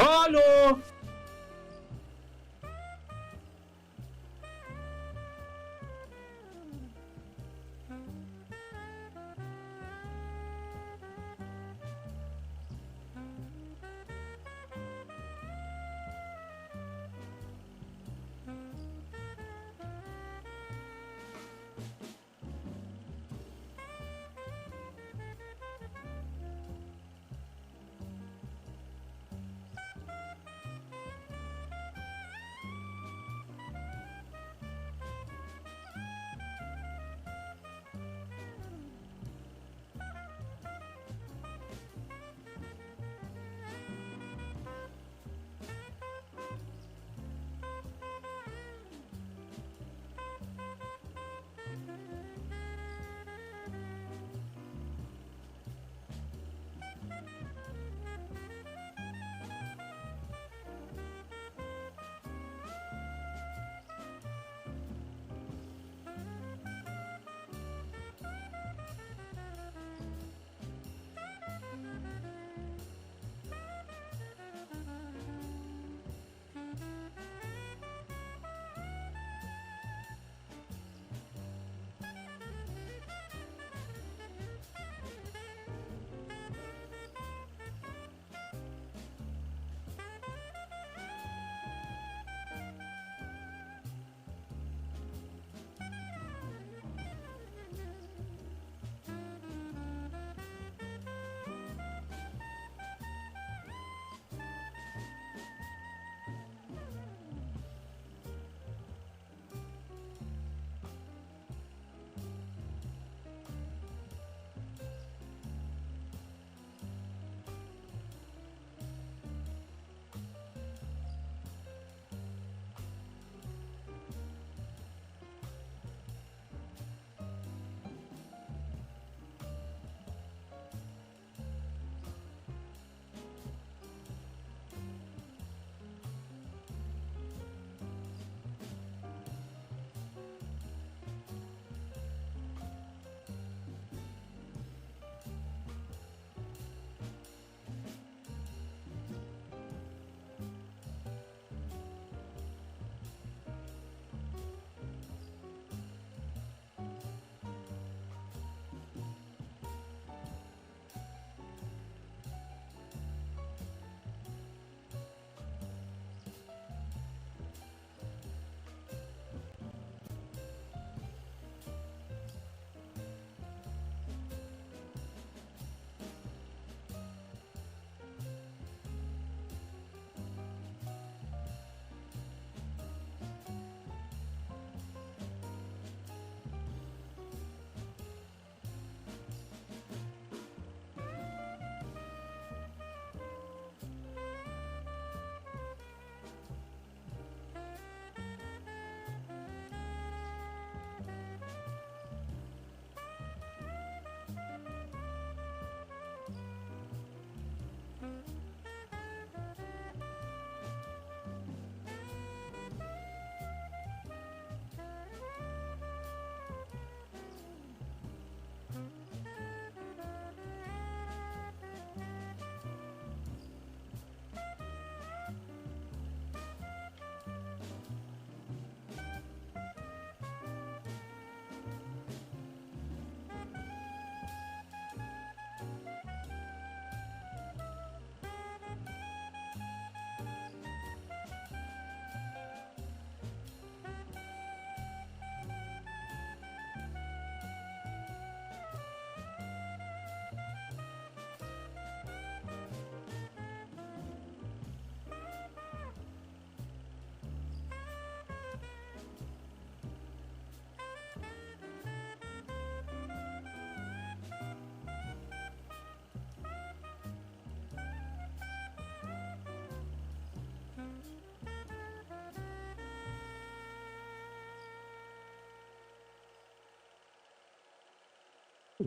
Hallo!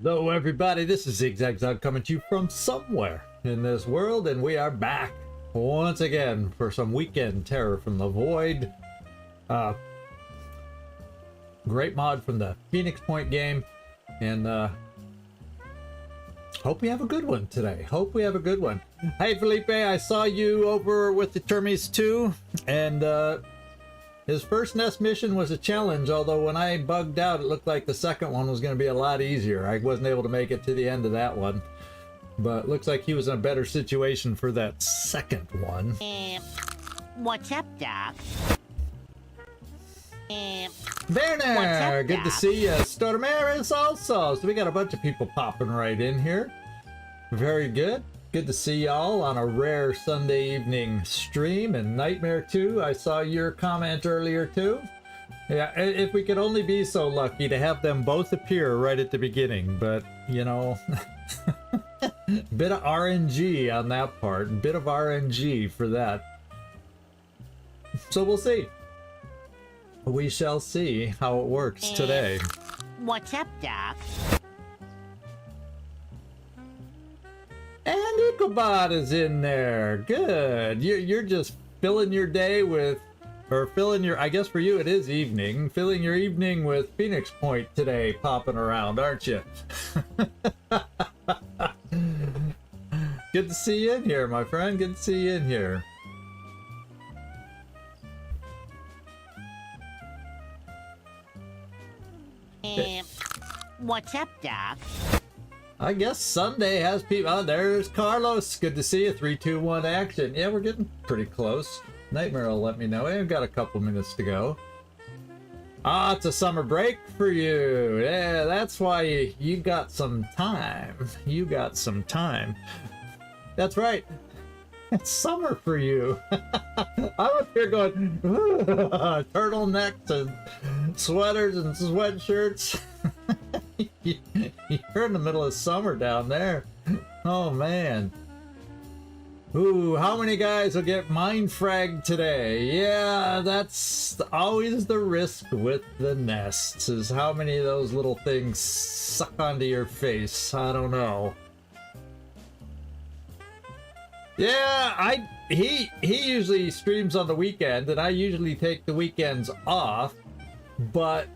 Hello everybody, this is ZigZagZog coming to you from somewhere in this world, and we are back once again for some weekend terror from the void. Great mod from the Phoenix Point game, and hope we have a good one today. Hope we have a good one. Hey, Felipe, I saw you over with the Termies too, and his first nest mission was a challenge, although when I bugged out, it looked like the second one was going to be a lot easier. I wasn't able to make it to the end of that one, but it looks like he was in a better situation for that second one. What's up, Doc? Werner, good to see you. Stormaris also. So we got a bunch of people popping right in here. Very good. Good to see y'all on a rare Sunday evening stream. And Nightmare 2, I saw your comment earlier too. Yeah, if we could only be so lucky to have them both appear right at the beginning, but you know, bit of RNG on that part, bit of RNG for that. So we'll see. We shall see how it works today. What's up, Doc? And Ichabod is in there. Good. You're just filling your day with, or filling your, I guess for you it is evening, filling your evening with Phoenix Point today, popping around, aren't you? Good to see you in here, my friend. Good to see you in here. What's up, Doc? I guess Sunday has people. Oh, there's Carlos. Good to see you. 3, 2, 1 action. Yeah, we're getting pretty close. Nightmare will let me know. We've got a couple minutes to go. Ah, it's a summer break for you. Yeah, that's why you got some time. You got some time. That's right. It's summer for you. I'm up here going, turtlenecks and sweaters and sweatshirts. You're in the middle of summer down there. Oh man. Ooh, how many guys will get mind fragged today? Yeah, that's always the risk with the nests, is how many of those little things suck onto your face. I don't know. Yeah, he usually streams on the weekend, and I usually take the weekends off, but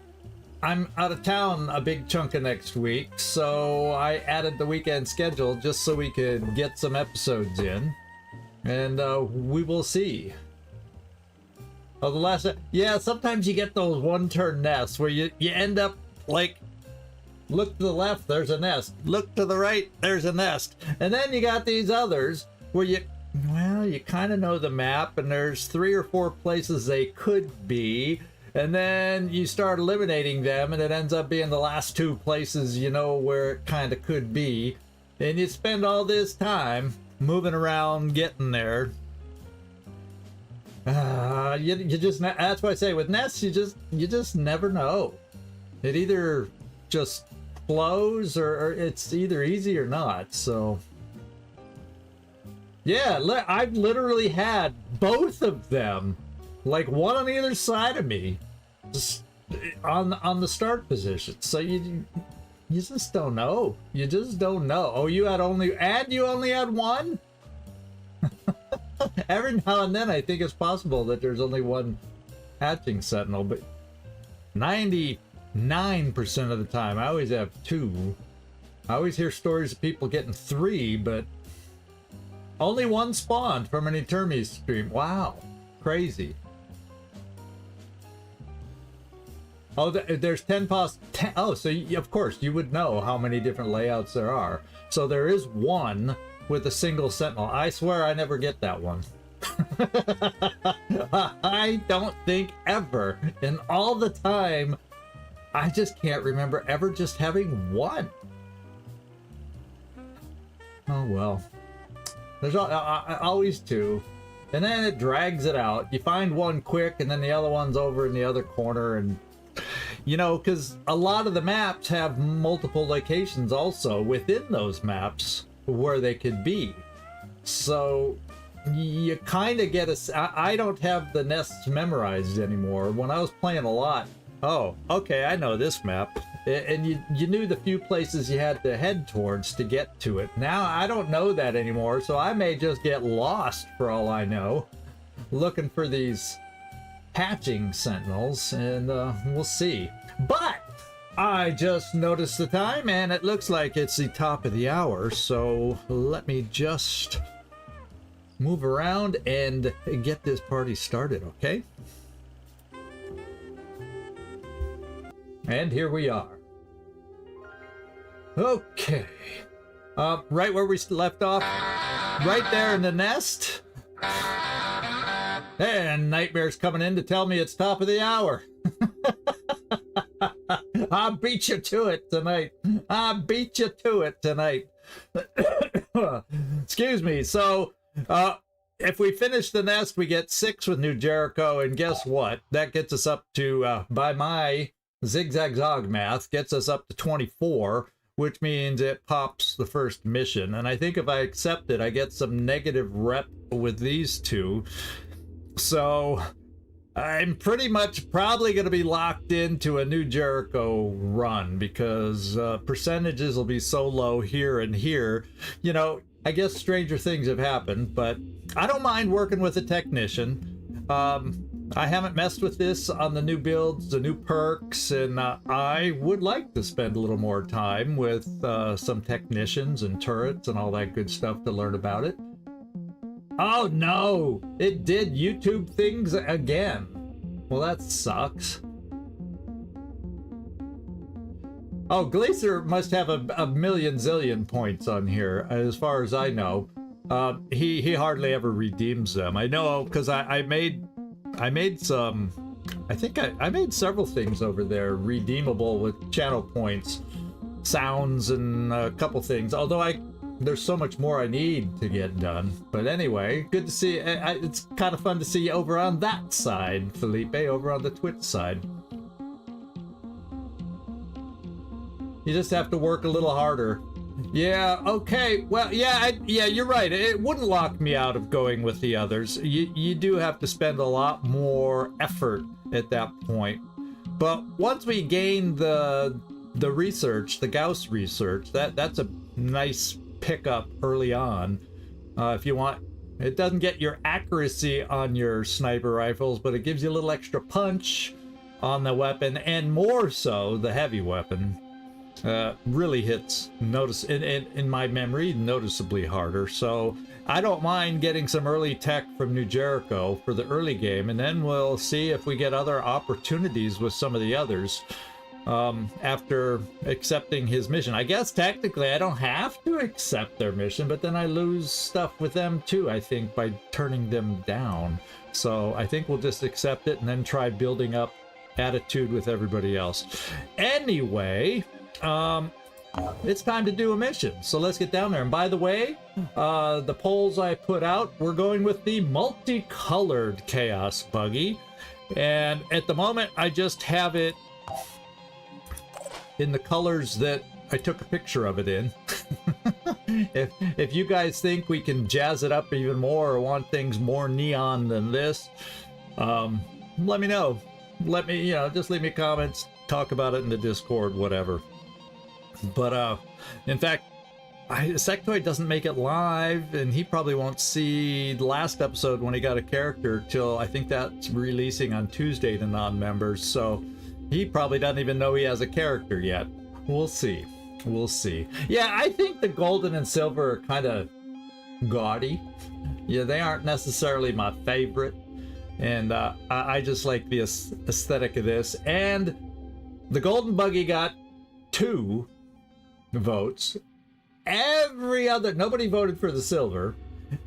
I'm out of town a big chunk of next week, so I added the weekend schedule just so we could get some episodes in, and we will see. Oh, the last, yeah, sometimes you get those one-turn nests where you end up like, look to the left, there's a nest. Look to the right, there's a nest. And then you got these others where you kind of know the map, and there's 3 or 4 places they could be. And then you start eliminating them, and it ends up being the last 2 places you know where it kind of could be. And you spend all this time moving around getting there. You just, that's why I say with nests, you just never know. It either just flows or it's either easy or not. So yeah, I've literally had both of them, like one on either side of me, just on the start position. So you just don't know. You just don't know. Oh, you only had one? Every now and then I think it's possible that there's only one hatching sentinel, but 99% of the time I always have 2. I always hear stories of people getting 3, but only 1 spawned from an Etermes stream. Wow, crazy. Oh, there's 10 oh, so of course you would know how many different layouts there are. So there is one with a single sentinel. I swear I never get that one. I don't think ever. In all the time, I just can't remember ever just having one. Oh well. There's always 2. And then it drags it out. You find one quick, and then the other one's over in the other corner, and you know, because a lot of the maps have multiple locations also within those maps where they could be. So you kind of get I don't have the nests memorized anymore. When I was playing a lot, oh, okay, I know this map. And you knew the few places you had to head towards to get to it. Now I don't know that anymore, so I may just get lost for all I know, looking for these hatching sentinels, and we'll see. But I just noticed the time and it looks like it's the top of the hour, so let me just move around and get this party started, okay? And here we are. Okay. Right where we left off, right there in the nest. And Nightmare's coming in to tell me it's top of the hour. I'll beat you to it tonight. I'll beat you to it tonight. Excuse me. So, if we finish the nest, we get 6 with New Jericho, and guess what? That gets us up to, by my ZigZagZog math, gets us up to 24, which means it pops the first mission. And I think if I accept it, I get some negative rep with these two. So I'm pretty much probably going to be locked into a New Jericho run because percentages will be so low here and here. You know, I guess stranger things have happened, but I don't mind working with a technician. I haven't messed with this on the new builds, the new perks, and I would like to spend a little more time with some technicians and turrets and all that good stuff to learn about it. Oh no! It did YouTube things again. Well, that sucks. Oh, Glacier must have a million zillion points on here, as far as I know. He hardly ever redeems them. I know, because I made some... I think I made several things over there redeemable with channel points, sounds, and a couple things. Although there's so much more I need to get done. But anyway, good to see. It's kind of fun to see you over on that side, Felipe, over on the Twitch side. You just have to work a little harder. Yeah, okay. Well, yeah, you're right. It wouldn't lock me out of going with the others. You do have to spend a lot more effort at that point. But once we gain the research, the Gauss research, that's a nice pickup early on. If you want, it doesn't get your accuracy on your sniper rifles, but it gives you a little extra punch on the weapon, and more so the heavy weapon. Really hits, in my memory, noticeably harder. So I don't mind getting some early tech from New Jericho for the early game, and then we'll see if we get other opportunities with some of the others after accepting his mission. I guess technically I don't have to accept their mission, but then I lose stuff with them too, I think, by turning them down. So I think we'll just accept it and then try building up attitude with everybody else. Anyway, it's time to do a mission, so let's get down there. And by the way, the polls I put out, we're going with the multicolored Chaos Buggy, and at the moment I just have it in the colors that I took a picture of it in. If you guys think we can jazz it up even more or want things more neon than this, let me know. Let me, just leave me comments, talk about it in the Discord, whatever. But in fact, Sectoid doesn't make it live, and he probably won't see the last episode when he got a character till I think that's releasing on Tuesday to non-members, so he probably doesn't even know he has a character yet. We'll see. We'll see. Yeah, I think the golden and silver are kind of gaudy. Yeah, they aren't necessarily my favorite, and I just like the aesthetic of this. And the golden buggy got 2 votes. Nobody voted for the silver,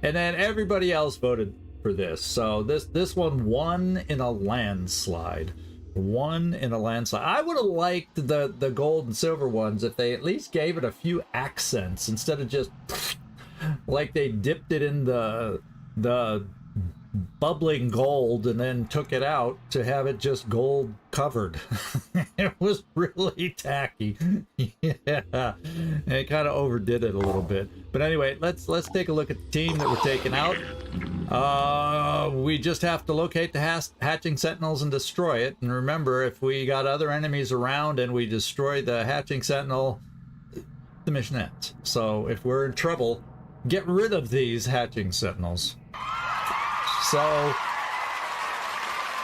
and then everybody else voted for this. So this one won in a landslide. I would have liked the gold and silver ones if they at least gave it a few accents instead of just like they dipped it in the bubbling gold and then took it out to have it just gold covered. It was really tacky. Yeah, it kind of overdid it a little bit. But anyway, let's take a look at the team that we're taking out. We just have to locate the Hatching Sentinels and destroy it. And remember, if we got other enemies around and we destroy the Hatching Sentinel, the mission ends. So if we're in trouble, get rid of these Hatching Sentinels. So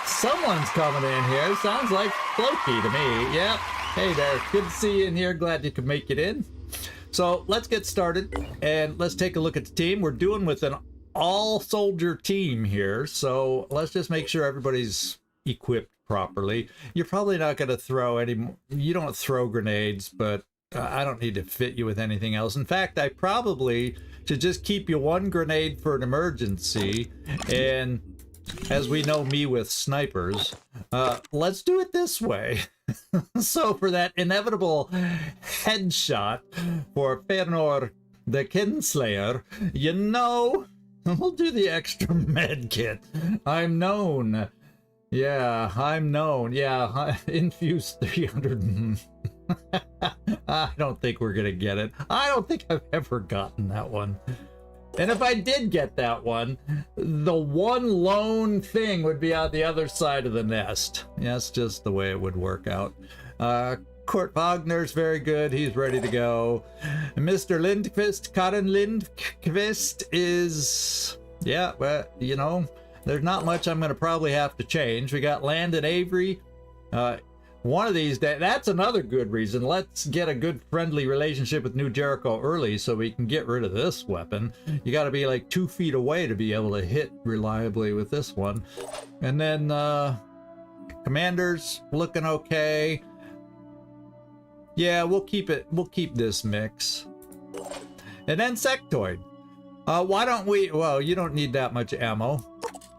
someone's coming in here. Sounds like Floki to me. Yep. Hey there, good to see you in here. Glad you could make it in. So let's get started and let's take a look at the team. We're doing with an all-soldier team here, so let's just make sure everybody's equipped properly. You're probably not going to throw any... You don't throw grenades, but I don't need to fit you with anything else. In fact, I probably should just keep you one grenade for an emergency, and as we know me with snipers, let's do it this way. So for that inevitable headshot for Fëanor the Kinslayer, you know, we'll do the extra med kit. I'm known. Yeah, I'm known. Yeah, infuse 300. I don't think we're gonna get it. I don't think I've ever gotten that one. And if I did get that one, the one lone thing would be on the other side of the nest. Yeah, that's just the way it would work out. Kurt Wagner's very good. He's ready to go. Mr. Lindqvist, Karin Lindqvist is... Yeah, well, you know, there's not much I'm going to probably have to change. We got Landon Avery. One of these days, that's another good reason. Let's get a good friendly relationship with New Jericho early so we can get rid of this weapon. You got to be like 2 feet away to be able to hit reliably with this one. And then Commander's looking okay. Yeah, we'll keep it. We'll keep this mix. And then Sectoid. Why don't we... Well, you don't need that much ammo.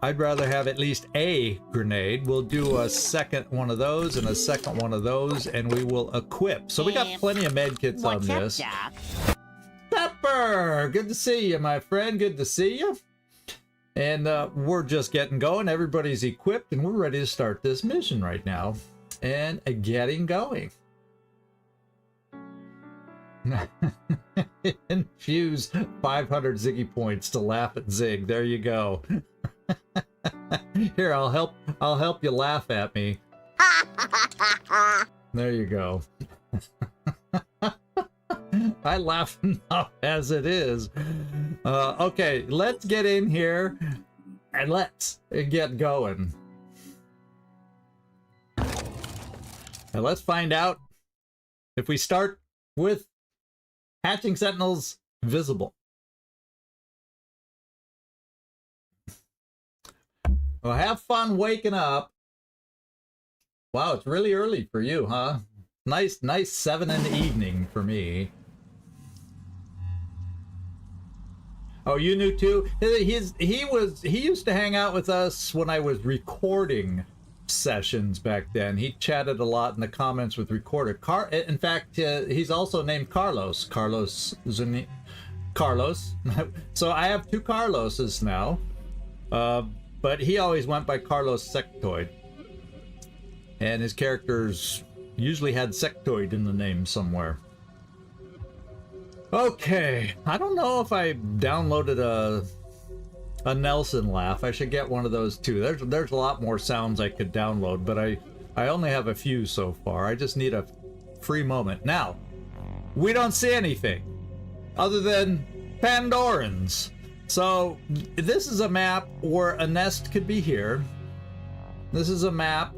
I'd rather have at least a grenade. We'll do a second one of those and a second one of those, and we will equip. So we got plenty of med kits on this. Doc? Pepper! Good to see you, my friend. Good to see you. And we're just getting going. Everybody's equipped, and we're ready to start this mission right now. And getting going. Infuse 500 Ziggy points to laugh at Zig. There you go. Here, I'll help you laugh at me. There you go. I laugh enough as it is. Okay, let's get in here and let's get going. And let's find out if we start with Hatching Sentinels visible. Well, have fun waking up. Wow, it's really early for you, huh? Nice 7 in the evening for me. Oh, you knew too? He used to hang out with us when I was recording sessions back then. He chatted a lot in the comments with Recorder. In fact, he's also named Carlos. Carlos. So I have 2 Carloses now. But he always went by Carlos Sectoid. And his characters usually had Sectoid in the name somewhere. Okay, I don't know if I downloaded a Nelson laugh. I should get one of those too. There's a lot more sounds I could download, but I only have a few so far. I just need a free moment. Now, we don't see anything other than Pandorans. So this is a map where a nest could be here. This is a map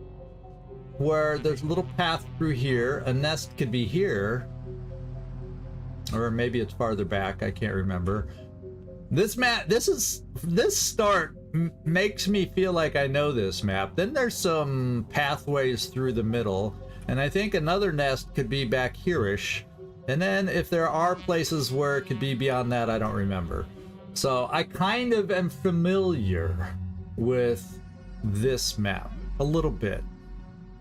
where there's a little path through here. A nest could be here. Or maybe it's farther back. I can't remember. This map, this start makes me feel like I know this map. Then there's some pathways through the middle. And I think another nest could be back here-ish. And then if there are places where it could be beyond that, I don't remember. So I kind of am familiar with this map a little bit.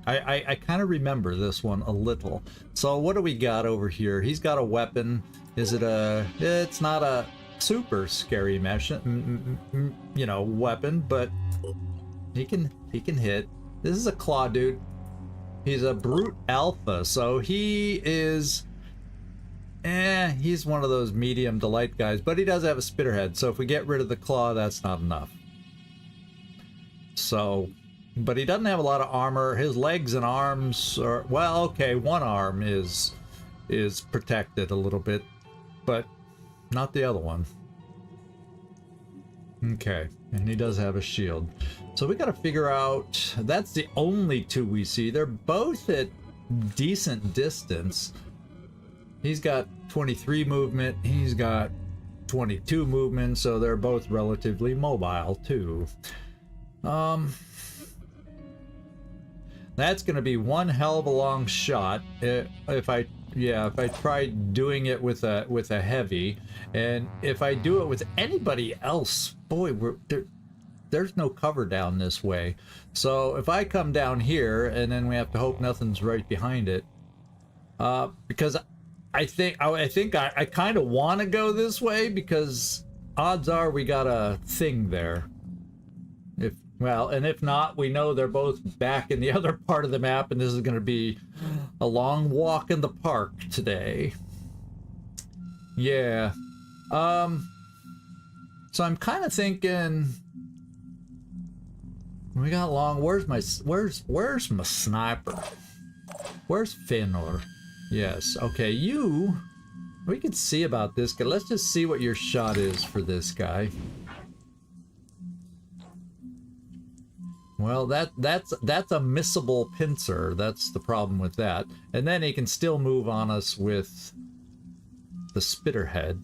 I kind of remember this one a little. So what do we got over here? He's got a weapon. Is it a... It's not a super scary you know, weapon, but he can hit. This is a claw dude. He's a brute alpha, so he is... he's one of those medium to light guys, but he does have a spitterhead, so if we get rid of the claw, that's not enough. So, but he doesn't have a lot of armor. His legs and arms are, well, okay, one arm is protected a little bit, but not the other one. Okay, and he does have a shield. So we gotta figure out, that's the only 2 we see. They're both at decent distance. He's got 23 movement, he's got 22 movement, so they're both relatively mobile too. That's gonna be one hell of a long shot if I tried doing it with a heavy, and if I do it with anybody else, boy, there's no cover down this way. So if I come down here and then we have to hope nothing's right behind it, because I think I kind of want to go this way, because odds are we got a thing there. And if not, we know they're both back in the other part of the map, and this is going to be a long walk in the park today. Yeah. So I'm kind of thinking we got long. Where's my sniper? Where's Finor? Yes. Okay, we can see about this guy. Let's just see what your shot is for this guy. Well, that's a missable pincer. That's the problem with that. And then he can still move on us with the spitterhead.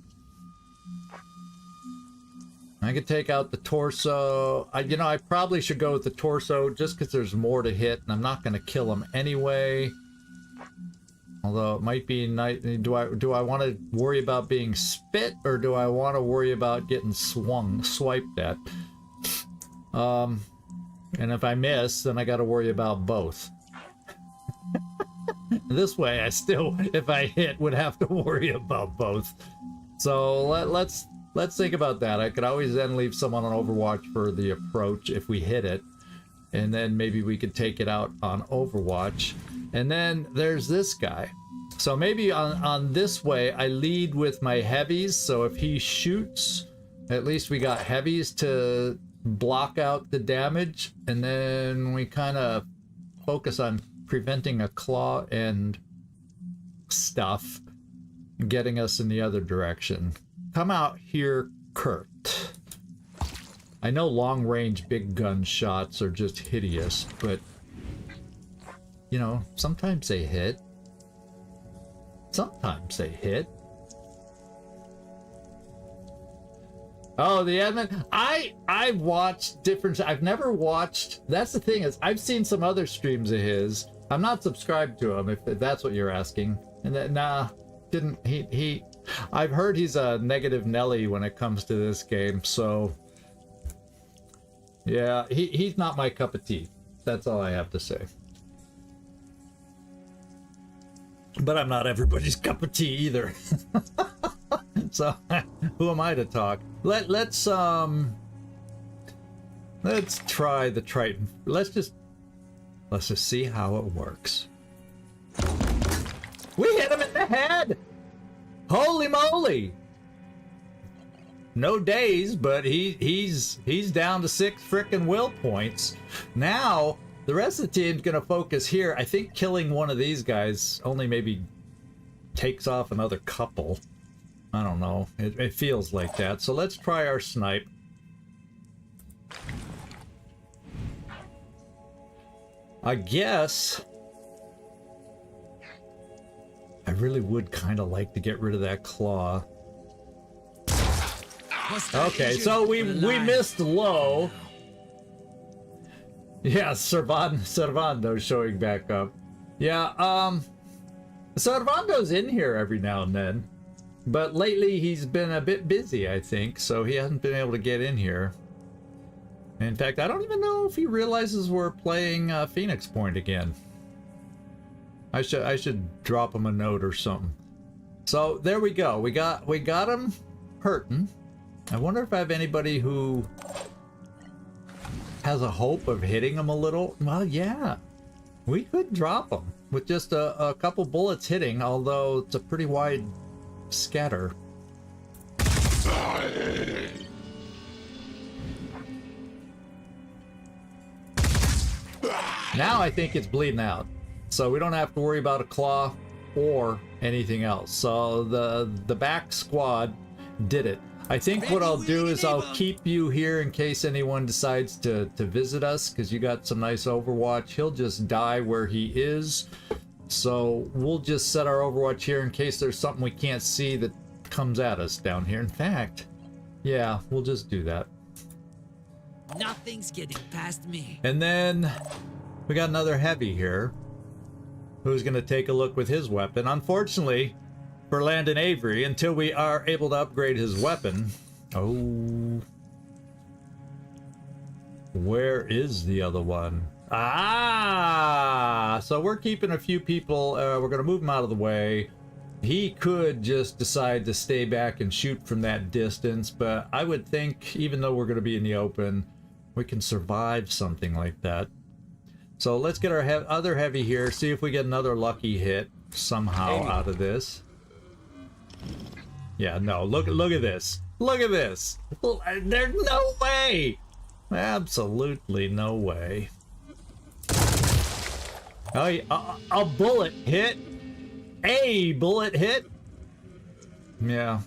I could take out the torso. I probably should go with the torso just because there's more to hit, and I'm not going to kill him anyway. Although it might be nice. Do I want to worry about being spit, or do I want to worry about getting swiped at? And if I miss, then I got to worry about both. This way, I still, if I hit, would have to worry about both. So let's think about that. I could always then leave someone on Overwatch for the approach if we hit it, and then maybe we could take it out on Overwatch. And then there's this guy. So maybe on this way, I lead with my heavies. So if he shoots, at least we got heavies to block out the damage, and then we kind of focus on preventing a claw and stuff getting us in the other direction. Come out here, Kurt. I know long range big gun shots are just hideous, but sometimes they hit. Sometimes they hit. Oh, the admin. I've watched different. I've never watched. That's the thing, is I've seen some other streams of his. I'm not subscribed to him, if that's what you're asking. And that, nah, didn't he? I've heard he's a negative Nelly when it comes to this game. So yeah, he's not my cup of tea. That's all I have to say. But I'm not everybody's cup of tea either. So who am I to talk? Let's try the Triton. Let's just see how it works. We hit him in the head. Holy moly! No days, but he's down to 6 frickin' will points. Now the rest of the team's gonna focus here. I think killing one of these guys only maybe takes off another couple. I don't know. It feels like that. So let's try our snipe. I guess I really would kind of like to get rid of that claw. Okay, so we missed low. Yeah, Servando's showing back up. Yeah, Servando's in here every now and then. But lately he's been a bit busy, I think, so he hasn't been able to get in here. In fact, I don't even know if he realizes we're playing Phoenix Point again. I should drop him a note or something. So there we go. We got him hurting. I wonder if I have anybody who has a hope of hitting him a little. Well, yeah, we could drop him with just a couple bullets hitting, although it's a pretty wide scatter. Now I think it's bleeding out, so we don't have to worry about a claw or anything else. So the back squad did it. I think what I'll do is I'll keep you here in case anyone decides to visit us, because you got some nice Overwatch. He'll just die where he is. So we'll just set our Overwatch here in case there's something we can't see that comes at us down here. In fact, yeah, we'll just do that. Nothing's getting past me. And then we got another heavy here who's going to take a look with his weapon. Unfortunately for Landon Avery, until we are able to upgrade his weapon. Oh, where is the other one? Ah, so we're keeping a few people. We're going to move him out of the way. He could just decide to stay back and shoot from that distance, but I would think, even though we're going to be in the open, we can survive something like that. So let's get our other heavy here, see if we get another lucky hit somehow out of this. Yeah, no, look at this. Look at this. There's no way. Absolutely no way. Oh, a bullet hit. A bullet hit. Yeah.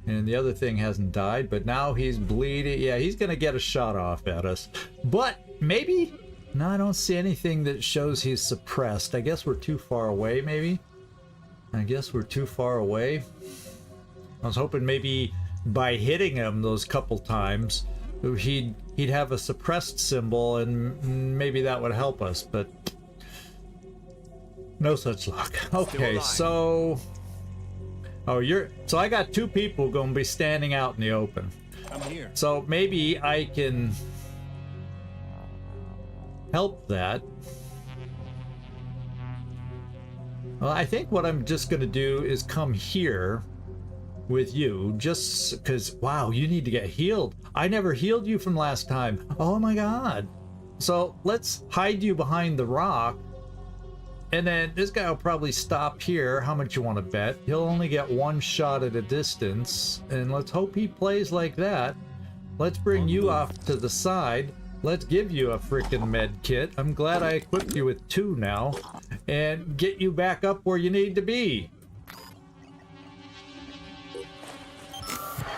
And the other thing hasn't died, but now he's bleeding. Yeah, he's gonna get a shot off at us. But maybe? No, I don't see anything that shows he's suppressed. I guess we're too far away, maybe? I guess we're too far away. I was hoping maybe by hitting him those couple times, he'd have a suppressed symbol and maybe that would help us, but no such luck. Okay, so... Oh, so I got two people going to be standing out in the open. I'm here. So maybe I can help that. Well, I think what I'm just going to do is come here with you, just because, wow, you need to get healed. I never healed you from last time. Oh my god. So let's hide you behind the rock. And then this guy will probably stop here. How much you want to bet? He'll only get one shot at a distance. And let's hope he plays like that. Let's bring you off to the side. Let's give you a freaking med kit. I'm glad I equipped you with 2 now. And get you back up where you need to be.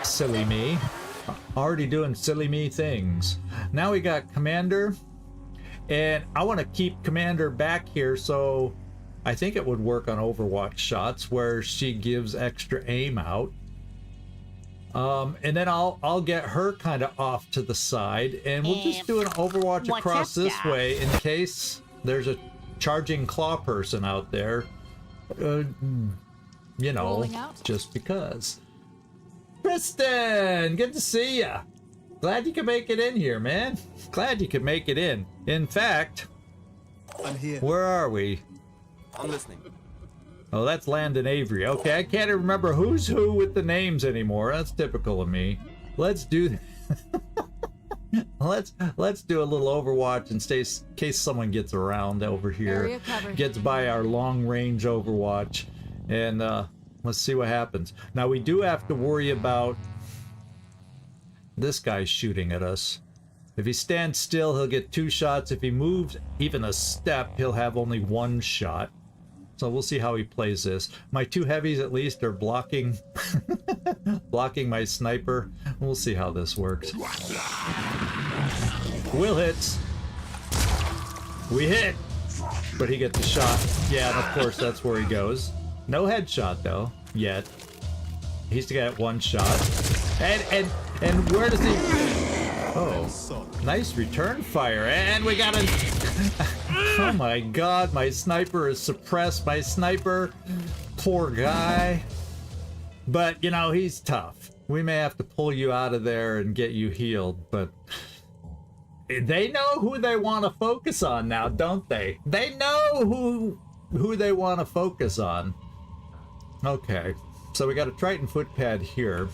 Silly me. Already doing silly me things. Now we got Commander. And I want to keep Commander back here, so I think it would work on Overwatch shots where she gives extra aim out. And then I'll get her kind of off to the side, and we'll just do an Overwatch across this way in case there's a charging claw person out there. You know, just because. Kristen, good to see ya. Glad you could make it in here, man. Glad you could make it in. In fact, I'm here. Where are we? I'm listening. Oh, that's Landon Avery. Okay, I can't even remember who's who with the names anymore. That's typical of me. Let's do let's do a little Overwatch in case someone gets around over here, gets by our long range Overwatch, and let's see what happens. Now we do have to worry about this guy's shooting at us. If he stands still, he'll get 2 shots. If he moves even a step, he'll have only 1 shot. So we'll see how he plays this. My 2 heavies at least are blocking blocking my sniper. We'll see how this works. Will hits. We hit. But he gets a shot. Yeah, and of course that's where he goes. No headshot though, yet. He's got 1 shot. And where does he... Oh, nice return fire. And we got a... Oh my god, my sniper is suppressed. My sniper, poor guy. But, you know, he's tough. We may have to pull you out of there and get you healed, but... They know who they want to focus on now, don't they? They know who they want to focus on. Okay, so we got a Triton footpad here.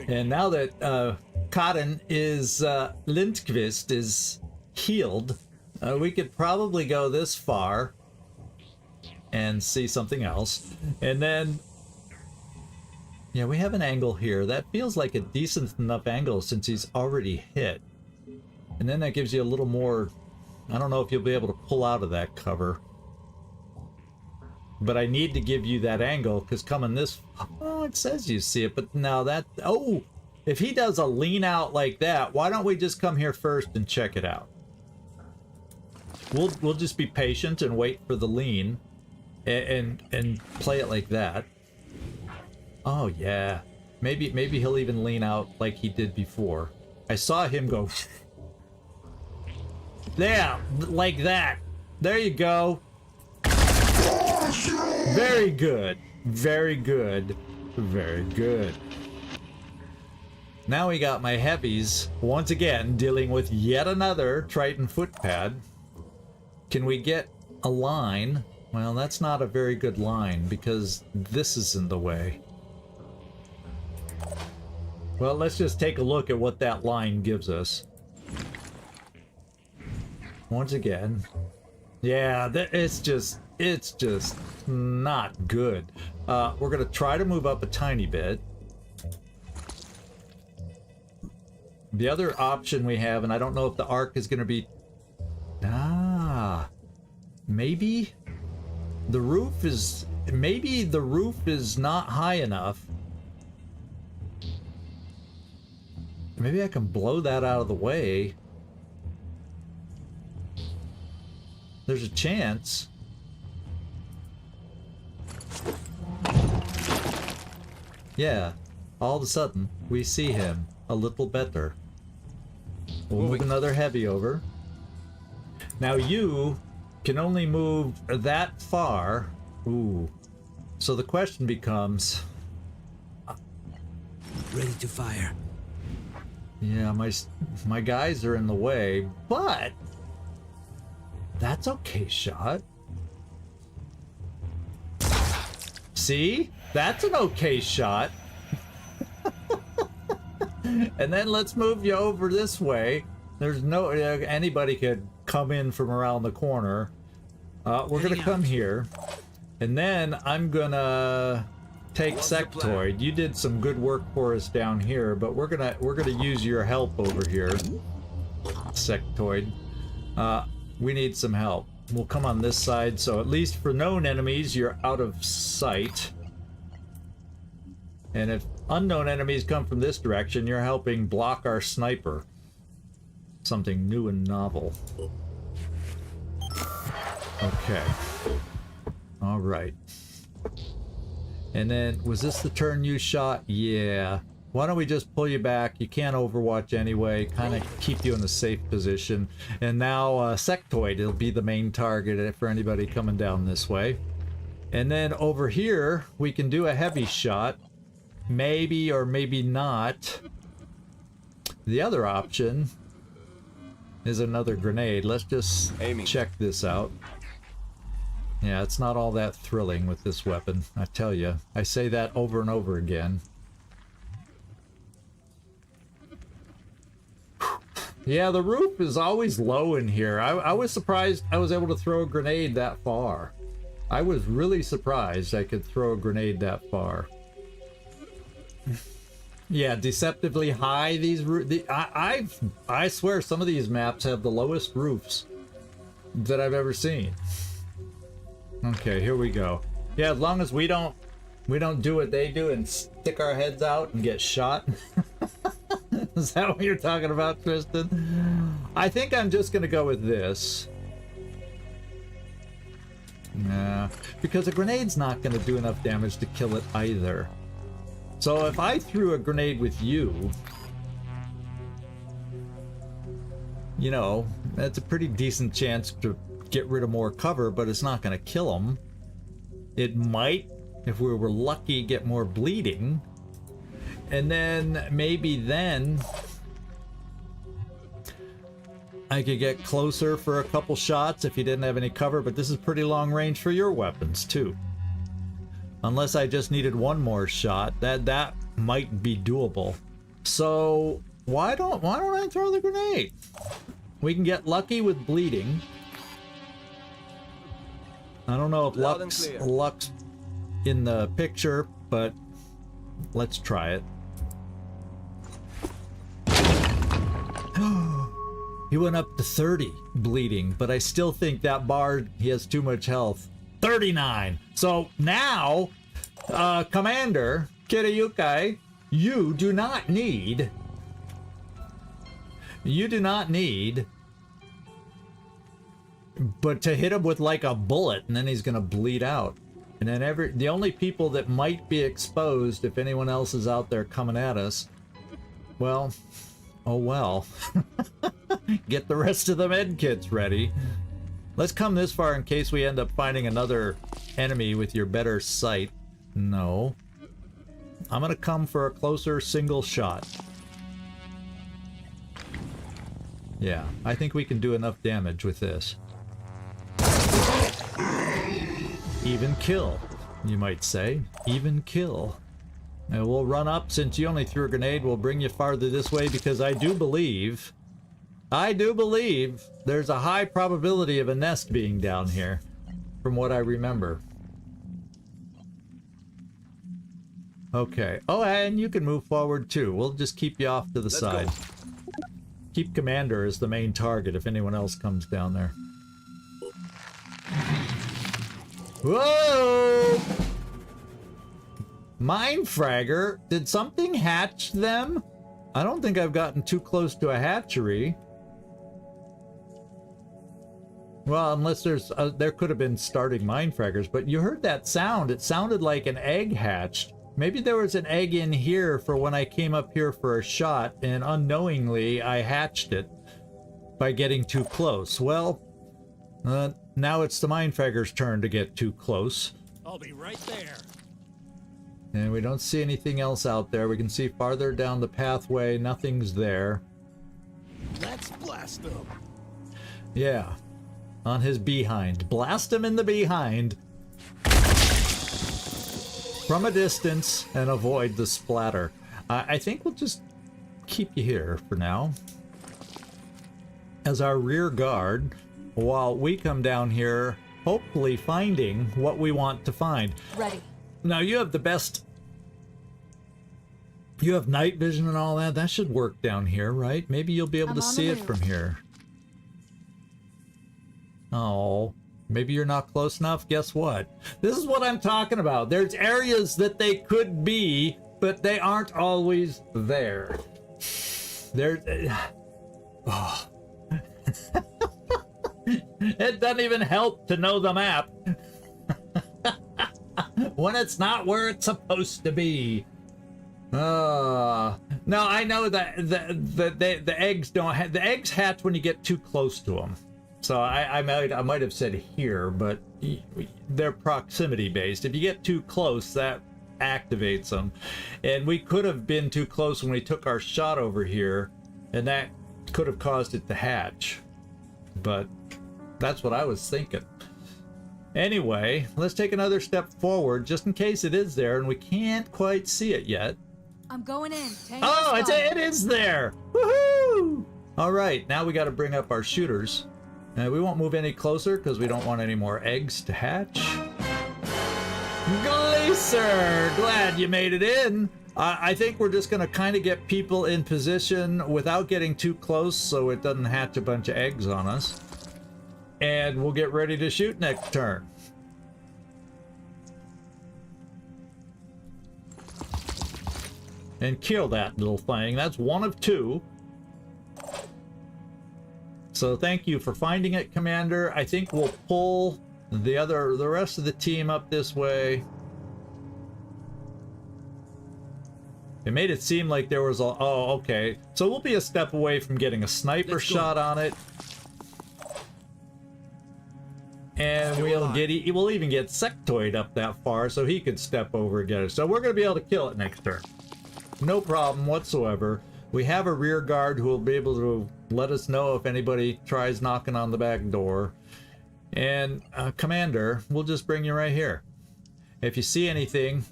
And now that Cotton is Lindqvist is healed, we could probably go this far and see something else. And then, yeah, we have an angle here. That feels like a decent enough angle since he's already hit. And then that gives you a little more, I don't know if you'll be able to pull out of that cover. But I need to give you that angle because coming this, oh, it says you see it, but now that, oh, if he does a lean out like that, why don't we just come here first and check it out? We'll just be patient and wait for the lean, and play it like that. Oh yeah, maybe he'll even lean out like he did before. I saw him go. Yeah, like that. There you go. Very good. Very good. Very good. Now we got my heavies once again dealing with yet another Triton footpad. Can we get a line? Well, that's not a very good line because this is in the way. Well, let's just take a look at what that line gives us. Once again. Yeah, it's just not good. We're gonna try to move up a tiny bit. The other option we have, and I don't know if the arc is gonna be... maybe the roof is... maybe the roof is not high enough. Maybe I can blow that out of the way. There's a chance. Yeah, all of a sudden, we see him a little better. We'll move another heavy over. Now you can only move that far. Ooh. So the question becomes... Ready to fire. Yeah, my guys are in the way, but... that's okay shot. See? That's an okay shot. And then let's move you over this way. There's no... anybody could come in from around the corner. We're gonna come here. And then I'm gonna take Sectoid. You did some good work for us down here, but we're gonna use your help over here. Sectoid. We need some help. We'll come on this side, so at least for known enemies, you're out of sight. And if unknown enemies come from this direction, you're helping block our sniper. Something new and novel. Okay. All right. And then, was this the turn you shot? Yeah. Why don't we just pull you back? You can't overwatch anyway. Kind of keep you in a safe position. And now, Sectoid will be the main target for anybody coming down this way. And then over here, we can do a heavy shot. Maybe or maybe not. The other option is another grenade. Let's just check this out. Yeah, it's not all that thrilling with this weapon, I tell you. I say that over and over again. Yeah, the roof is always low in here. I was surprised I was able to throw a grenade that far. I was really surprised I could throw a grenade that far. Yeah, deceptively high. I swear some of these maps have the lowest roofs that I've ever seen. Okay, here we go. Yeah, as long as we don't do what they do and stick our heads out and get shot. Is that what you're talking about, Tristan? I think I'm just gonna go with this. Nah, because a grenade's not gonna do enough damage to kill it either. So if I threw a grenade with you, you know, that's a pretty decent chance to get rid of more cover, but it's not going to kill them. It might, if we were lucky, get more bleeding. And then maybe then I could get closer for a couple shots if you didn't have any cover, but this is pretty long range for your weapons too. Unless I just needed one more shot, that might be doable. So why don't I throw the grenade? We can get lucky with bleeding. I don't know if luck's in the picture, but let's try it. He went up to 30 bleeding, but I still think that bard, he has too much health. 39. So now, Commander Kirayukai, you do not need but to hit him with like a bullet and then he's gonna bleed out. And then the only people that might be exposed if anyone else is out there coming at us, well, oh well. Get the rest of the med kits ready. Let's come this far in case we end up finding another enemy with your better sight. No. I'm gonna come for a closer single shot. Yeah, I think we can do enough damage with this. Even kill, you might say. Even kill. And we'll run up. Since you only threw a grenade, we'll bring you farther this way because I do believe there's a high probability of a nest being down here, from what I remember. Okay. Oh, and you can move forward too. We'll just keep you off to the side. Keep Commander as the main target if anyone else comes down there. Whoa! Mine fragger? Did something hatch them? I don't think I've gotten too close to a hatchery. Well, unless there could have been starting mine fraggers, but you heard that sound. It sounded like an egg hatched. Maybe there was an egg in here for when I came up here for a shot, and unknowingly I hatched it by getting too close. Well, now it's the mine fragger's turn to get too close. I'll be right there. And we don't see anything else out there. We can see farther down the pathway. Nothing's there. Let's blast them. Yeah. On his behind. Blast him in the behind. From a distance and avoid the splatter. I think we'll just keep you here for now as our rear guard while we come down here, hopefully finding what we want to find. Ready. Now you have the best. You have night vision and all that. That should work down here, right? Maybe you'll be able to see it from here. Oh, maybe you're not close enough. Guess what? This is what I'm talking about. There's areas that they could be, but they aren't always there. Oh. It doesn't even help to know the map when it's not where it's supposed to be. No, I know that the eggs don't have, the eggs hatch when you get too close to them. So I might have said here, but they're proximity based. If you get too close, that activates them. And we could have been too close when we took our shot over here, and that could have caused it to hatch. But that's what I was thinking. Anyway, let's take another step forward just in case it is there and we can't quite see it yet. I'm going in. Oh, it is there. Woohoo! All right, now we got to bring up our shooters. We won't move any closer because we don't want any more eggs to hatch. Glacier, glad you made it in. I think we're just going to kind of get people in position without getting too close so it doesn't hatch a bunch of eggs on us. And we'll get ready to shoot next turn. And kill that little thing. That's one of two. So thank you for finding it, Commander. I think we'll pull the rest of the team up this way. It made it seem like there was a... Oh, okay. So we'll be a step away from getting a sniper shot on it. And we'll even get Sectoid up that far so he could step over and get it. So we're going to be able to kill it next turn. No problem whatsoever. We have a rear guard who will be able to let us know if anybody tries knocking on the back door. And Commander, we'll just bring you right here. If you see anything,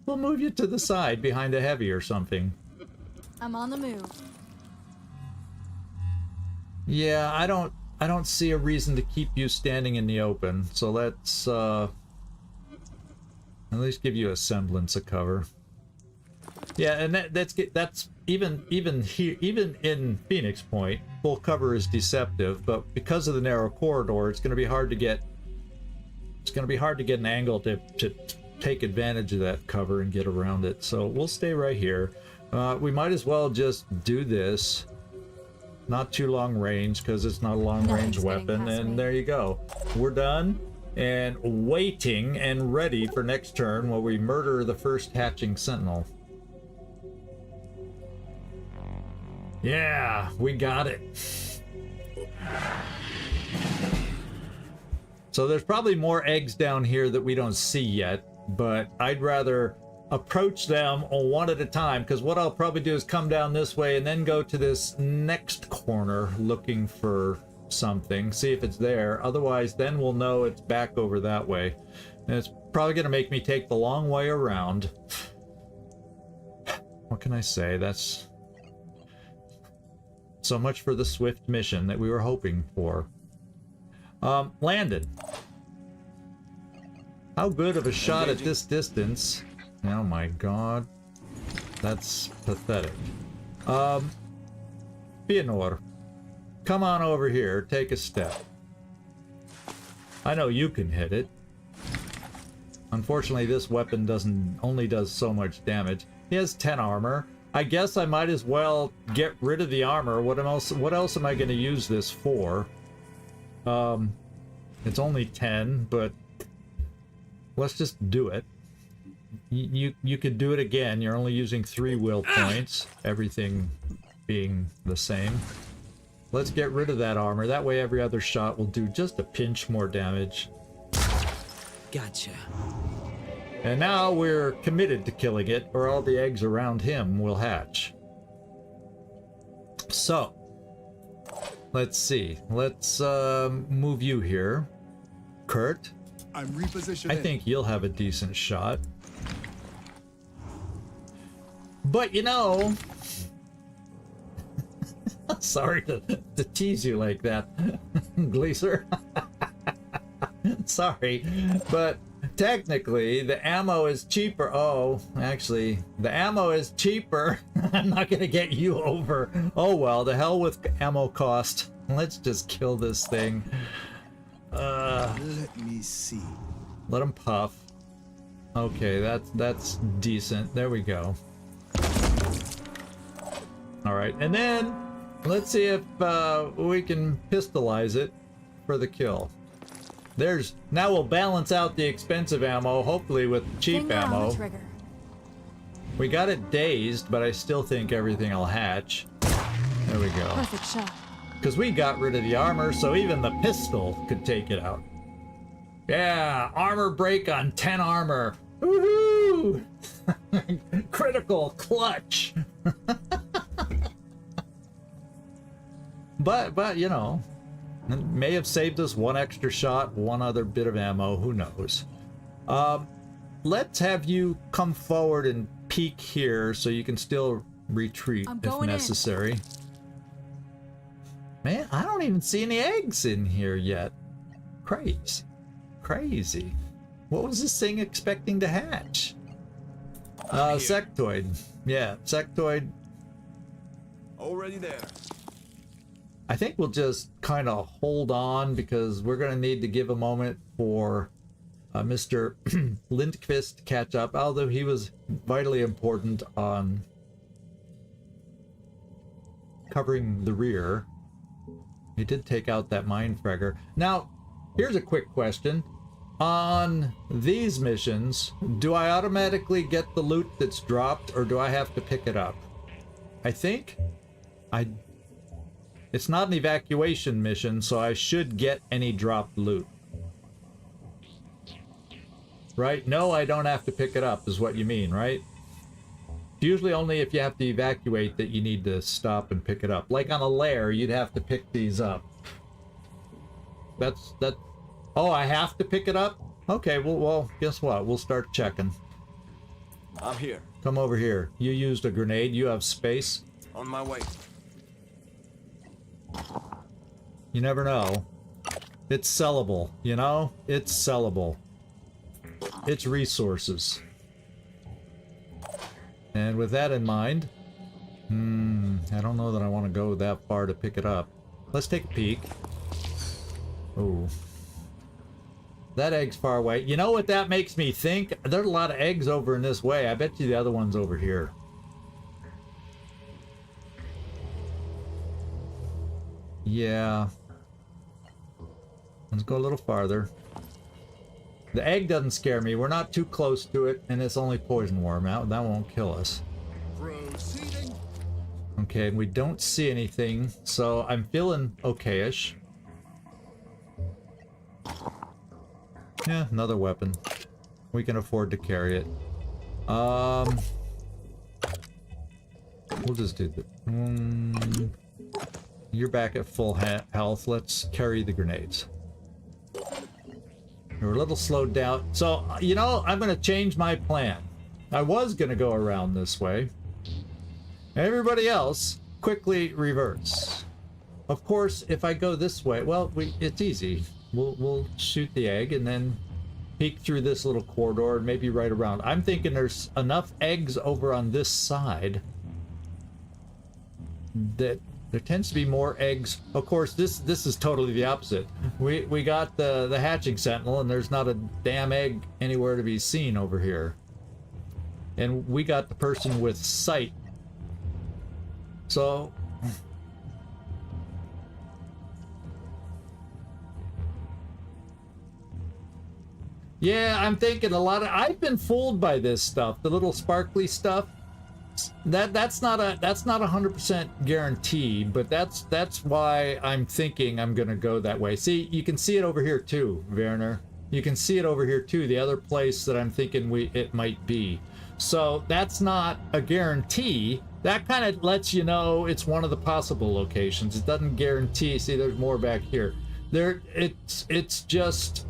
we'll move you to the side behind a heavy or something. I'm on the move. Yeah, I don't see a reason to keep you standing in the open. So let's at least give you a semblance of cover. Yeah, and that's even here, even in Phoenix Point, full cover is deceptive, but because of the narrow corridor, it's going to be hard to get an angle to take advantage of that cover and get around it. So we'll stay right here. We might as well just do this. not too long range because it's not a long range Nothing's getting weapon. past And me. there you go. We're done and waiting and ready for next turn while we murder the first hatching sentinel. Yeah, we got it. So there's probably more eggs down here that we don't see yet, but I'd rather approach them one at a time, because what I'll probably do is come down this way and then go to this next corner looking for something, see if it's there. Otherwise, then we'll know it's back over that way. And it's probably going to make me take the long way around. What can I say? That's so much for the swift mission that we were hoping for. Landed. How good of a shot at this distance? Oh my god. That's pathetic. Fëanor, come on over here, take a step. I know you can hit it. Unfortunately, this weapon only does so much damage. He has 10 armor. I guess I might as well get rid of the armor. What else am I going to use this for? It's only 10, but let's just do it. You could do it again. You're only using 3 will points, everything being the same. Let's get rid of that armor. That way every other shot will do just a pinch more damage. Gotcha. And now we're committed to killing it, or all the eggs around him will hatch. So, let's see. Let's move you here. Kurt, I'm repositioning. I think you'll have a decent shot. But you know, sorry to tease you like that, Gleaser. Sorry, but technically the ammo is cheaper. Oh, actually, the ammo is cheaper. I'm not gonna get you over. Oh well, the hell with ammo cost. Let's just kill this thing. Let me see. Let him puff. Okay, that's decent. There we go. All right, and then let's see if we can pistolize it for the kill. Now we'll balance out the expensive ammo, hopefully with cheap Finger on ammo. the trigger. We got it dazed, but I still think everything will hatch. There we go. Perfect shot. Because we got rid of the armor, so even the pistol could take it out. Yeah, armor break on 10 armor. Woohoo! Critical clutch. But you know, it may have saved us one extra shot, one other bit of ammo, who knows. Let's have you come forward and peek here so you can still retreat if necessary. Man, I don't even see any eggs in here yet. Crazy. What was this thing expecting to hatch? Sectoid. Yeah, sectoid. Already there. I think we'll just kind of hold on because we're going to need to give a moment for Mr. Lindqvist to catch up, although he was vitally important on covering the rear. He did take out that Mindfragger. Now, here's a quick question. On these missions, do I automatically get the loot that's dropped, or do I have to pick it up? I think it's not an evacuation mission, so I should get any dropped loot. Right? No, I don't have to pick it up, is what you mean, right? Usually only if you have to evacuate that you need to stop and pick it up. Like on a lair, you'd have to pick these up. That. Oh, I have to pick it up? Okay, well, guess what? We'll start checking. I'm here. Come over here. You used a grenade. You have space. On my way. You never know. It's sellable, you know? It's sellable. It's resources. And with that in mind, I don't know that I want to go that far to pick it up. Let's take a peek. Oh. That egg's far away. You know what that makes me think? There's a lot of eggs over in this way. I bet you the other one's over here. Yeah. Let's go a little farther. The egg doesn't scare me. We're not too close to it, and it's only poison worm out. That won't kill us. Proceeding. Okay, we don't see anything, so I'm feeling okay-ish. Yeah, another weapon. We can afford to carry it. We'll just do that. You're back at full health. Let's carry the grenades. We're a little slowed down. So, you know, I'm going to change my plan. I was going to go around this way. Everybody else, quickly reverse. Of course, if I go this way, well, it's easy. We'll shoot the egg and then peek through this little corridor and maybe right around. I'm thinking there's enough eggs over on this side that there tends to be more eggs. Of course, this is totally the opposite. We got the hatching sentinel, and there's not a damn egg anywhere to be seen over here. And we got the person with sight. So yeah, I'm thinking a lot of. I've been fooled by this stuff, the little sparkly stuff. That's not a 100% guarantee, but that's why I'm thinking I'm gonna go that way. See, you can see it over here too, Werner. You can see it over here too, the other place that I'm thinking it might be. So that's not a guarantee. That kind of lets you know it's one of the possible locations. It doesn't guarantee. See, there's more back here. It's just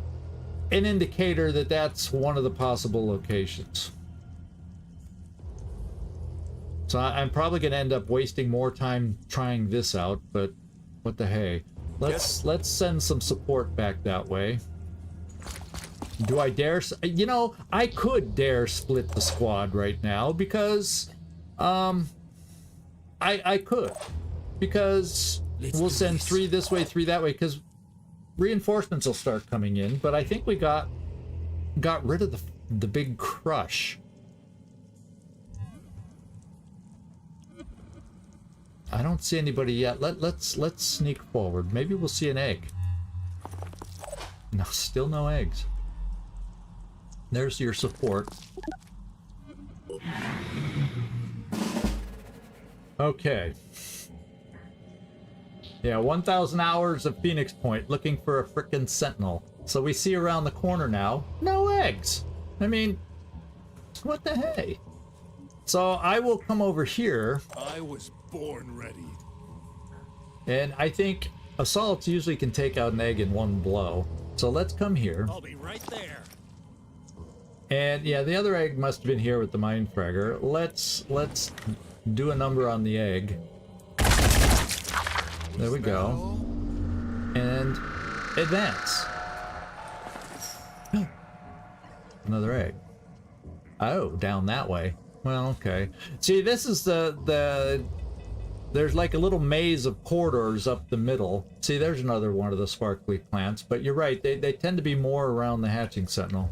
an indicator that that's one of the possible locations. So I'm probably going to end up wasting more time trying this out, but what the hey. Let's send some support back that way. Do I dare? You know, I could dare split the squad right now because I could. Because we'll send 3 this way, 3 that way, because reinforcements will start coming in, but I think we got rid of the big crush. I don't see anybody yet. Let's sneak forward. Maybe we'll see an egg. No, still no eggs. There's your support. Okay. Yeah, 1,000 hours of Phoenix Point looking for a frickin' sentinel. So we see around the corner now, no eggs. I mean, what the hey? So I will come over here. I was born ready. And I think assaults usually can take out an egg in one blow. So let's come here. I'll be right there. And yeah, the other egg must have been here with the mine fragger. Let's do a number on the egg. There we go. And advance. Another egg. Oh, down that way. Well, okay. See, this is the there's like a little maze of corridors up the middle. See, there's another one of the sparkly plants. But you're right, they tend to be more around the hatching sentinel.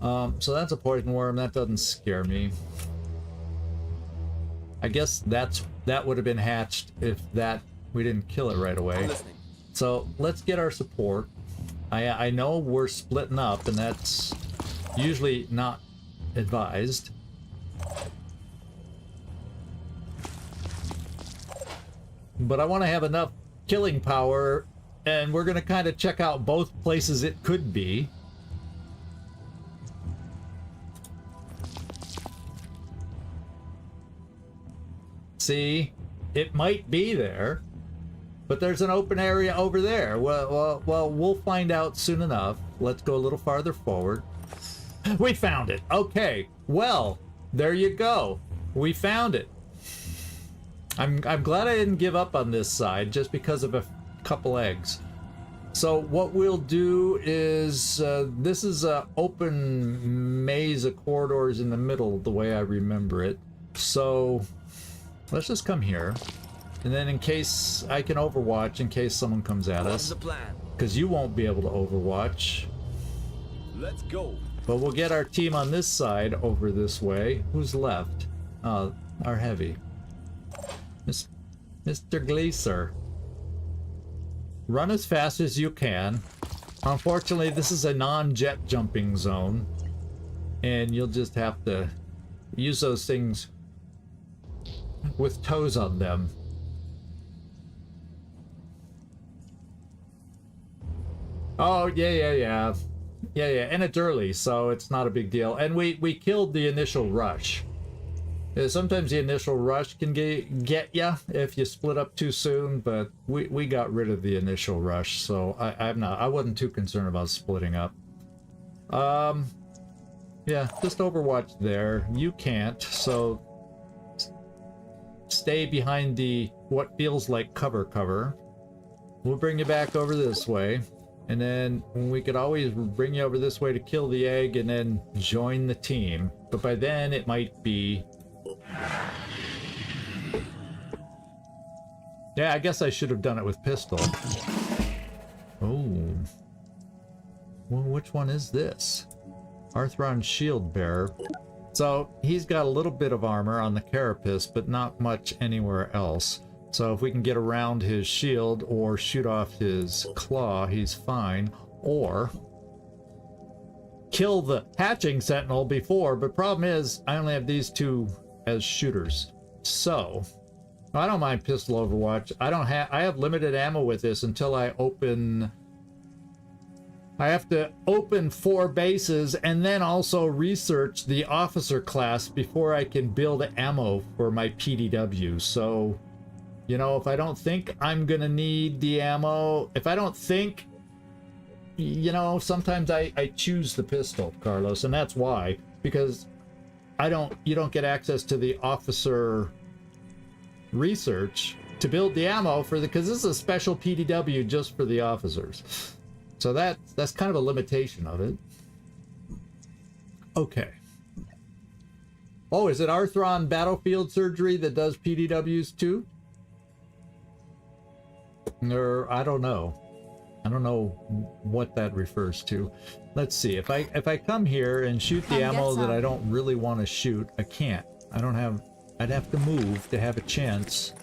So that's a poison worm. That doesn't scare me. I guess that would have been hatched if we didn't kill it right away. So let's get our support. I know we're splitting up, and that's usually not advised. But I want to have enough killing power, and we're going to kind of check out both places it could be. See, it might be there, but there's an open area over there. Well, we'll find out soon enough. Let's go a little farther forward. We found it. Okay, well, there you go. We found it. I'm glad I didn't give up on this side just because of a couple eggs. So what we'll do is, this is an open maze of corridors in the middle, the way I remember it. So let's just come here, and then in case I can overwatch, in case someone comes at us, because you won't be able to overwatch. Let's go. But we'll get our team on this side over this way. Who's left? Our heavy. Mr. Gleaser. run as fast as you can. Unfortunately, this is a non-jet jumping zone, and you'll just have to use those things with toes on them. Oh, yeah, and it's early, so it's not a big deal. And we killed the initial rush. Sometimes the initial rush can get ya if you split up too soon, but we got rid of the initial rush, so I wasn't too concerned about splitting up. Yeah, just Overwatch there. You can't, so stay behind the what feels like cover. We'll bring you back over this way, and then we could always bring you over this way to kill the egg and then join the team. But by then it might be... Yeah, I guess I should have done it with pistol. Oh. Well, which one is this? Arthron Shield Bearer. So he's got a little bit of armor on the carapace, but not much anywhere else. So if we can get around his shield or shoot off his claw, he's fine. Or kill the Hatching Sentinel before, but problem is I only have these two as shooters. So I don't mind pistol Overwatch. I have limited ammo with this until I have to open 4 bases and then also research the officer class before I can build ammo for my PDW. So, you know, if I don't think I'm gonna need the ammo, if I don't think, you know, sometimes I choose the pistol, Carlos, and that's why, because you don't get access to the officer research to build the ammo for because this is a special PDW just for the officers. So that's kind of a limitation of it. Okay. Oh, is it Arthron Battlefield Surgery that does PDWs too? Or I don't know. I don't know what that refers to. Let's see. If I come here and shoot the ammo that I don't really want to shoot, I can't. I'd have to move to have a chance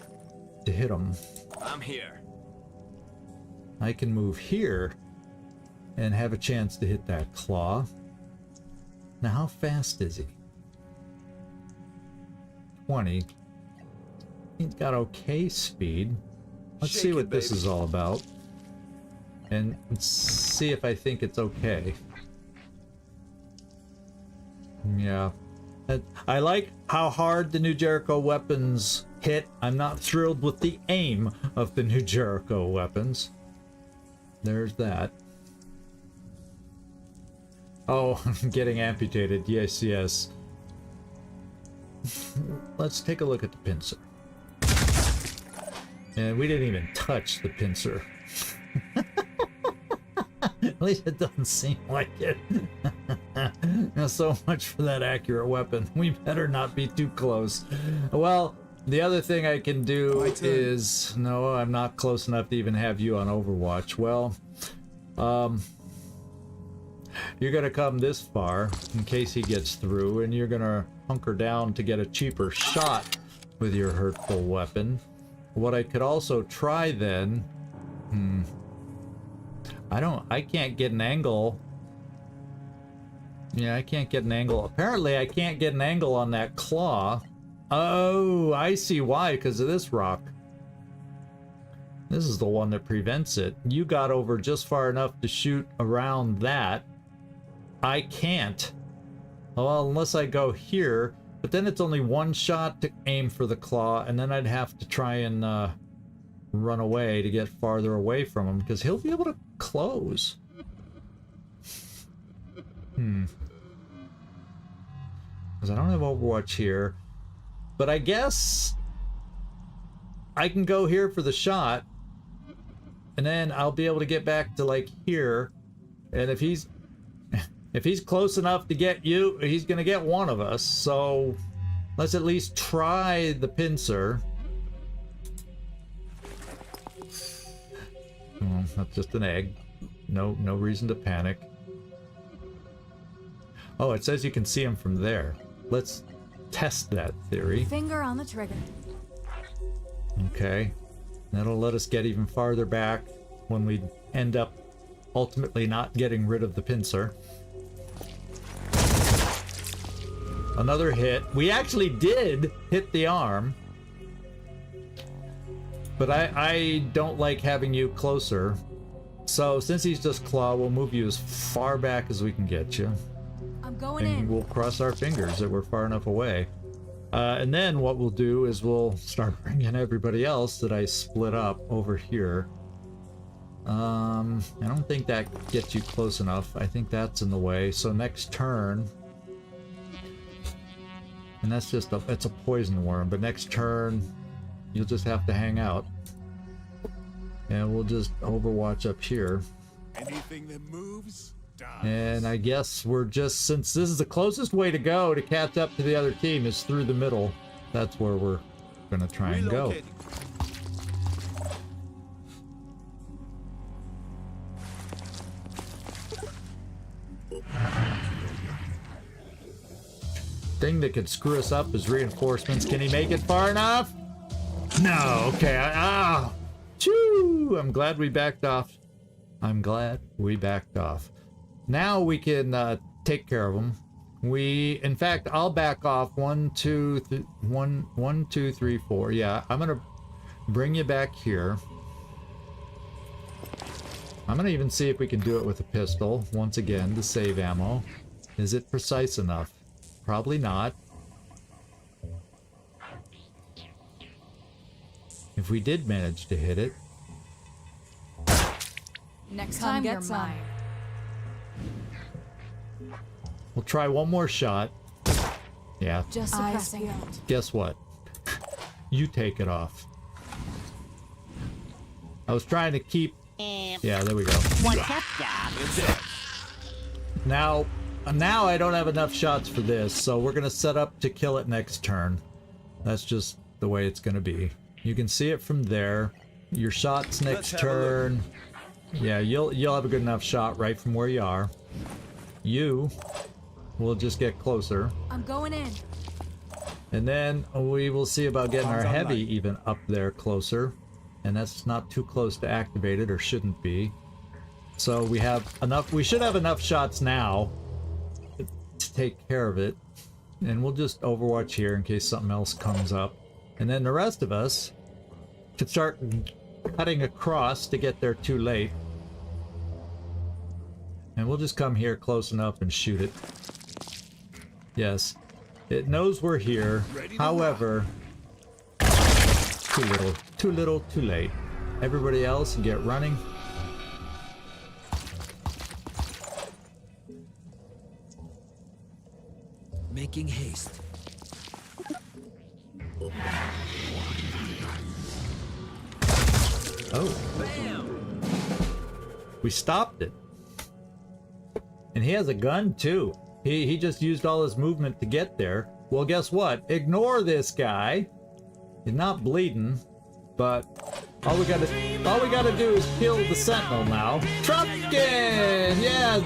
to hit them. I'm here. I can move here and have a chance to hit that claw. Now, how fast is he? 20. He's got okay speed. Let's see what this is all about. And let's see if I think it's okay. Yeah. I like how hard the new Jericho weapons hit. I'm not thrilled with the aim of the new Jericho weapons. There's that. Oh, I'm getting amputated. Yes, yes. Let's take a look at the pincer. And we didn't even touch the pincer. At least it doesn't seem like it. Now, so much for that accurate weapon. We better not be too close. Well, the other thing I can do is... No, I'm not close enough to even have you on Overwatch. Well, you're gonna come this far in case he gets through, and you're gonna hunker down to get a cheaper shot with your hurtful weapon. What I could also try then... I can't get an angle. Yeah, I can't get an angle. Apparently, I can't get an angle on that claw. Oh, I see why, because of this rock. This is the one that prevents it. You got over just far enough to shoot around that. I can't. Well, unless I go here, but then it's only one shot to aim for the claw, and then I'd have to try and run away to get farther away from him, because he'll be able to close. Because I don't have Overwatch here. But I guess I can go here for the shot, and then I'll be able to get back to like here. And if he's close enough to get you, he's gonna get one of us. So let's at least try the pincer. Oh, that's just an egg. No reason to panic. Oh, it says you can see him from there. Let's test that theory. Finger on the trigger. Okay. That'll let us get even farther back when we end up ultimately not getting rid of the pincer. Another hit. We actually did hit the arm. But I don't like having you closer. So since he's just claw, we'll move you as far back as we can get you. I'm going And in. we'll cross our fingers that we're far enough away. And then what we'll do is we'll start bringing everybody else that I split up over here. I don't think that gets you close enough. I think that's in the way. So next turn... And that's just it's a poison worm, but next turn you'll just have to hang out. And we'll just overwatch up here. Anything that moves, dies. And I guess we're just, since this is the closest way to go to catch up to the other team is through the middle, that's where we're gonna try and go. Relocating. Thing that could screw us up is reinforcements. Can he make it far enough? No, okay. Choo! I'm glad we backed off. I'm glad we backed off. Now we can take care of them. In fact, I'll back off 1, 2, 3, 4. Yeah, I'm gonna bring you back here. I'm gonna even see if we can do it with a pistol once again to save ammo. Is it precise enough? Probably not. If we did manage to hit it. Next Come time, get you're some. mine. We'll try one more shot. Yeah, Just Eyes suppressing it. peeled. guess what? You take it off. I was trying to keep... Yeah, there we go. What's up, Doc? Now I don't have enough shots for this, so we're gonna set up to kill it next turn. That's just the way it's gonna be. You can see it from there. Your shots next Let's have a look. turn. Yeah, you'll have a good enough shot right from where you are. You will just get closer, I'm going in. and then we will see about getting our Arms on heavy light. even up there closer, and that's not too close to activate it, or shouldn't be. So we have enough. We should have enough shots now to take care of it, and we'll just overwatch here in case something else comes up, and then the rest of us could start cutting across to get there too late, and we'll just come here close enough and shoot it. Yes, it knows we're here. Ready to However, too little, too late. Everybody else get running. Making haste. Oh. We stopped it. And he has a gun too. He just used all his movement to get there. Well, guess what? Ignore this guy. He's not bleeding, but all we gotta do is kill the Sentinel now. Truckin'! Yeah,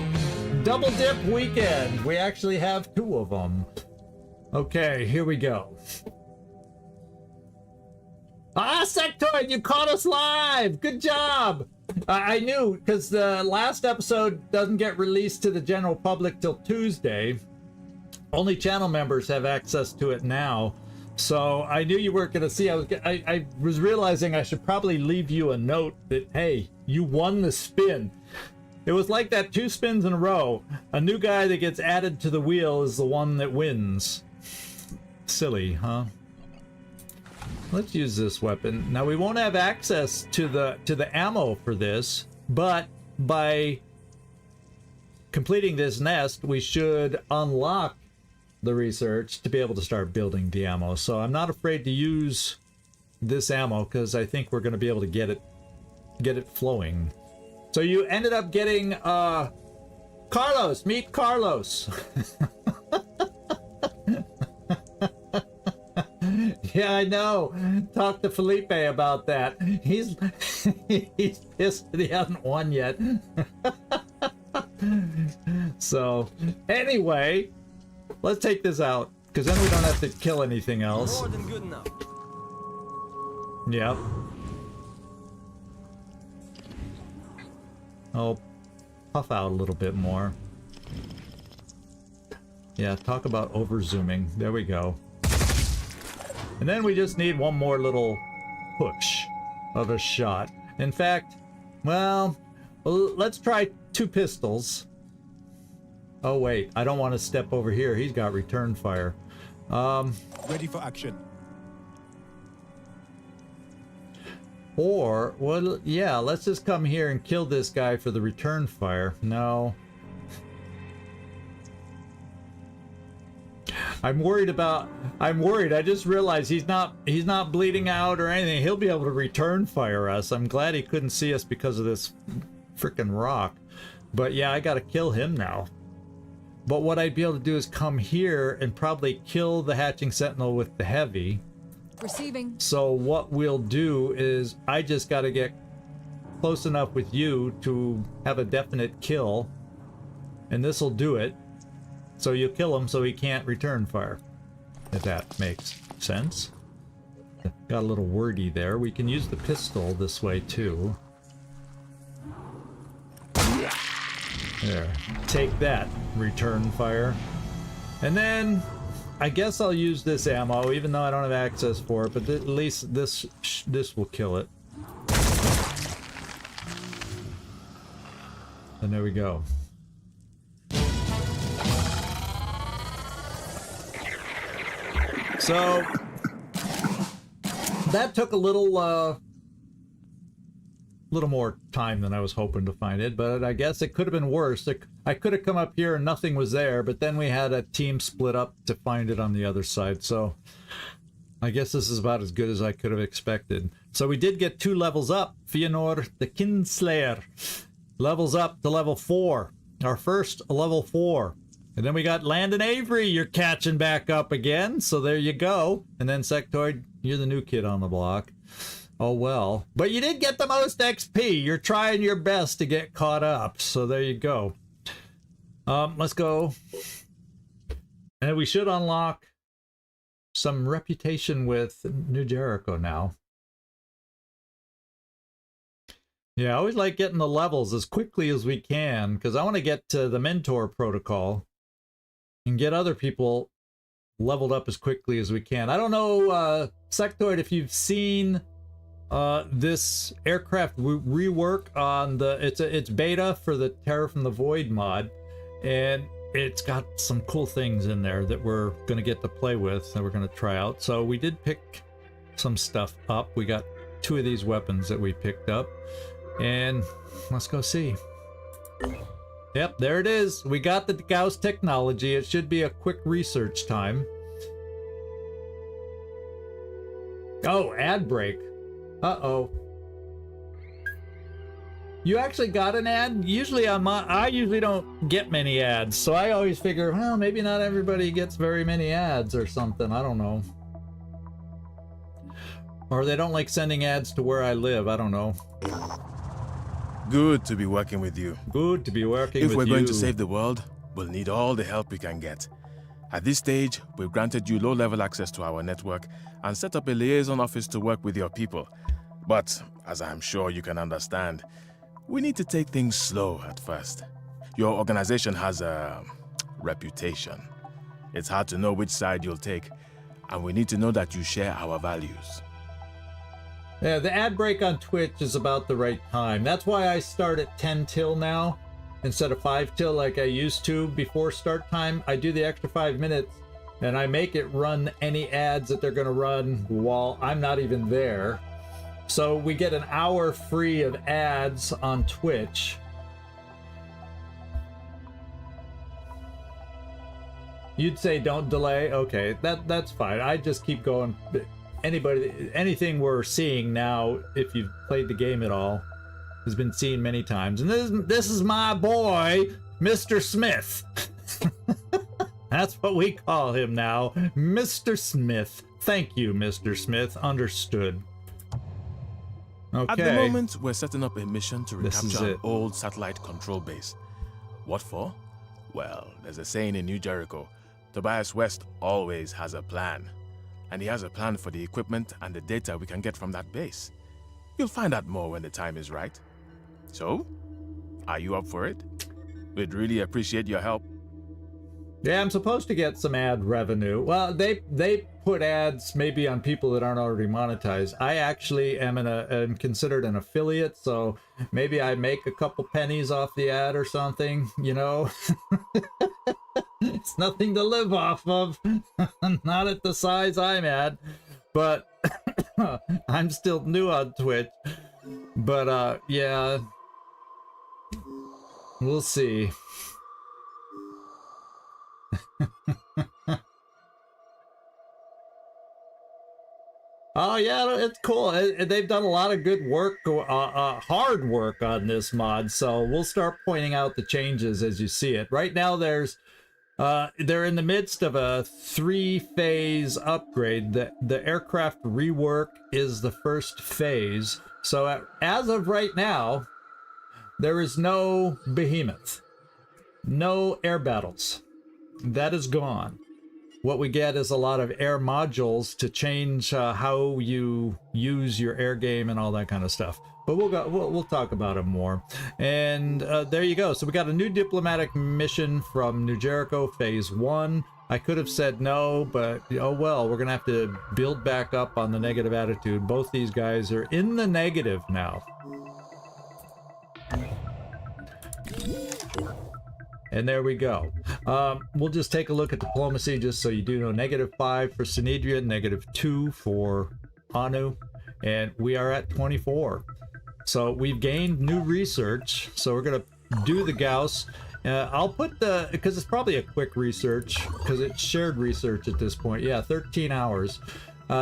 double dip weekend. We actually have 2 of them. Okay, here we go. Ah, Sectoid, you caught us live! Good job! I knew, because the last episode doesn't get released to the general public till Tuesday. Only channel members have access to it now. So I knew you weren't going to see. I was realizing I should probably leave you a note that, hey, you won the spin. It was like that 2 spins in a row. A new guy that gets added to the wheel is the one that wins. Silly, huh? Let's use this weapon. Now we won't have access to the ammo for this, but by completing this nest, we should unlock the research to be able to start building the ammo. So I'm not afraid to use this ammo because I think we're going to be able to get it flowing. So you ended up getting Carlos. Meet Carlos. Yeah, I know. Talk to Felipe about that. He's pissed that he hasn't won yet. So, anyway, let's take this out, because then we don't have to kill anything else. More than good enough. Yep. I'll puff out a little bit more. Yeah, talk about over zooming. There we go. And then we just need one more little push of a shot. In fact, well, let's try 2 pistols. Oh wait, I don't want to step over here. He's got return fire. Ready for action. Or, well, yeah, let's just come here and kill this guy for the return fire. No. I'm worried. I just realized he's not bleeding out or anything. He'll be able to return fire us. I'm glad he couldn't see us because of this freaking rock. But yeah, I gotta kill him now. But what I'd be able to do is come here and probably kill the hatching sentinel with the heavy. Receiving. So what we'll do is I just gotta get close enough with you to have a definite kill. And this'll do it. So you kill him so he can't return fire. If that makes sense. Got a little wordy there. We can use the pistol this way too. There. Take that, return fire. And then I guess I'll use this ammo, even though I don't have access for it, but at least this will kill it. And there we go. So that took a little more time than I was hoping to find it, but I guess it could have been worse. I could have come up here and nothing was there, but then we had a team split up to find it on the other side. So I guess this is about as good as I could have expected. So we did get 2 levels up. Fëanor the Kinslayer levels up to level 4. Our first level 4. And then we got Landon Avery, you're catching back up again, so there you go. And then Sectoid, you're the new kid on the block. Oh well. But you did get the most XP. You're trying your best to get caught up, so there you go. Let's go. And we should unlock some reputation with New Jericho now. Yeah, I always like getting the levels as quickly as we can, because I want to get to the mentor protocol and get other people leveled up as quickly as we can. I don't know, Sectoid, if you've seen this aircraft rework on the it's beta for the Terror from the Void mod, and it's got some cool things in there that we're going to get to play with, that we're going to try out. So we did pick some stuff up. We got 2 of these weapons that we picked up, and let's go see. Yep, there it is. We got the Gauss technology. It should be a quick research time. Oh, ad break. Uh-oh. You actually got an ad? Usually on I usually don't get many ads, so I always figure, well, maybe not everybody gets very many ads or something. I don't know. Or they don't like sending ads to where I live. I don't know. Good to be working with you. Good to be working with you. If we're going to save the world, we'll need all the help we can get. At this stage, we've granted you low-level access to our network and set up a liaison office to work with your people. But, as I'm sure you can understand, we need to take things slow at first. Your organization has a reputation. It's hard to know which side you'll take, and we need to know that you share our values. Yeah, the ad break on Twitch is about the right time. That's why I start at 10 till now instead of 5 till like I used to before start time. I do the extra 5 minutes and I make it run any ads that they're going to run while I'm not even there. So we get an hour free of ads on Twitch. You'd say don't delay? Okay, that's fine. I just keep going. Anything we're seeing now, if you've played the game at all, has been seen many times. And this is my boy, Mr. Smith. That's what we call him now, Mr. Smith. Thank you, Mr. Smith. Understood. Okay. At the moment, we're setting up a mission to This is recapture an it. old satellite control base. What for? Well, there's a saying in New Jericho, Tobias West always has a plan. And he has a plan for the equipment and the data we can get from that base. You'll find out more when the time is right. So, Are you up for it? We'd really appreciate your help. Yeah, I'm supposed to get some ad revenue. Well, they put ads maybe on people that aren't already monetized. I actually am considered an affiliate, so maybe I make a couple pennies off the ad or something, you know? It's nothing to live off of. Not at the size I'm at, but I'm still new on Twitch. But yeah, we'll see. Oh yeah, it's cool. They've done a lot of good work, hard work on this mod. So we'll start pointing out the changes as you see it. Right now, they're in the midst of a 3-phase upgrade. The aircraft rework is the first phase. So as of right now, there is no behemoth, no air battles. That is gone. What we get is a lot of air modules to change how you use your air game and all that kind of stuff. But we'll talk about it more. And there you go. So we got a new diplomatic mission from New Jericho, Phase 1. I could have said no, but oh well, we're gonna have to build back up on the negative attitude. Both these guys are in the negative now. And there we go. We'll just take a look at diplomacy just so you do know. -5 for Sinedria, -2 for Anu, and we are at 24. So we've gained new research. So we're gonna do the Gauss. I'll put because it's probably a quick research because it's shared research at this point. Yeah, 13 hours.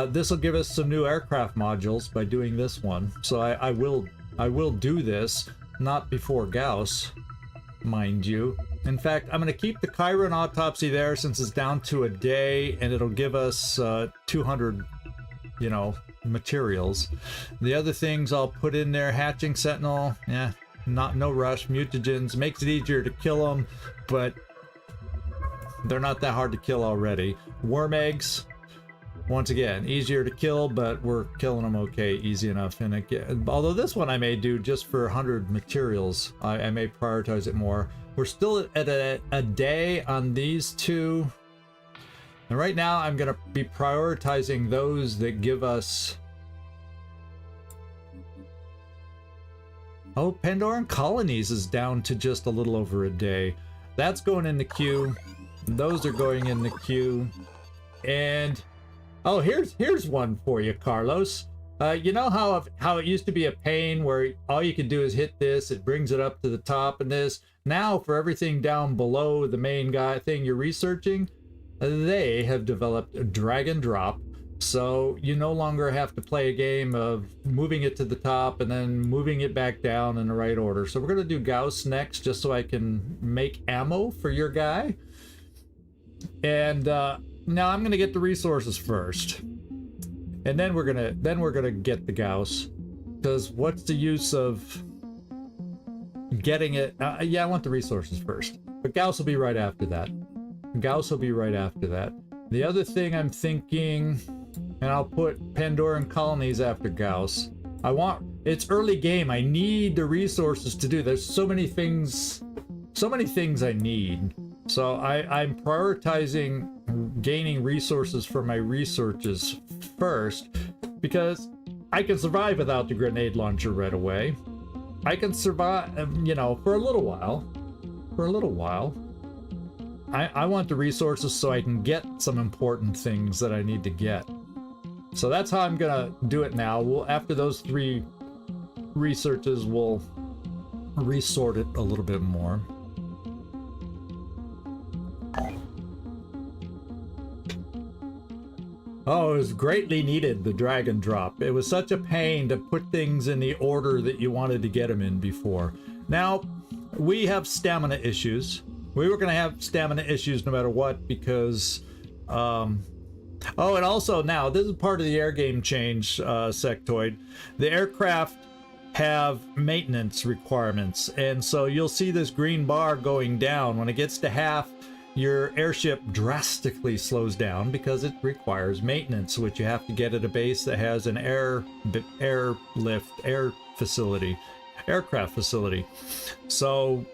This will give us some new aircraft modules by doing this one. So I will do this, not before Gauss, mind you. In fact, I'm going to keep the Chiron autopsy there since it's down to a day, and it'll give us 200, you know, materials. The other things I'll put in there: Hatching Sentinel, yeah, no rush. Mutagens makes it easier to kill them, but they're not that hard to kill already. Worm eggs, once again, easier to kill, but we're killing them okay, easy enough. And again, although this one I may do just for 100 materials, I may prioritize it more. We're still at a day on these two. And right now I'm going to be prioritizing those that give us... Oh, Pandoran Colonies is down to just a little over a day. That's going in the queue. Those are going in the queue. And... oh, here's one for you, Carlos. You know how it used to be a pain where all you could do is hit this, it brings it up to the top, and this. Now, for everything down below the main thing you're researching, they have developed a drag and drop. So you no longer have to play a game of moving it to the top and then moving it back down in the right order. So we're going to do Gauss next, just so I can make ammo for your guy. And now I'm going to get the resources first. And then we're gonna get the Gauss, because what's the use of getting it? Yeah, I want the resources first, but Gauss will be right after that. Gauss will be right after that. The other thing I'm thinking, and I'll put Pandoran Colonies after Gauss. It's early game. I need the resources to do. There's so many things I need. So I'm prioritizing gaining resources for my researches first, because I can survive without the grenade launcher right away. I can survive, you know, for a little while. I want the resources so I can get some important things that I need to get. So that's how I'm gonna do it now. After those 3 researches, we'll resort it a little bit more. Oh, it was greatly needed, the drag and drop. It was such a pain to put things in the order that you wanted to get them in before. Now, we have stamina issues. We were going to have stamina issues no matter what, because... oh, and also now, this is part of the air game change, Sectoid. The aircraft have maintenance requirements, and so you'll see this green bar going down. When it gets to half, your airship drastically slows down because it requires maintenance, which you have to get at a base that has an air facility. aircraft facility. So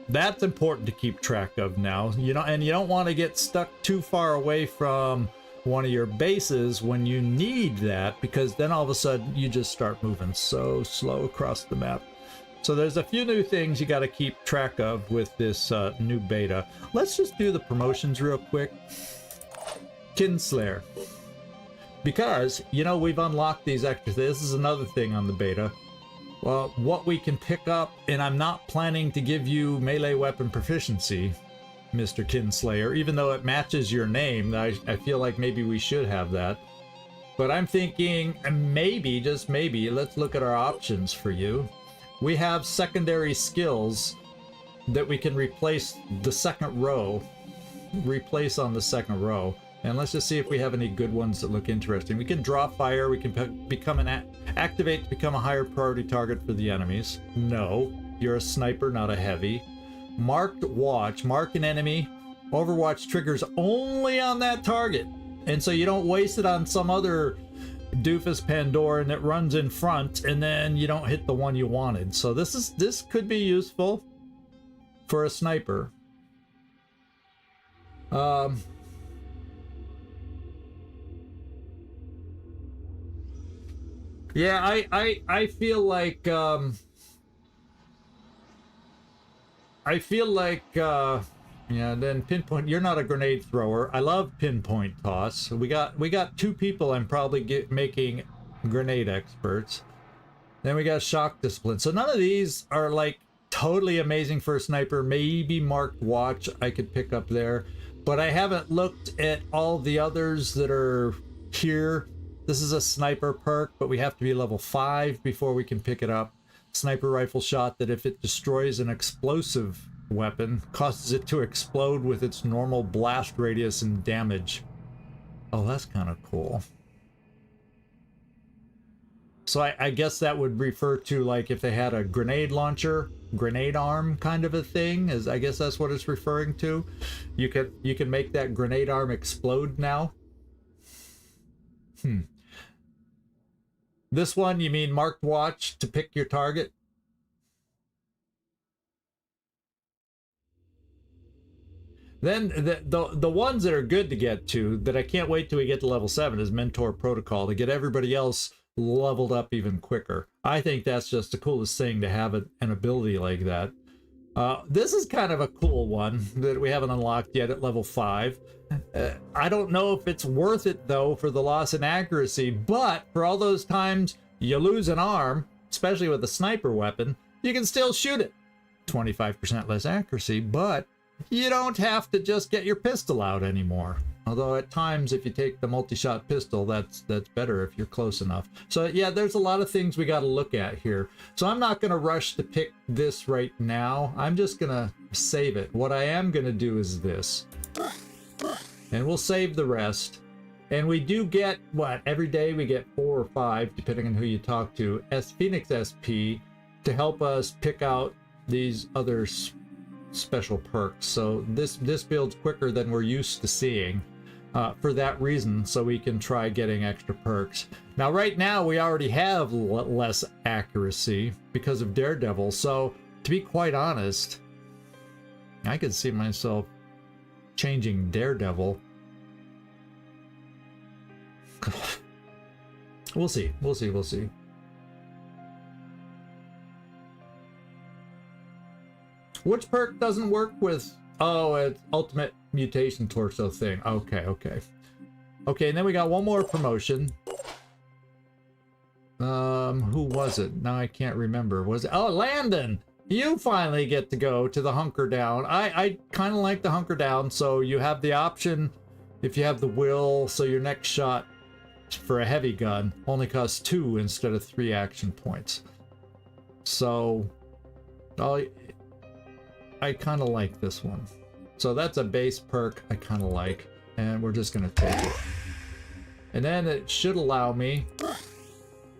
that's important to keep track of now. You know, and you don't want to get stuck too far away from one of your bases when you need that, because then all of a sudden you just start moving so slow across the map. So there's a few new things you got to keep track of with this new beta. Let's just do the promotions real quick. Kinslayer. Because, you know, we've unlocked these extras. This is another thing on the beta. Well, what we can pick up, and I'm not planning to give you melee weapon proficiency, Mr. Kinslayer, even though it matches your name. I feel like maybe we should have that. But I'm thinking maybe, just maybe, let's look at our options for you. We have secondary skills that we can replace the second row. Replace on the second row. And let's just see if we have any good ones that look interesting. We can draw fire. We can become activate to become a higher priority target for the enemies. No, you're a sniper, not a heavy. Marked watch. Mark an enemy. Overwatch triggers only on that target. And so you don't waste it on some other doofus Pandoran that runs in front and then you don't hit the one you wanted. So this could be useful for a sniper. Yeah, I feel like yeah, then pinpoint. You're not a grenade thrower. I love pinpoint toss. We got two people I'm probably making grenade experts. Then we got shock discipline. So none of these are like totally amazing for a sniper. Maybe marked watch I could pick up there, but I haven't looked at all the others that are here. This is a sniper perk, but we have to be level 5 before we can pick it up. Sniper rifle shot that if it destroys an explosive weapon, causes it to explode with its normal blast radius and damage. Oh, that's kind of cool. So I guess that would refer to like if they had a grenade launcher, grenade arm kind of a thing. I guess that's what it's referring to. You can make that grenade arm explode now. This one, you mean marked watch to pick your target? Then the ones that are good to get to, that I can't wait till we get to level 7, is Mentor Protocol, to get everybody else leveled up even quicker. I think that's just the coolest thing, to have an ability like that. This is kind of a cool one that we haven't unlocked yet at level 5. I don't know if it's worth it though for the loss in accuracy, but for all those times you lose an arm, especially with a sniper weapon, you can still shoot it. 25% less accuracy, but you don't have to just get your pistol out anymore. Although at times if you take the multi-shot pistol, that's better if you're close enough. So yeah, there's a lot of things we got to look at here. So I'm not going to rush to pick this right now. I'm just going to save it. What I am going to do is this. And we'll save the rest. And we do get, what, every day we get 4 or 5, depending on who you talk to, Phoenix SP, to help us pick out these other special perks. So this builds quicker than we're used to seeing for that reason, so we can try getting extra perks. Now right now we already have less accuracy because of Daredevil, so to be quite honest, I could see myself changing Daredevil. We'll see. Which perk doesn't work with... Oh, it's Ultimate Mutation Torso thing. Okay. Okay, and then we got one more promotion. Who was it? Now I can't remember. Was it... Oh, Landon! You finally get to go to the Hunker Down. I kind of like the Hunker Down, so you have the option, if you have the will, so your next shot for a heavy gun only costs 2 instead of 3 action points. So... I kind of like this one. So that's a base perk I kind of like, and we're just gonna take it. And then it should allow me...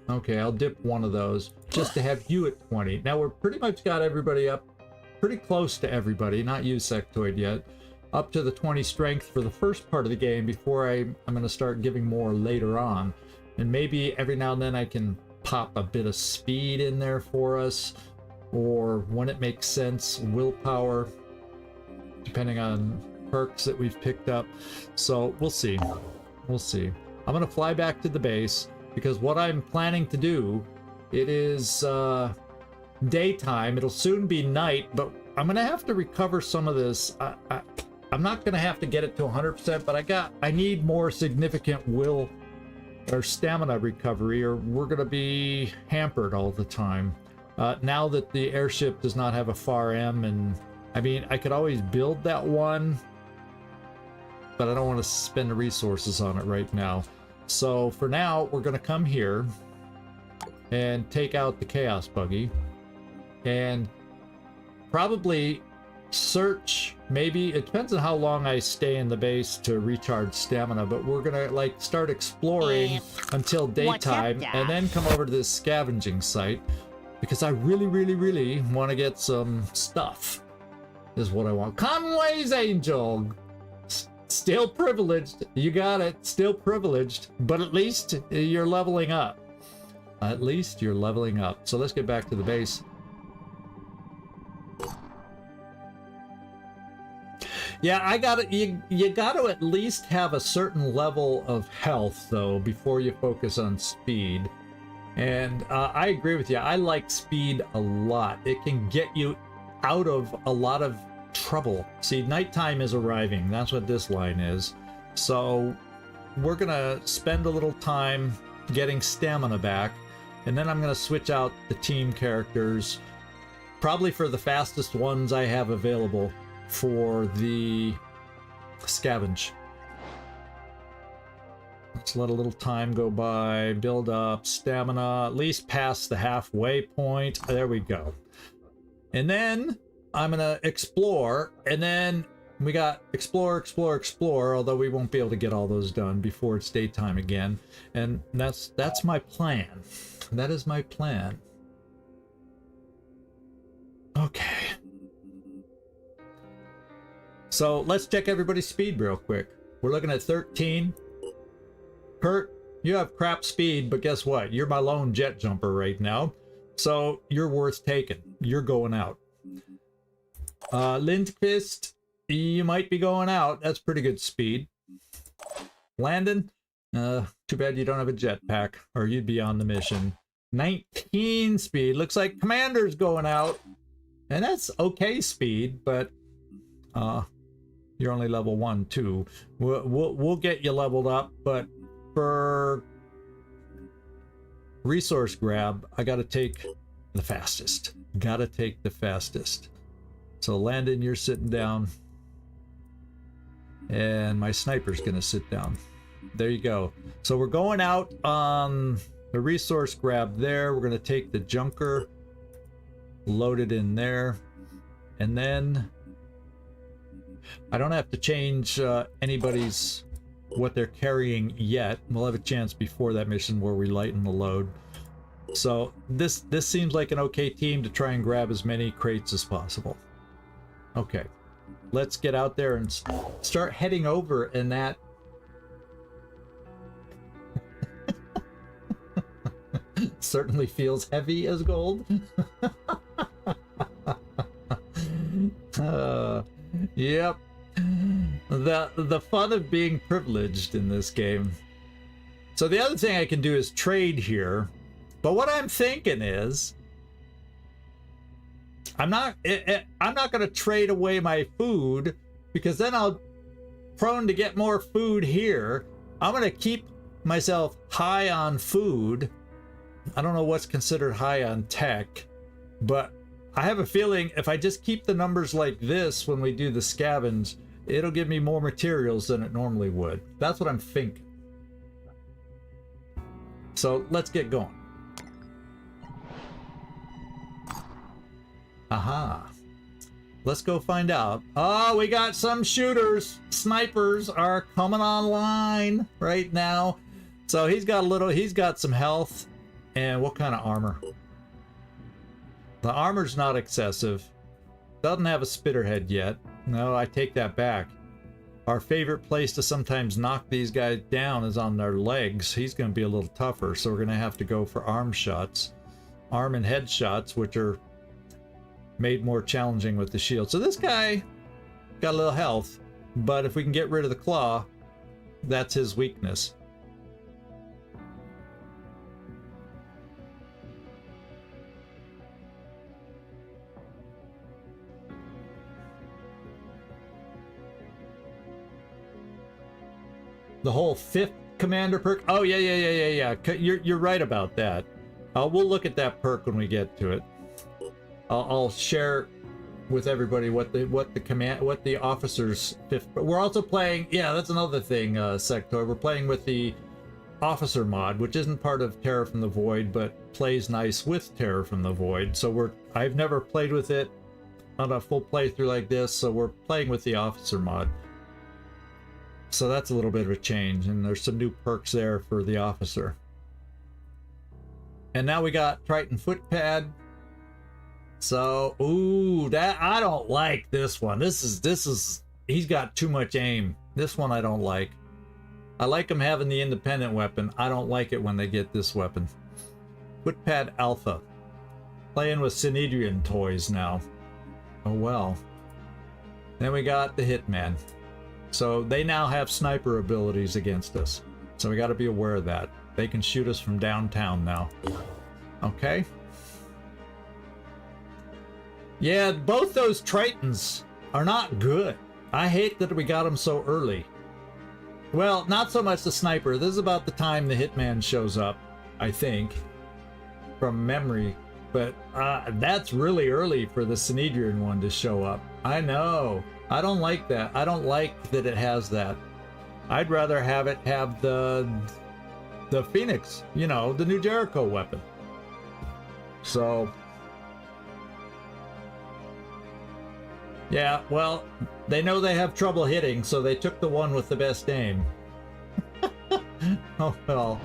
Okay, I'll dip one of those just to have you at 20. Now we're pretty much got everybody up, pretty close to everybody, not you Sectoid yet, up to the 20 strength for the first part of the game before I'm gonna start giving more later on. And maybe every now and then I can pop a bit of speed in there for us, or when it makes sense, willpower, depending on perks that we've picked up. So we'll see. We'll see. I'm gonna fly back to the base because what I'm planning to do, it is daytime. It'll soon be night, but I'm gonna have to recover some of this. I'm not gonna have to get it to 100%, but I need more significant will or stamina recovery, or we're gonna be hampered all the time. Now that the airship does not have a FAR M, and I mean, I could always build that one, but I don't want to spend the resources on it right now. So for now, we're gonna come here and take out the Chaos Buggy, and probably search, maybe, it depends on how long I stay in the base to recharge stamina, but we're gonna like start exploring until daytime and then come over to this scavenging site because I really want to get some stuff is what I want. Conway's Angel, still privileged, you got it, still privileged, but at least you're leveling up. At least you're leveling up. So let's get back to the base. Yeah, you gotta at least have a certain level of health though before you focus on speed. And I agree with you. I like speed a lot. It can get you out of a lot of trouble. See, nighttime is arriving. That's what this line is. So we're gonna spend a little time getting stamina back, and then I'm gonna switch out the team characters, probably for the fastest ones I have available for the scavenge. Let's let a little time go by, build up stamina, at least past the halfway point. There we go. And then I'm gonna explore, and then we got explore, although we won't be able to get all those done before it's daytime again. And that's my plan. That is my plan. Okay. So let's check everybody's speed real quick. We're looking at 13. Kurt, you have crap speed, but guess what? You're my lone jet jumper right now. So you're worth taking. You're going out. Lindqvist, you might be going out. That's pretty good speed. Landon, too bad you don't have a jetpack, or you'd be on the mission. 19 speed. Looks like Commander's going out. And that's okay speed, but you're only level 1 too. We'll get you leveled up, but for resource grab, I gotta take the fastest. Gotta take the fastest. So Landon, you're sitting down, and my sniper's gonna sit down. There you go. So we're going out on the resource grab there. We're gonna take the junker, load it in there, and then I don't have to change anybody's what they're carrying yet. We'll have a chance before that mission where we lighten the load. So this seems like an okay team to try and grab as many crates as possible. Okay, let's get out there and start heading over in that. Certainly feels heavy as gold. Yep. The fun of being privileged in this game. So the other thing I can do is trade here, but what I'm thinking is I'm not going to trade away my food, because then I'll prone to get more food here. I'm going to keep myself high on food. I don't know what's considered high on tech, but I have a feeling if I just keep the numbers like this when we do the scavenge, it'll give me more materials than it normally would. That's what I'm thinking. So let's get going. Aha. Let's go find out. Oh, we got some shooters. Snipers are coming online right now. So he's got some health. And what kind of armor? The armor's not excessive. Doesn't have a spitter head yet. No, I take that back. Our favorite place to sometimes knock these guys down is on their legs. He's going to be a little tougher, so we're going to have to go for arm shots. Arm and head shots, which are made more challenging with the shield. So this guy got a little health, but if we can get rid of the claw, that's his weakness. The whole 5th commander perk. Oh yeah. You're right about that. We'll look at that perk when we get to it. I'll share with everybody what the officers 5th. But we're also playing. Yeah, that's another thing, Sector. We're playing with the officer mod, which isn't part of Terror from the Void, but plays nice with Terror from the Void. So I've never played with it on a full playthrough like this, so we're playing with the officer mod. So that's a little bit of a change, and there's some new perks there for the officer. And now we got Triton Footpad. So, ooh, that I don't like this one. This is he's got too much aim. This one I don't like. I like him having the independent weapon. I don't like it when they get this weapon. Footpad Alpha. Playing with Synedrian toys now. Oh well. Then we got the Hitman. So they now have sniper abilities against us. So we got to be aware of that. They can shoot us from downtown now. Okay. Yeah, both those Tritons are not good. I hate that we got them so early. Well, not so much the sniper. This is about the time the Hitman shows up, I think, from memory. But that's really early for the Synedrian one to show up. I know. I don't like that. I don't like that it has that. I'd rather have it have the Phoenix, you know, the New Jericho weapon. So, yeah, well, they know they have trouble hitting, so they took the one with the best aim. Oh, well.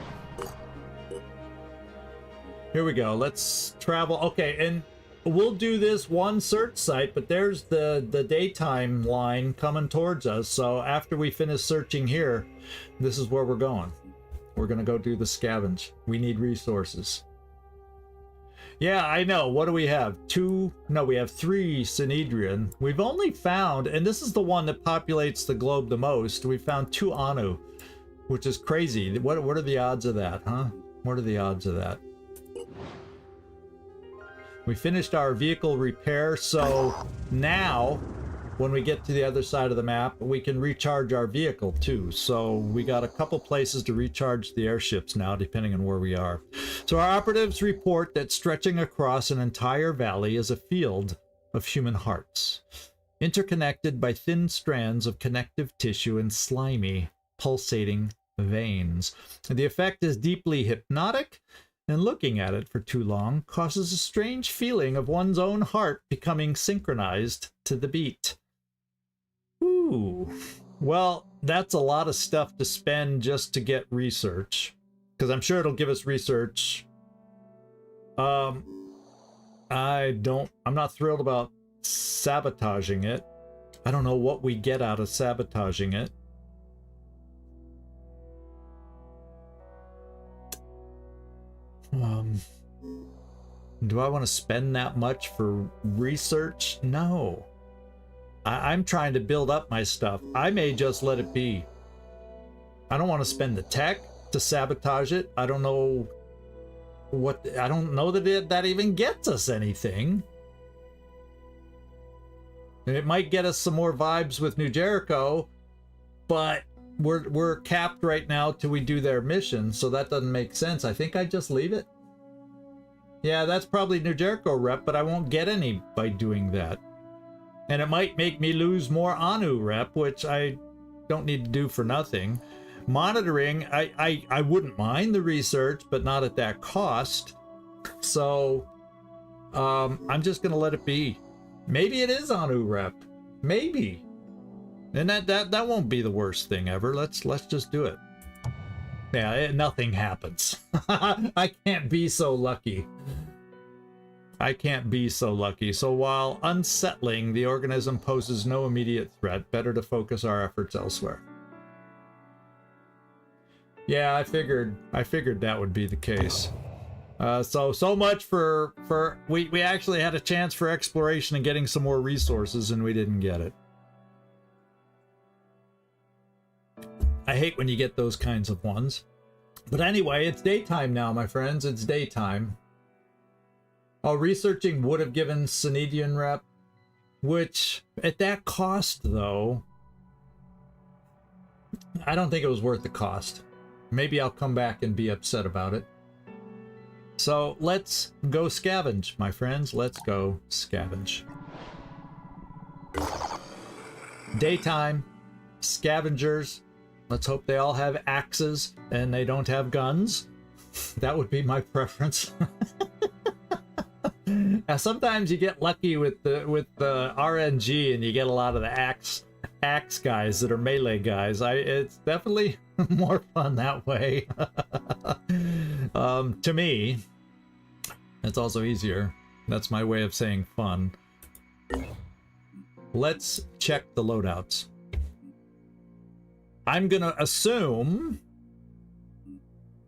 Here we go. Let's travel. Okay, and we'll do this one search site, but there's the daytime line coming towards us. So after we finish searching here, this is where we're going. We're going to go do the scavenge. We need resources. Yeah, I know. What do we have? We have 3 Synedrian. We've only found, and this is the one that populates the globe the most, we found 2 Anu, which is crazy. What are the odds of that, huh? What are the odds of that? We finished our vehicle repair, so now when we get to the other side of the map, we can recharge our vehicle too. So we got a couple places to recharge the airships now, depending on where we are. So our operatives report that stretching across an entire valley is a field of human hearts, interconnected by thin strands of connective tissue and slimy, pulsating veins. The effect is deeply hypnotic, and looking at it for too long causes a strange feeling of one's own heart becoming synchronized to the beat. Ooh. Well, that's a lot of stuff to spend just to get research, because I'm sure it'll give us research. I'm not thrilled about sabotaging it. I don't know what we get out of sabotaging it. Do I want to spend that much for research? No. I'm trying to build up my stuff. I may just let it be. I don't want to spend the tech to sabotage it. I don't know that that even gets us anything. It might get us some more vibes with New Jericho, but we're capped right now till we do their mission, so that doesn't make sense. I think I just leave it. Yeah, that's probably New Jericho rep, but I won't get any by doing that. And it might make me lose more Anu rep, which I don't need to do for nothing. Monitoring, I wouldn't mind the research, but not at that cost. So I'm just gonna let it be. Maybe it is Anu rep. Maybe. And that won't be the worst thing ever. Let's just do it. Yeah, nothing happens. I can't be so lucky. I can't be so lucky. So while unsettling, the organism poses no immediate threat. Better to focus our efforts elsewhere. Yeah, I figured that would be the case. So much for we actually had a chance for exploration and getting some more resources, and we didn't get it. I hate when you get those kinds of ones. But anyway, it's daytime now, my friends. It's daytime. Oh, researching would have given Synedian rep, which at that cost, though, I don't think it was worth the cost. Maybe I'll come back and be upset about it. So let's go scavenge, my friends. Let's go scavenge. Daytime, scavengers. Let's hope they all have axes and they don't have guns. That would be my preference. Now, sometimes you get lucky with the RNG and you get a lot of the axe guys that are melee guys. It's definitely more fun that way. To me, it's also easier. That's my way of saying fun. Let's check the loadouts. I'm gonna assume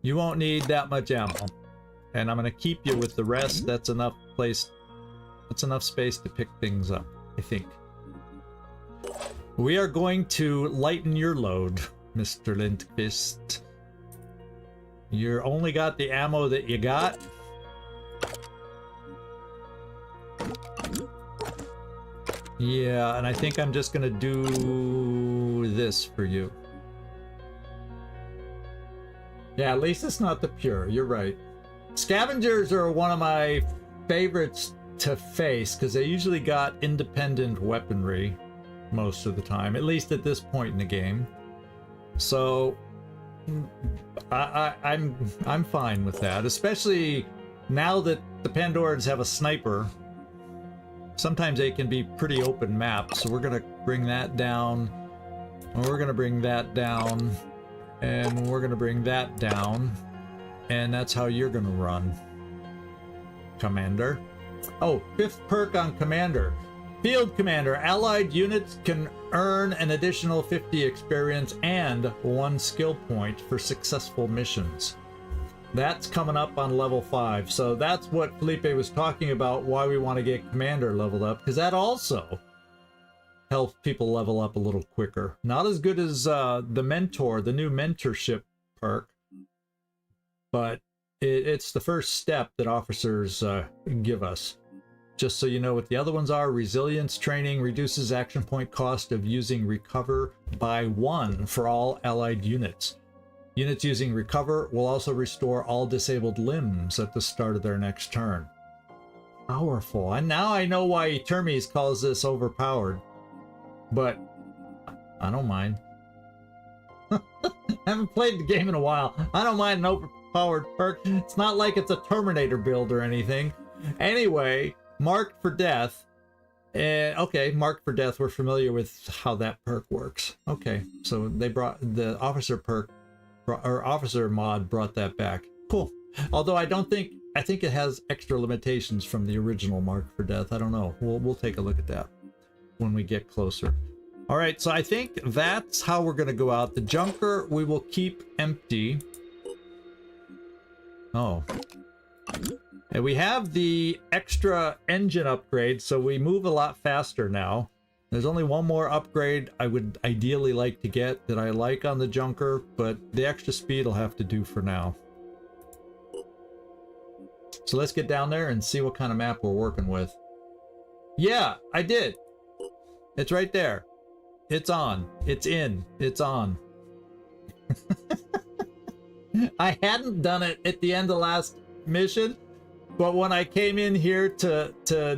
you won't need that much ammo, and I'm gonna keep you with the rest. That's enough place. That's enough space to pick things up, I think. We are going to lighten your load, Mr. Lindqvist. You only got the ammo that you got. Yeah, and I think I'm just gonna do this for you. Yeah, at least it's not the pure. You're right. Scavengers are one of my favorites to face because they usually got independent weaponry most of the time, at least at this point in the game. So I'm fine with that, especially now that the Pandorans have a sniper. Sometimes they can be pretty open maps, so we're gonna bring that down, and we're gonna bring that down, and we're gonna bring that down, and that's how you're gonna run, Commander. Oh, 5th perk on Commander. Field Commander. Allied units can earn an additional 50 experience and 1 skill point for successful missions. That's coming up on level 5. So that's what Felipe was talking about, why we want to get Commander leveled up, because that also helps people level up a little quicker. Not as good as the Mentor, the new Mentorship perk, but it's the first step that officers give us. Just so you know what the other ones are: Resilience Training reduces action point cost of using Recover by 1 for all allied units. Units using Recover will also restore all disabled limbs at the start of their next turn. Powerful. And now I know why Termes calls this overpowered. But I don't mind. I haven't played the game in a while. I don't mind an overpowered perk. It's not like it's a Terminator build or anything. Anyway, Marked for Death. Okay, Marked for Death. We're familiar with how that perk works. Okay, so they brought the officer perk, or officer mod brought that back. Cool. Although I think it has extra limitations from the original Marked for Death. I don't know. We'll take a look at that when we get closer. All right, so I think that's how we're going to go out. The Junker we will keep empty. Oh. And we have the extra engine upgrade, so we move a lot faster now. There's only one more upgrade I would ideally like to get that I like on the Junker, but the extra speed will have to do for now. So let's get down there and see what kind of map we're working with. Yeah, I did. It's right there. It's on. It's in. It's on. I hadn't done it at the end of last mission, but when I came in here to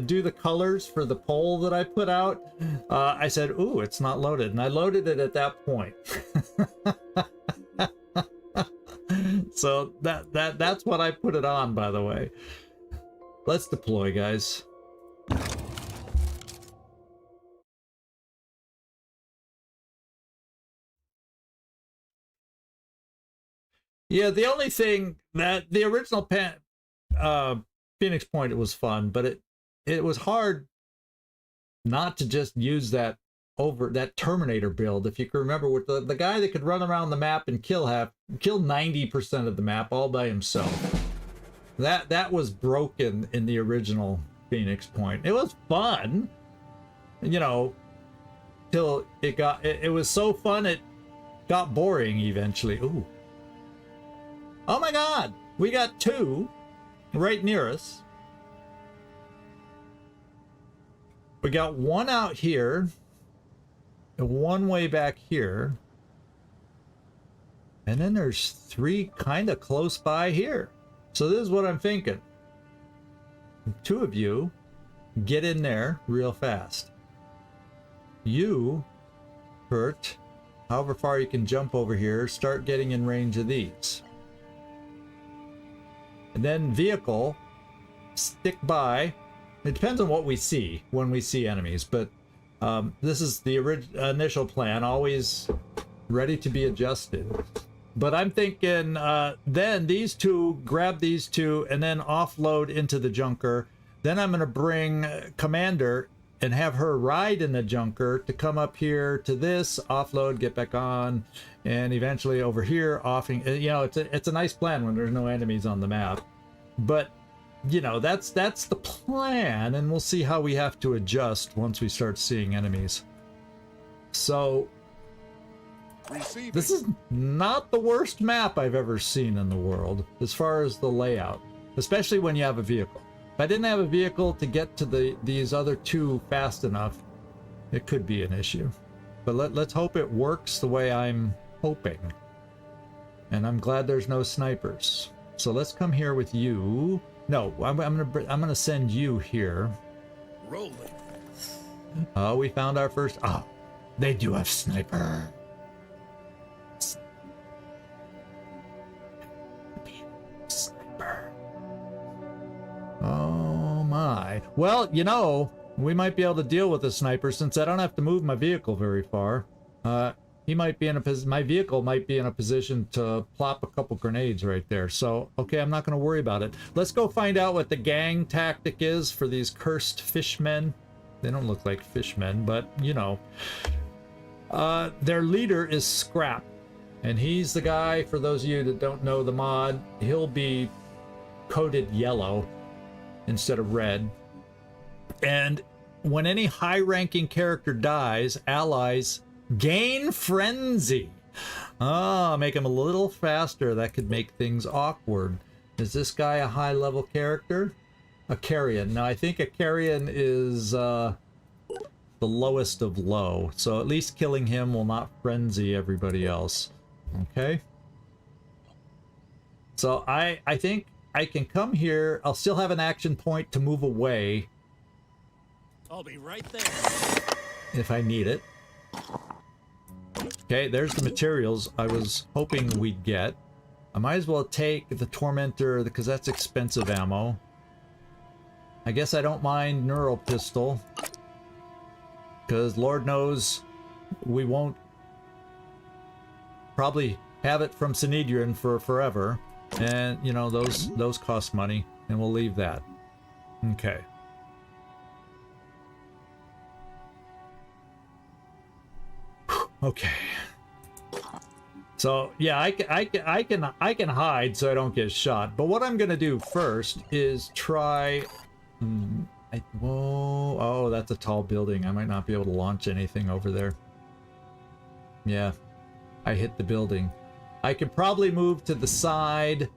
do the colors for the poll that I put out, I said, ooh, it's not loaded. And I loaded it at that point. So that's what I put it on, by the way. Let's deploy, guys. Yeah, the only thing that the original Phoenix Point, it was fun, but it was hard not to just use that Terminator build. If you can remember, with the guy that could run around the map and kill 90% of the map all by himself. That was broken in the original Phoenix Point. It was fun, you know, till it was so fun it got boring eventually. Ooh. Oh my god! We got two right near us. We got one out here, and one way back here. And then there's three kind of close by here. So this is what I'm thinking. Two of you get in there real fast. You, Kurt, however far you can jump over here, start getting in range of these. And then vehicle, stick by. It depends on what we see when we see enemies, but this is the initial plan, always ready to be adjusted. But I'm thinking then these two, grab these two, and then offload into the junker. Then I'm going to bring Commander and have her ride in the junker to come up here to this, offload, get back on, and eventually over here, offing. You know, it's a nice plan when there's no enemies on the map. But, you know, that's the plan, and we'll see how we have to adjust once we start seeing enemies. So this is not the worst map I've ever seen in the world as far as the layout, especially when you have a vehicle. If I didn't have a vehicle to get to these other two fast enough, it could be an issue. But let's hope it works the way I'm hoping. And I'm glad there's no snipers. So let's come here with you. No, I'm gonna send you here. Rolling. Oh, we found our first. Oh, they do have sniper. Sniper. Oh my. Well, you know, we might be able to deal with the sniper since I don't have to move my vehicle very far. He might be in my vehicle might be in a position to plop a couple grenades right there. So, okay, I'm not going to worry about it. Let's go find out what the gang tactic is for these cursed fishmen. They don't look like fishmen, but, you know. Their leader is Scrap. And he's the guy, for those of you that don't know the mod, he'll be coated yellow instead of red. And when any high-ranking character dies, allies gain frenzy. Make him a little faster. That could make things awkward. Is this guy a high-level character? A carrion. Now, I think a carrion is the lowest of low. So at least killing him will not frenzy everybody else. Okay. So I think I can come here. I'll still have an action point to move away. I'll be right there. If I need it. Okay, there's the materials I was hoping we'd get. I might as well take the Tormentor because that's expensive ammo. I guess I don't mind Neural Pistol. Because Lord knows we won't probably have it from Synedrian for forever. And, you know, those cost money. And we'll leave that. Okay. Okay. So yeah, I can hide so I don't get shot. But what I'm gonna do first is try. Whoa! Oh, that's a tall building. I might not be able to launch anything over there. Yeah, I hit the building. I could probably move to the side.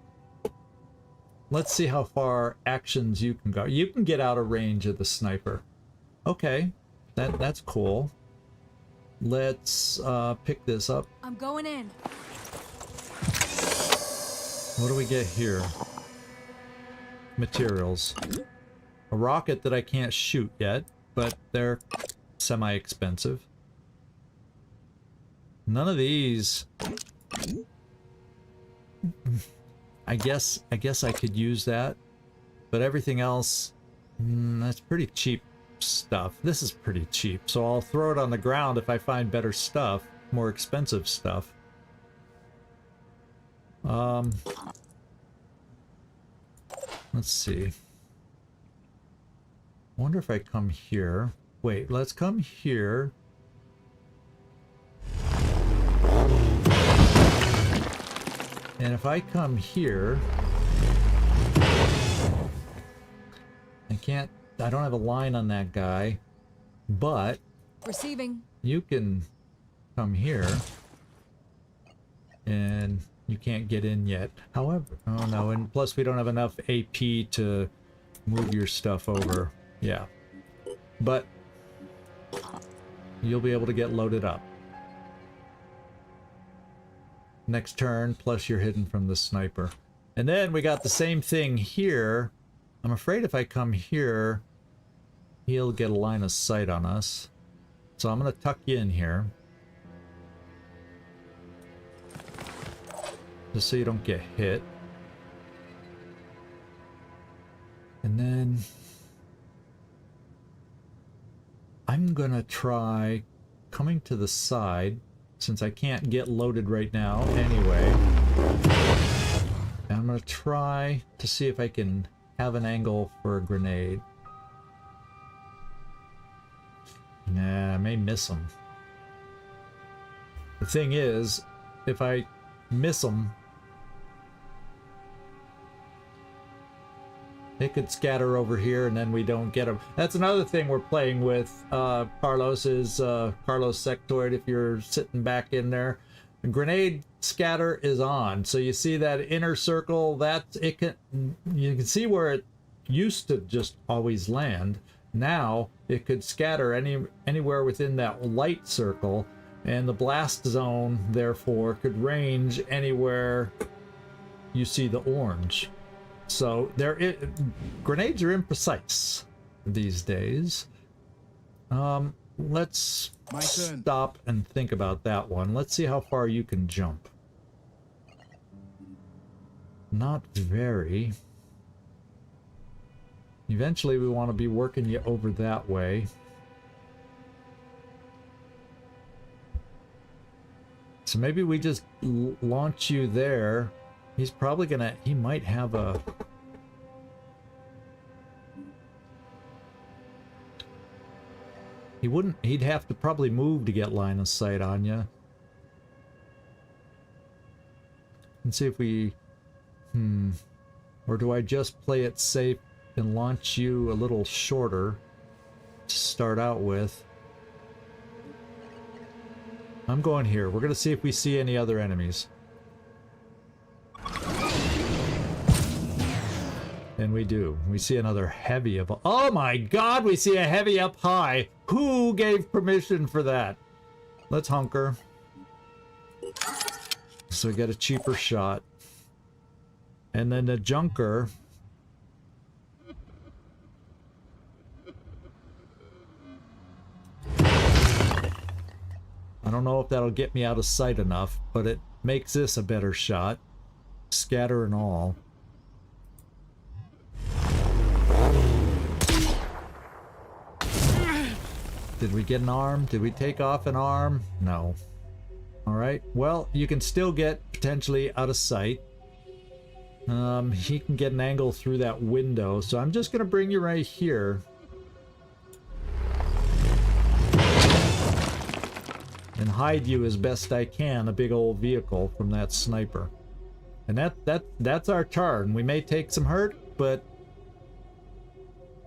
Let's see how far actions you can go. You can get out of range of the sniper. Okay, that's cool. Let's pick this up. I'm going in. What do we get here? Materials. A rocket that I can't shoot yet, but they're semi-expensive. None of these. I guess I could use that, but everything else, that's pretty cheap stuff. This is pretty cheap, so I'll throw it on the ground if I find better stuff, more expensive stuff. Let's see. I wonder if I come here. Wait, let's come here. And if I come here, I don't have a line on that guy, but Receiving. you can come here and you can't get in yet. However, oh no, and plus we don't have enough AP to move your stuff over. Yeah, but you'll be able to get loaded up next turn, plus you're hidden from the sniper. And then we got the same thing here. I'm afraid if I come here, he'll get a line of sight on us. So I'm gonna tuck you in here, just so you don't get hit. And then I'm gonna try coming to the side, since I can't get loaded right now anyway. And I'm gonna try to see if I can have an angle for a grenade. Nah, I may miss him. The thing is, if I miss him, it could scatter over here and then we don't get him. That's another thing we're playing with, Carlos, is Carlos Sectoid, if you're sitting back in there. The grenade scatter is on. So you see that inner circle, you can see where it used to just always land. Now it could scatter anywhere within that light circle, and the blast zone therefore could range anywhere you see the orange. So grenades are imprecise these days. Let's stop and think about that one. Let's see how far you can jump. Not very. Eventually we want to be working you over that way. So maybe we just launch you there. He's probably gonna, he might have a... he'd have to probably move to get line of sight on you. Let's see if we... Or do I just play it safe and launch you a little shorter to start out with? I'm going here. We're going to see if we see any other enemies. And we do. We see another heavy of... Oh my god, we see a heavy up high. Who gave permission for that? Let's hunker. So we get a cheaper shot. And then the junker... I don't know if that'll get me out of sight enough, but it makes this a better shot. Scatter and all. Did we get an arm? Did we take off an arm? No. Alright, well, you can still get potentially out of sight. He can get an angle through that window, so I'm just gonna bring you right here. And hide you as best I can, a big old vehicle, from that sniper. And that's our turn. We may take some hurt, but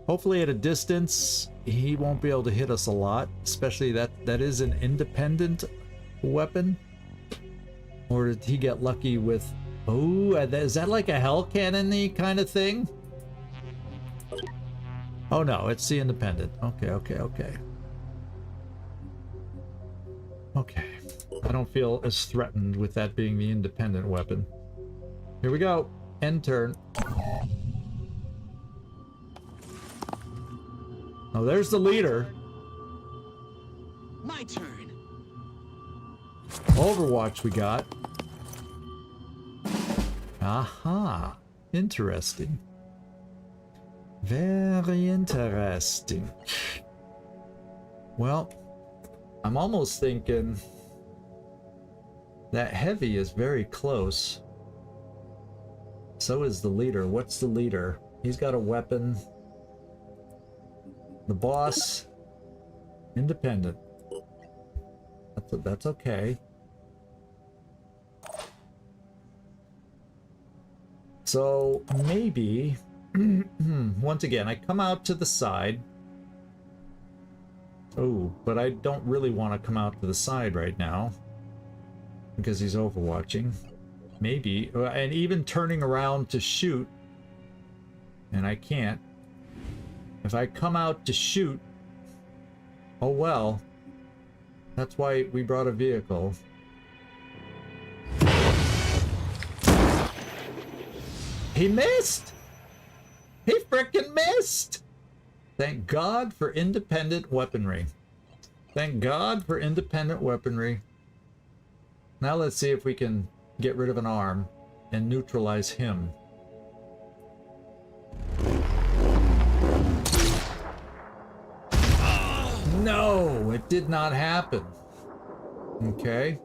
hopefully at a distance he won't be able to hit us a lot, especially that is an independent weapon. Or did he get lucky with... Oh, is that like a hell cannon-y kind of thing? Oh no, it's the independent. Okay. Okay, I don't feel as threatened with that being the independent weapon. Here we go. End turn. Oh, there's the leader. My turn. Overwatch we got. Aha. Interesting. Very interesting. Well, I'm almost thinking that heavy is very close. So is the leader. What's the leader? He's got a weapon. The boss, independent. That's okay. So maybe, once again, I come out to the side. Oh, but I don't really want to come out to the side right now because he's overwatching. Maybe, and even turning around to shoot, and I can't. If I come out to shoot, oh well. That's why we brought a vehicle. He missed! He frickin' missed! Thank God for independent weaponry. Thank God for independent weaponry. Now let's see if we can get rid of an arm and neutralize him. No, it did not happen. Okay.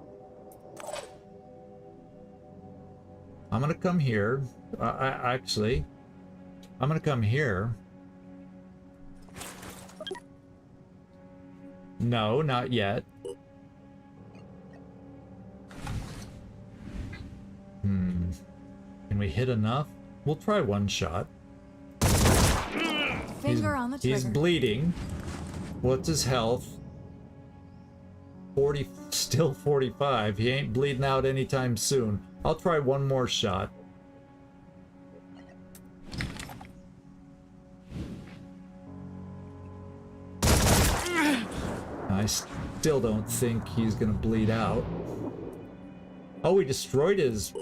I'm gonna come here. Actually, I'm gonna come here. No, not yet. Can we hit enough? We'll try one shot. Finger on the trigger. He's bleeding. What's his health? 40, still 45. He ain't bleeding out anytime soon. I'll try one more shot. I still don't think he's gonna bleed out. Oh, we destroyed his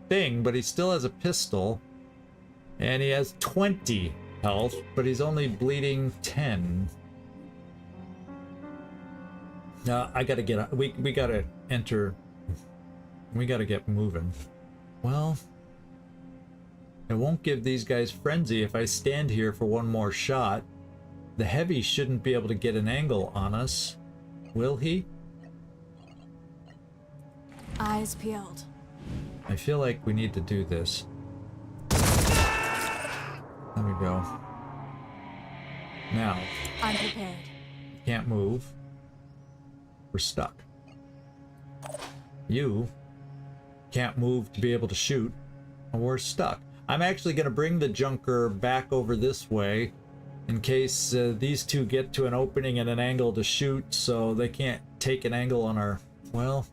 thing, but he still has a pistol. And he has 20 health, but he's only bleeding 10. I gotta get, we gotta enter, we gotta get moving. Well, I won't give these guys frenzy if I stand here for one more shot. The heavy shouldn't be able to get an angle on us, will he? Eyes peeled. I feel like we need to do this. There we go. Now, I'm prepared. can't move. We're stuck. You can't move to be able to shoot. We're stuck. I'm actually going to bring the junker back over this way in case these two get to an opening and an angle to shoot, so they can't take an angle on our... Well,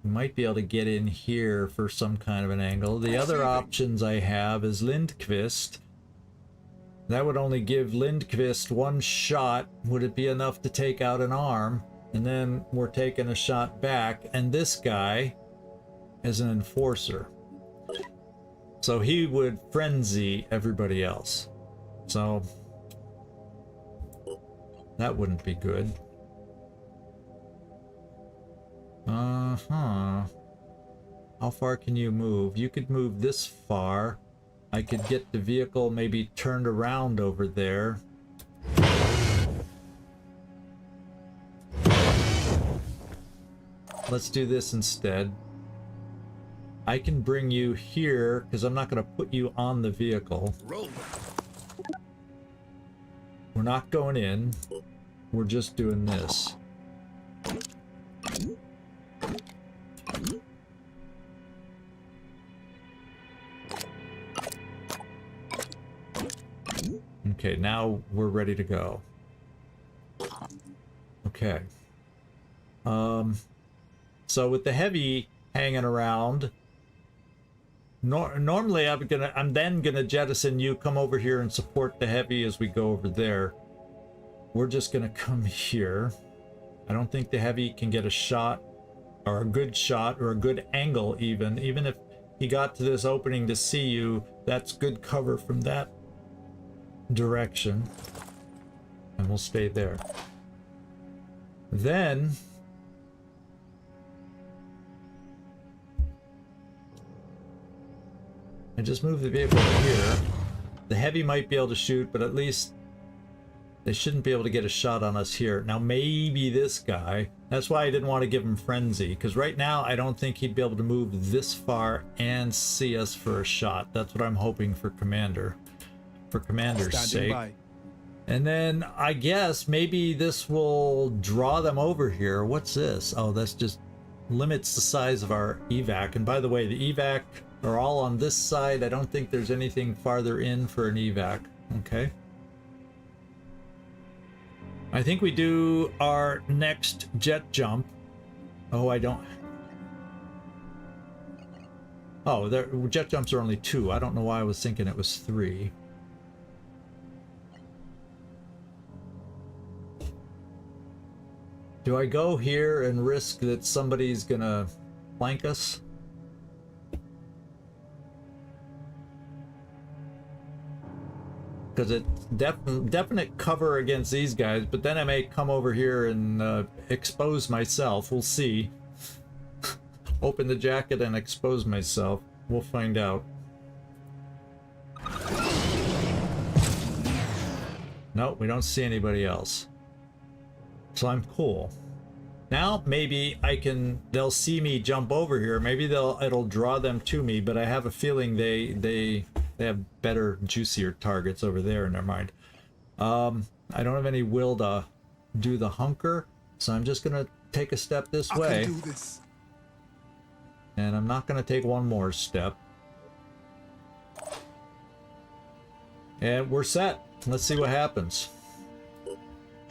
we might be able to get in here for some kind of an angle. The other options I have is Lindqvist. That would only give Lindqvist one shot. Would it be enough to take out an arm? And then we're taking a shot back. And this guy is an enforcer. So he would frenzy everybody else. So that wouldn't be good. How far can you move? You could move this far. I could get the vehicle maybe turned around over there. Let's do this instead. I can bring you here because I'm not going to put you on the vehicle. Roll. We're not going in. We're just doing this. Okay, now we're ready to go. Okay. So with the heavy hanging around, normally I'm then gonna jettison you, come over here and support the heavy as we go over there. We're just gonna come here. I don't think the heavy can get a shot, or a good shot, or a good angle even if he got to this opening to see you. That's good cover from that direction, and we'll stay there. Then I just move the vehicle here. The heavy might be able to shoot, but at least they shouldn't be able to get a shot on us here. Now maybe this guy, that's why I didn't want to give him frenzy, because right now I don't think he'd be able to move this far and see us for a shot. That's what I'm hoping for Commander. for commander's Standing sake. by. And then I guess maybe this will draw them over here. What's this? Oh, that's just limits the size of our evac. And by the way, the evac are all on this side. I don't think there's anything farther in for an evac. Okay. I think we do our next jet jump. Oh, I don't. Oh, there, jet jumps are only 2. I don't know why I was thinking it was 3. Do I go here and risk that somebody's gonna flank us? Because it's definite cover against these guys, but then I may come over here and expose myself. We'll see. Open the jacket and expose myself. We'll find out. No, we don't see anybody else. So I'm cool. Now maybe I can, they'll see me jump over here. Maybe it'll draw them to me, but I have a feeling they have better, juicier targets over there in their mind. I don't have any will to do the hunker, so I'm just gonna take a step this way. I can do this. And I'm not gonna take one more step. And we're set. Let's see what happens.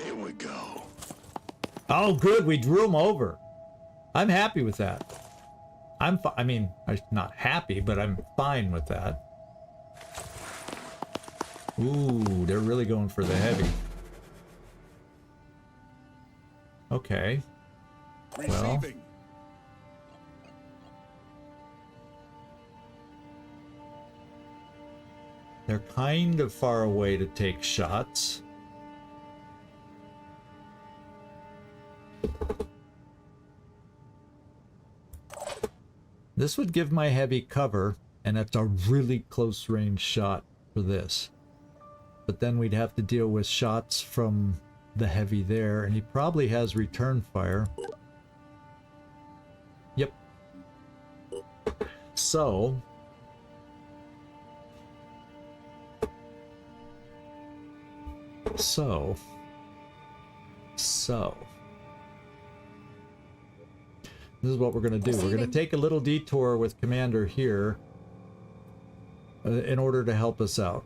Here we go. Oh, good. We drew him over. I'm happy with that. I'm not happy, but I'm fine with that. Ooh, they're really going for the heavy. Okay. Well. Receiving. They're kind of far away to take shots. This would give my heavy cover, and that's a really close range shot for this. But then we'd have to deal with shots from the heavy there, and he probably has return fire. Yep. So this is what we're going to do. We're going to take a little detour with Commander here in order to help us out.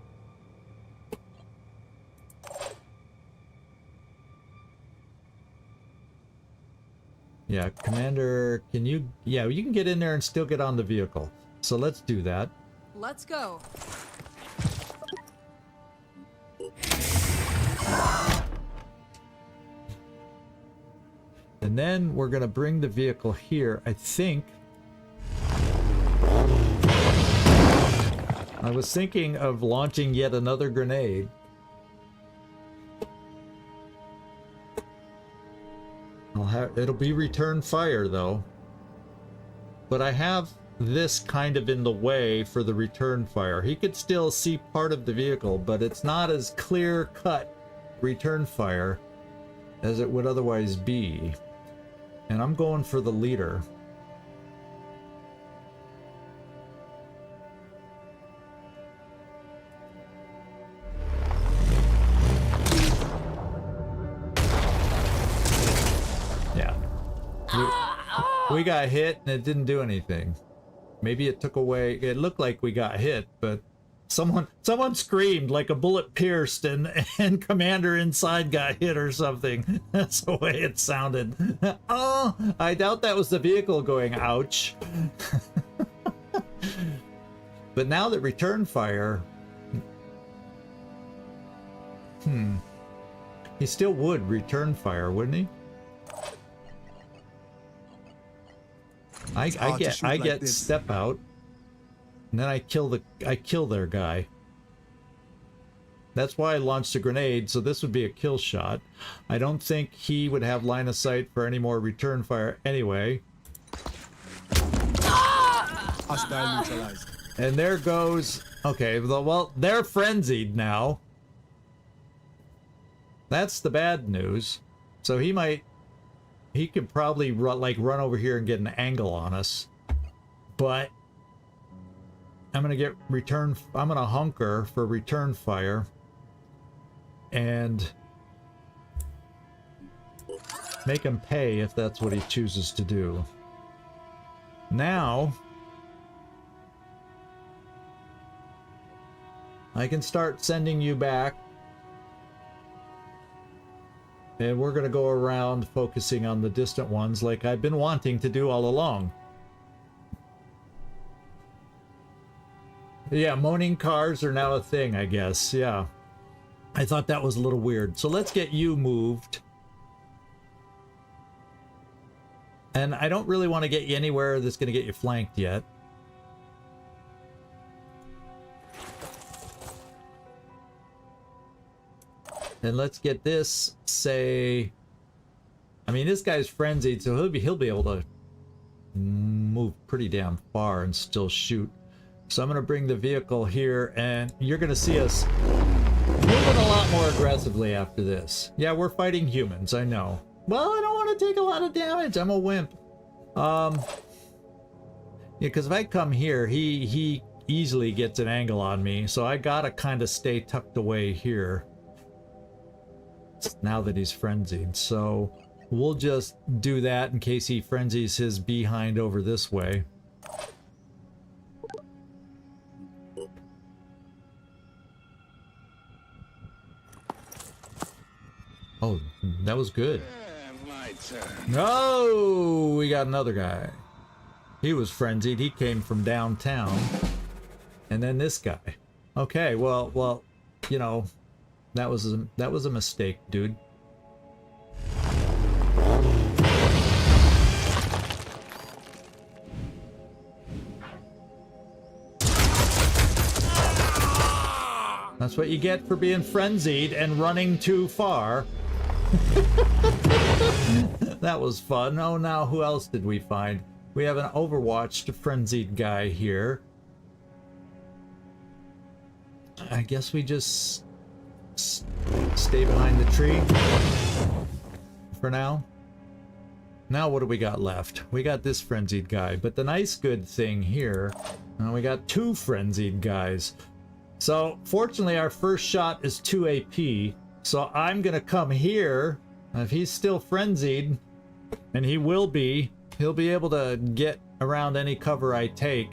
Yeah, Commander, can you... Yeah, you can get in there and still get on the vehicle. So let's do that. Let's go. And then we're going to bring the vehicle here. I think... I was thinking of launching yet another grenade. It'll be return fire though. But I have this kind of in the way for the return fire. He could still see part of the vehicle, but it's not as clear cut return fire as it would otherwise be. And I'm going for the leader. Yeah. We got hit and it didn't do anything. Maybe it took away, it looked like we got hit, but someone screamed like a bullet pierced and Commander inside got hit or something. That's the way it sounded. Oh, I doubt that was the vehicle going ouch. But now that return fire, he still would return fire, wouldn't he? I get step out, and then I kill their guy. That's why I launched a grenade, so this would be a kill shot. I don't think he would have line of sight for any more return fire anyway. Hostile neutralized. And there goes... Okay, well, they're frenzied now. That's the bad news. So he could probably run over here and get an angle on us. But I'm gonna get return. I'm gonna hunker for return fire, and make him pay if that's what he chooses to do. Now I can start sending you back, and we're gonna go around focusing on the distant ones like I've been wanting to do all along. Yeah, moaning cars are now a thing, I guess. Yeah, I thought that was a little weird. So let's get you moved. And I don't really want to get you anywhere that's going to get you flanked yet. And let's get this, say... I mean, this guy's frenzied, so he'll be able to move pretty damn far and still shoot. So I'm going to bring the vehicle here, and you're going to see us moving a lot more aggressively after this. Yeah, we're fighting humans, I know. Well, I don't want to take a lot of damage. I'm a wimp. Yeah, because if I come here, he easily gets an angle on me, so I gotta kind of stay tucked away here. Now that he's frenzied, so we'll just do that in case he frenzies his behind over this way. Oh, that was good. My turn. No, we got another guy. He was frenzied. He came from downtown. And then this guy. Okay, well, you know, that was a mistake, dude. That's what you get for being frenzied and running too far. That was fun. Oh, now who else did we find? We have an Overwatch frenzied guy here. I guess we just stay behind the tree for now. Now what do we got left? We got this frenzied guy, but the nice good thing here, we got two frenzied guys. So fortunately our first shot is 2 AP, so I'm gonna come here. If he's still frenzied, and he will be, he'll be able to get around any cover I take.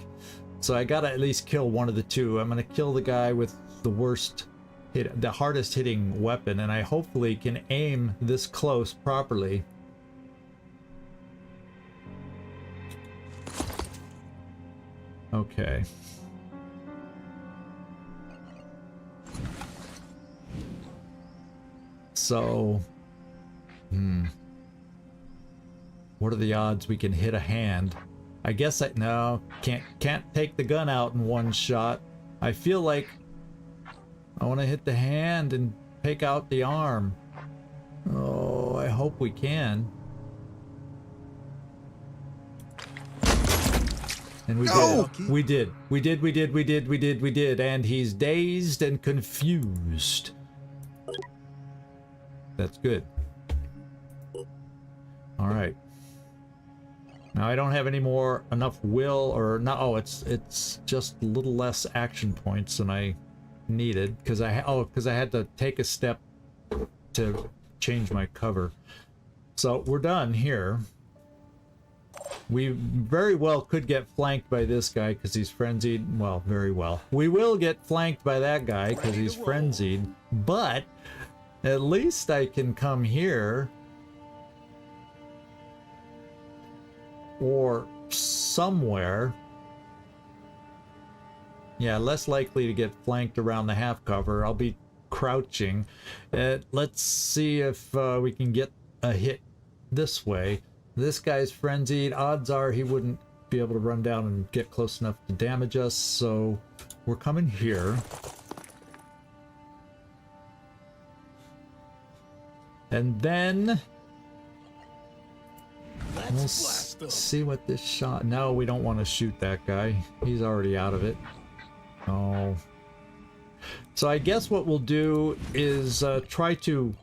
So I gotta at least kill one of the two. I'm gonna kill the guy with the worst hit, the hardest hitting weapon, and I hopefully can aim this close properly. Okay. So, what are the odds we can hit a hand? I guess no, can't take the gun out in one shot. I feel like I want to hit the hand and take out the arm. Oh, I hope we can. And we did. We did. We did. We did. We did. We did. We did. And he's dazed and confused. That's good. All right. Now I don't have any more enough will or no. Oh, it's just a little less action points than I needed because I had to take a step to change my cover. So we're done here. We very well could get flanked by this guy because he's frenzied. Well, very well. We will get flanked by that guy because he's frenzied, but at least I can come here or somewhere. Yeah, less likely to get flanked around the half cover. I'll be crouching. Let's see if we can get a hit this way. This guy's frenzied. Odds are he wouldn't be able to run down and get close enough to damage us, so we're coming here. And then we'll see what this shot... No, we don't want to shoot that guy. He's already out of it. Oh. So I guess what we'll do is try to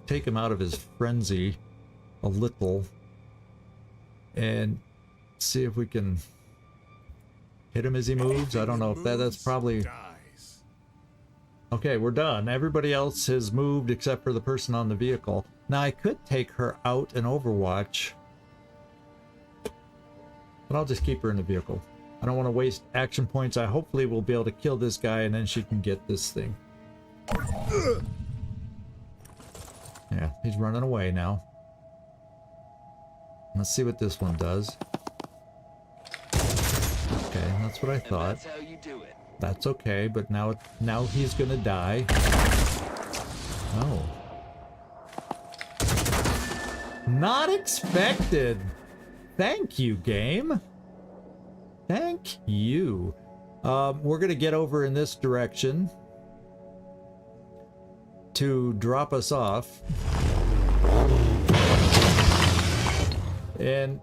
take him out of his frenzy a little and see if we can Hit him as he moves. I don't know if that's probably... Dies. Okay, we're done. Everybody else has moved except for the person on the vehicle. Now, I could take her out in Overwatch, but I'll just keep her in the vehicle. I don't want to waste action points. I hopefully will be able to kill this guy and then she can get this thing. Yeah, he's running away now. Let's see what this one does. Okay, that's what I thought. That's how you do it. That's okay, but now he's gonna die. Oh. Not expected. Thank you, game. Thank you. We're gonna get over in this direction to drop us off. And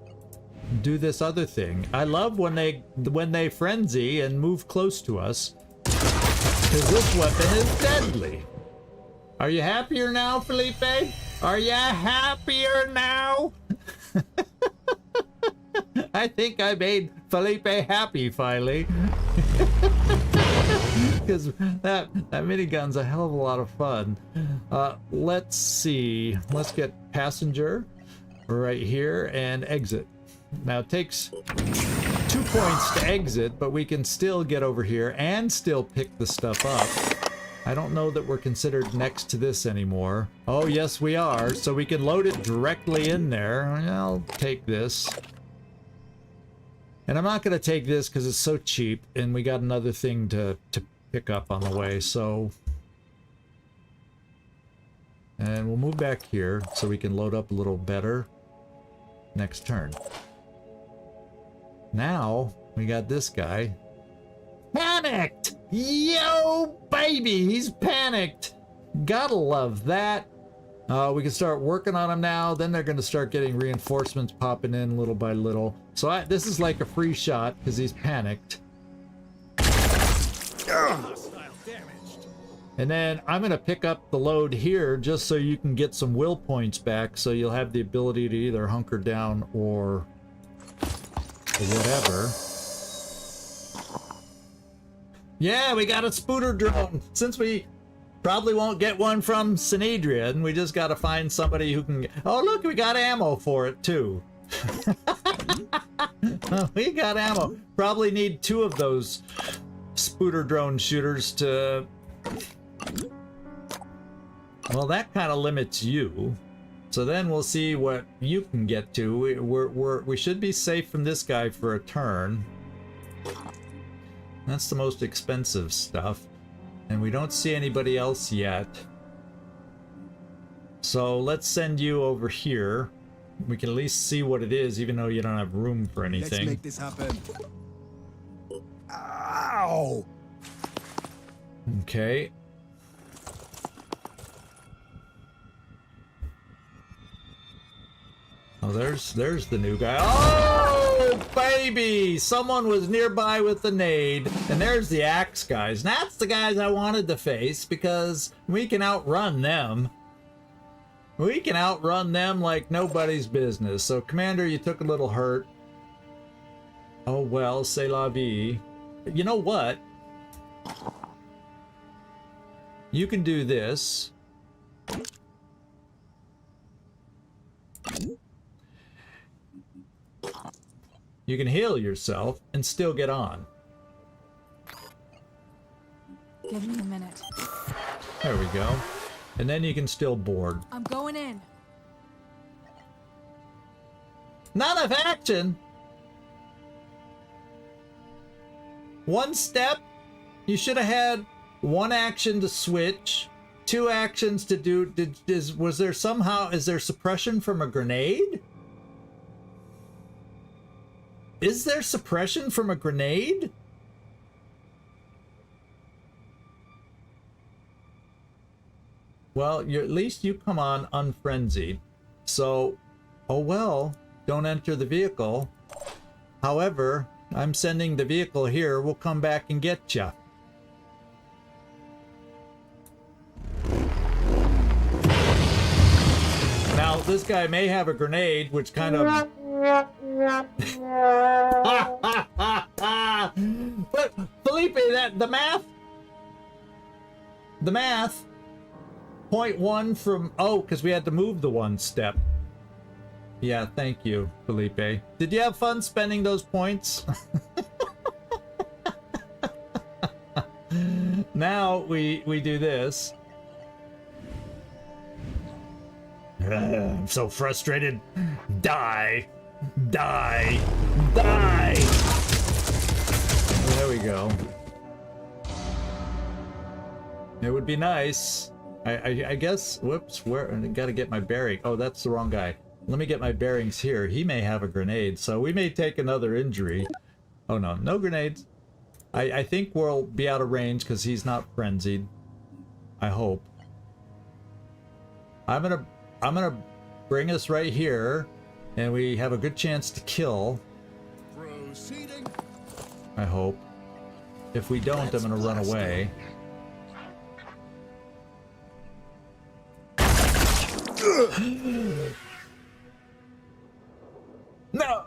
do this other thing. I love when they frenzy and move close to us, because this weapon is deadly. Are you happier now, Felipe? Are you happier now? I think I made Felipe happy finally. Because that minigun's a hell of a lot of fun. Let's see. Let's get passenger right here and exit. Now it takes 2 points to exit, but we can still get over here and still pick the stuff up. I don't know that we're considered next to this anymore. Oh, yes, we are. So we can load it directly in there. I'll take this. And I'm not going to take this because it's so cheap, and we got another thing to pick up on the way, so... And we'll move back here so we can load up a little better next turn. Now, we got this guy. Panicked! Yo, baby, he's panicked! Gotta love that. We can start working on him now. Then they're going to start getting reinforcements popping in little by little. So this is like a free shot because he's panicked. And then I'm going to pick up the load here just so you can get some will points back, so you'll have the ability to either hunker down or whatever. Yeah, we got a spooter drone. Since we probably won't get one from Synedrian, we just got to find somebody who can... Oh, look, we got ammo for it, too. We got ammo. Probably need 2 of those spooter drone shooters to... Well, that kind of limits you. So then we'll see what you can get to. We should be safe from this guy for a turn. That's the most expensive stuff. And we don't see anybody else yet. So let's send you over here. We can at least see what it is, even though you don't have room for anything. Let's make this happen. Ow! Okay. Oh, there's the new guy. Oh, baby! Someone was nearby with the nade. And there's the axe guys. And that's the guys I wanted to face because we can outrun them. We can outrun them like nobody's business. So, Commander, you took a little hurt. Oh, well, c'est la vie. You know what? You can do this. You can heal yourself and still get on. Give me a minute. There we go. And then you can still board. I'm going in. Not enough action! One step? You should have had 1 action to switch, 2 actions to do... Was there somehow... Is there suppression from a grenade? Is there suppression from a grenade? Well, at least you come on unfrenzied. So, oh well, don't enter the vehicle. However, I'm sending the vehicle here. We'll come back and get ya. Now, this guy may have a grenade, which kind of But Felipe, the math. 0.1 from because we had to move the one step. Yeah, thank you, Felipe. Did you have fun spending those points? Now we do this. I'm so frustrated. Die. Die. Die. There we go. It would be nice. I guess, whoops, where, I gotta get my bearing. Oh, that's the wrong guy. Let me get my bearings here. He may have a grenade, so we may take another injury. Oh no, no grenades. I think we'll be out of range because he's not frenzied. I hope. I'm gonna bring us right here, and we have a good chance to kill. Proceeding. I hope. If we don't, I'm gonna run away. No!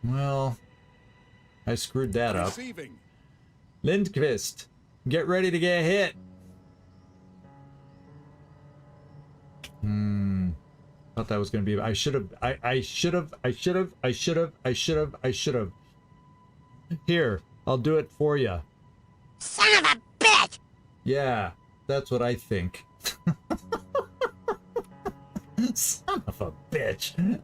Well, I screwed that up. Receiving. Lindqvist, get ready to get hit. Thought that was gonna be. I should have. Here, I'll do it for you. Son of a bitch! Yeah, that's what I think. Son of a bitch.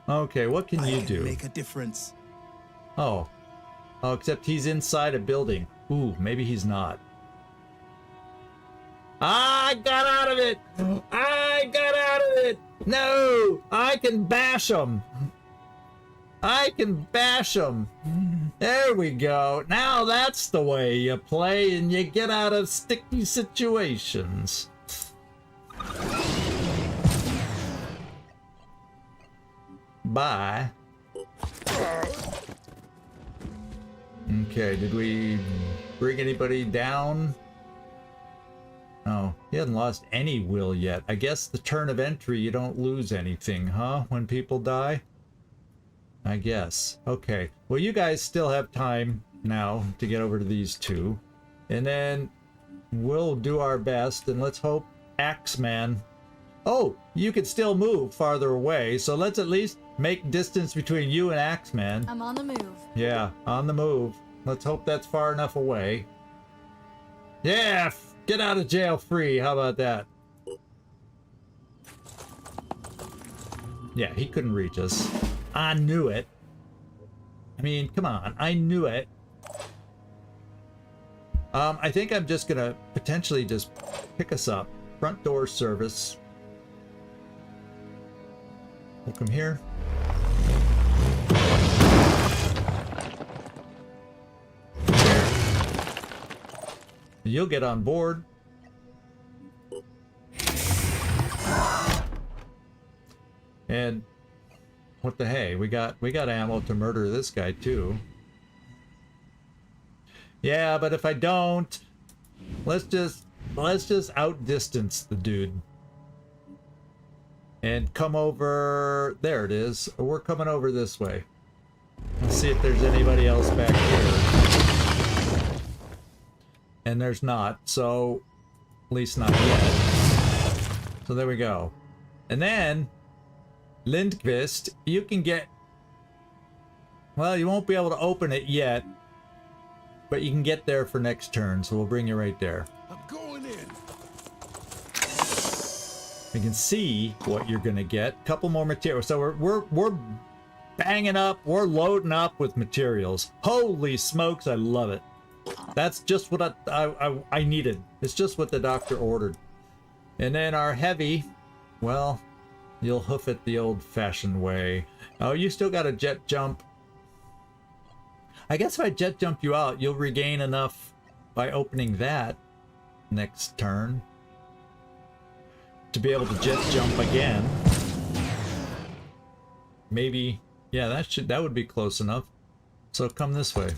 Okay, what can you do? Make a difference. Oh, except he's inside a building. Ooh, maybe he's not. I got out of it! I got out of it! No! I can bash him! I can bash him! There we go. Now that's the way you play and you get out of sticky situations. Bye. Okay, did we bring anybody down? Oh, he hasn't lost any will yet. I guess the turn of entry, you don't lose anything, huh? When people die? I guess. Okay. Well, you guys still have time now to get over to these two. And then we'll do our best, and let's hope Axeman... Oh, you could still move farther away, so let's at least make distance between you and Axeman. I'm on the move. Yeah, on the move. Let's hope that's far enough away. Yeah, get out of jail free. How about that? Yeah, he couldn't reach us. I knew it. I mean, come on. I knew it. I think I'm just gonna potentially just pick us up. Front door service. We'll come here. There. You'll get on board. And what the hey? We got ammo to murder this guy too. Yeah, but if I don't, let's just outdistance the dude. And come over, there it is. We're coming over this way. Let's see if there's anybody else back here. And there's not, so at least not yet. So there we go. And then Lindqvist, you can get, well, you won't be able to open it yet, but you can get there for next turn, so we'll bring you right there. I'm going in. You can see what you're gonna get. Couple more materials. So we're banging up, we're loading up with materials. Holy smokes, I love it. That's just what I needed. It's just what the doctor ordered. And then our heavy, well, you'll hoof it the old-fashioned way. Oh, you still got a jet jump. I guess if I jet jump you out, you'll regain enough by opening that next turn to be able to jet jump again. Maybe, yeah, that would be close enough. So come this way.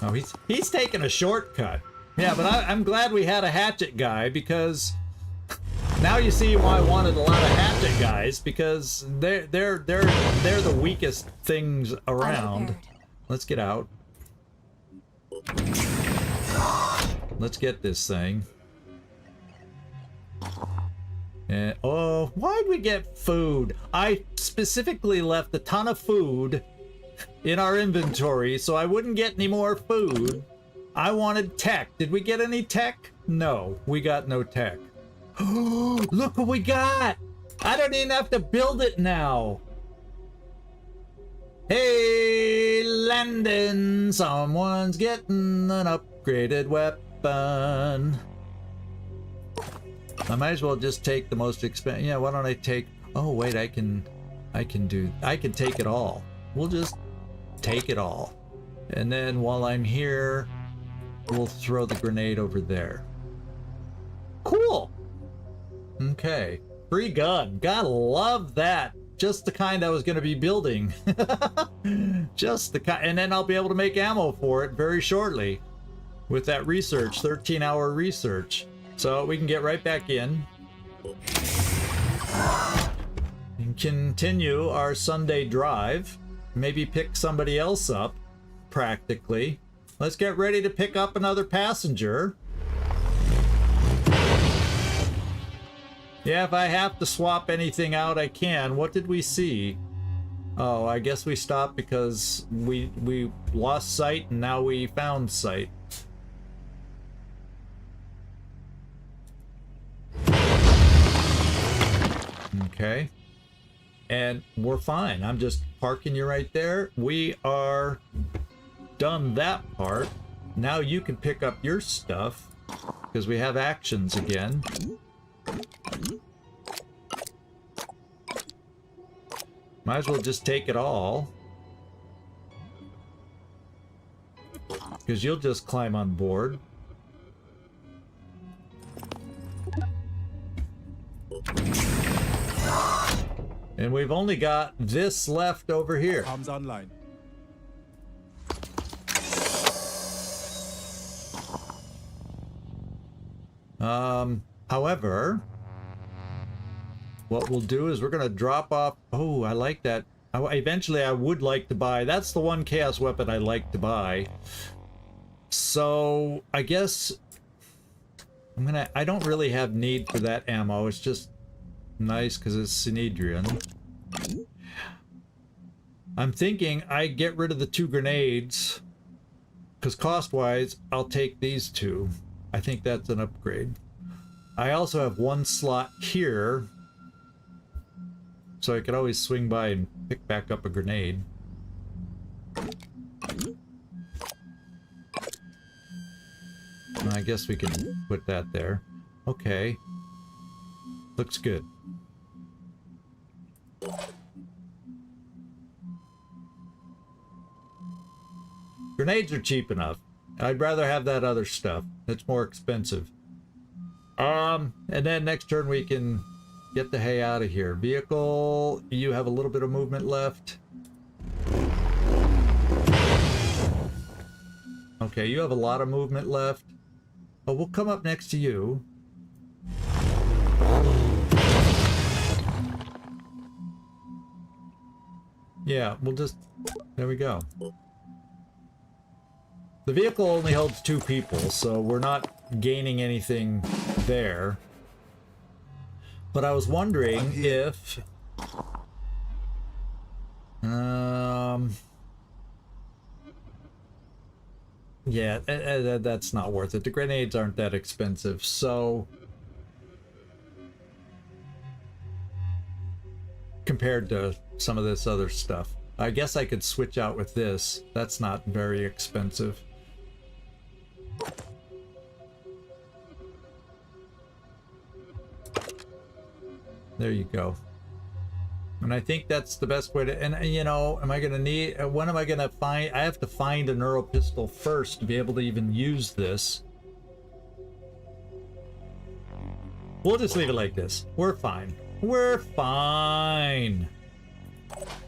Oh, he's taking a shortcut. Yeah, but I'm glad we had a hatchet guy, because now you see why I wanted a lot of hatchet guys, because they're the weakest things around. Unprepared. Let's get out. Let's get this thing. And, oh, why'd we get food? I specifically left a ton of food in our inventory so I wouldn't get any more food. I wanted tech. Did we get any tech? No, we got no tech. Look what we got! I don't even have to build it now. Hey, Landon, someone's getting an upgraded weapon. I might as well just take the most expensive. Yeah, why don't I take? Oh wait, I can take it all. We'll just take it all, and then while I'm here, we'll throw the grenade over there. Cool. Okay, free gun. Gotta love that. Just the kind I was going to be building. Just the kind, and then I'll be able to make ammo for it very shortly with that research, 13-hour research. So we can get right back in and continue our Sunday drive. Maybe pick somebody else up, practically. Let's get ready to pick up another passenger. Yeah, if I have to swap anything out, I can. What did we see? Oh, I guess we stopped because we lost sight and now we found sight. Okay. And we're fine. I'm just parking you right there. We are done that part. Now you can pick up your stuff because we have actions again. Might as well just take it all, because you'll just climb on board. And we've only got this left over here. Arms online. However, what we'll do is we're gonna drop off. Oh, I like that. Eventually I would like to buy. That's the one chaos weapon I like to buy. So I guess I don't really have need for that ammo. It's just nice because it's Synedrian. I'm thinking I get rid of the 2 grenades because cost-wise, I'll take these 2. I think that's an upgrade. I also have 1 slot here, so I could always swing by and pick back up a grenade. I guess we can put that there. Okay. Looks good. Grenades are cheap enough. I'd rather have that other stuff. It's more expensive. And then next turn we can get the hay out of here. Vehicle, you have a little bit of movement left. Okay, you have a lot of movement left. Oh, we'll come up next to you. Yeah, we'll just... There we go. The vehicle only holds 2 people, so we're not gaining anything there. But I was wondering if... yeah, that's not worth it. The grenades aren't that expensive, so... compared to some of this other stuff. I guess I could switch out with this. That's not very expensive. There you go. And I think that's the best way to, and you know, am I gonna need, when am I gonna find, I have to find a neural pistol first to be able to even use this. We'll just leave it like this. We're fine. We're fine.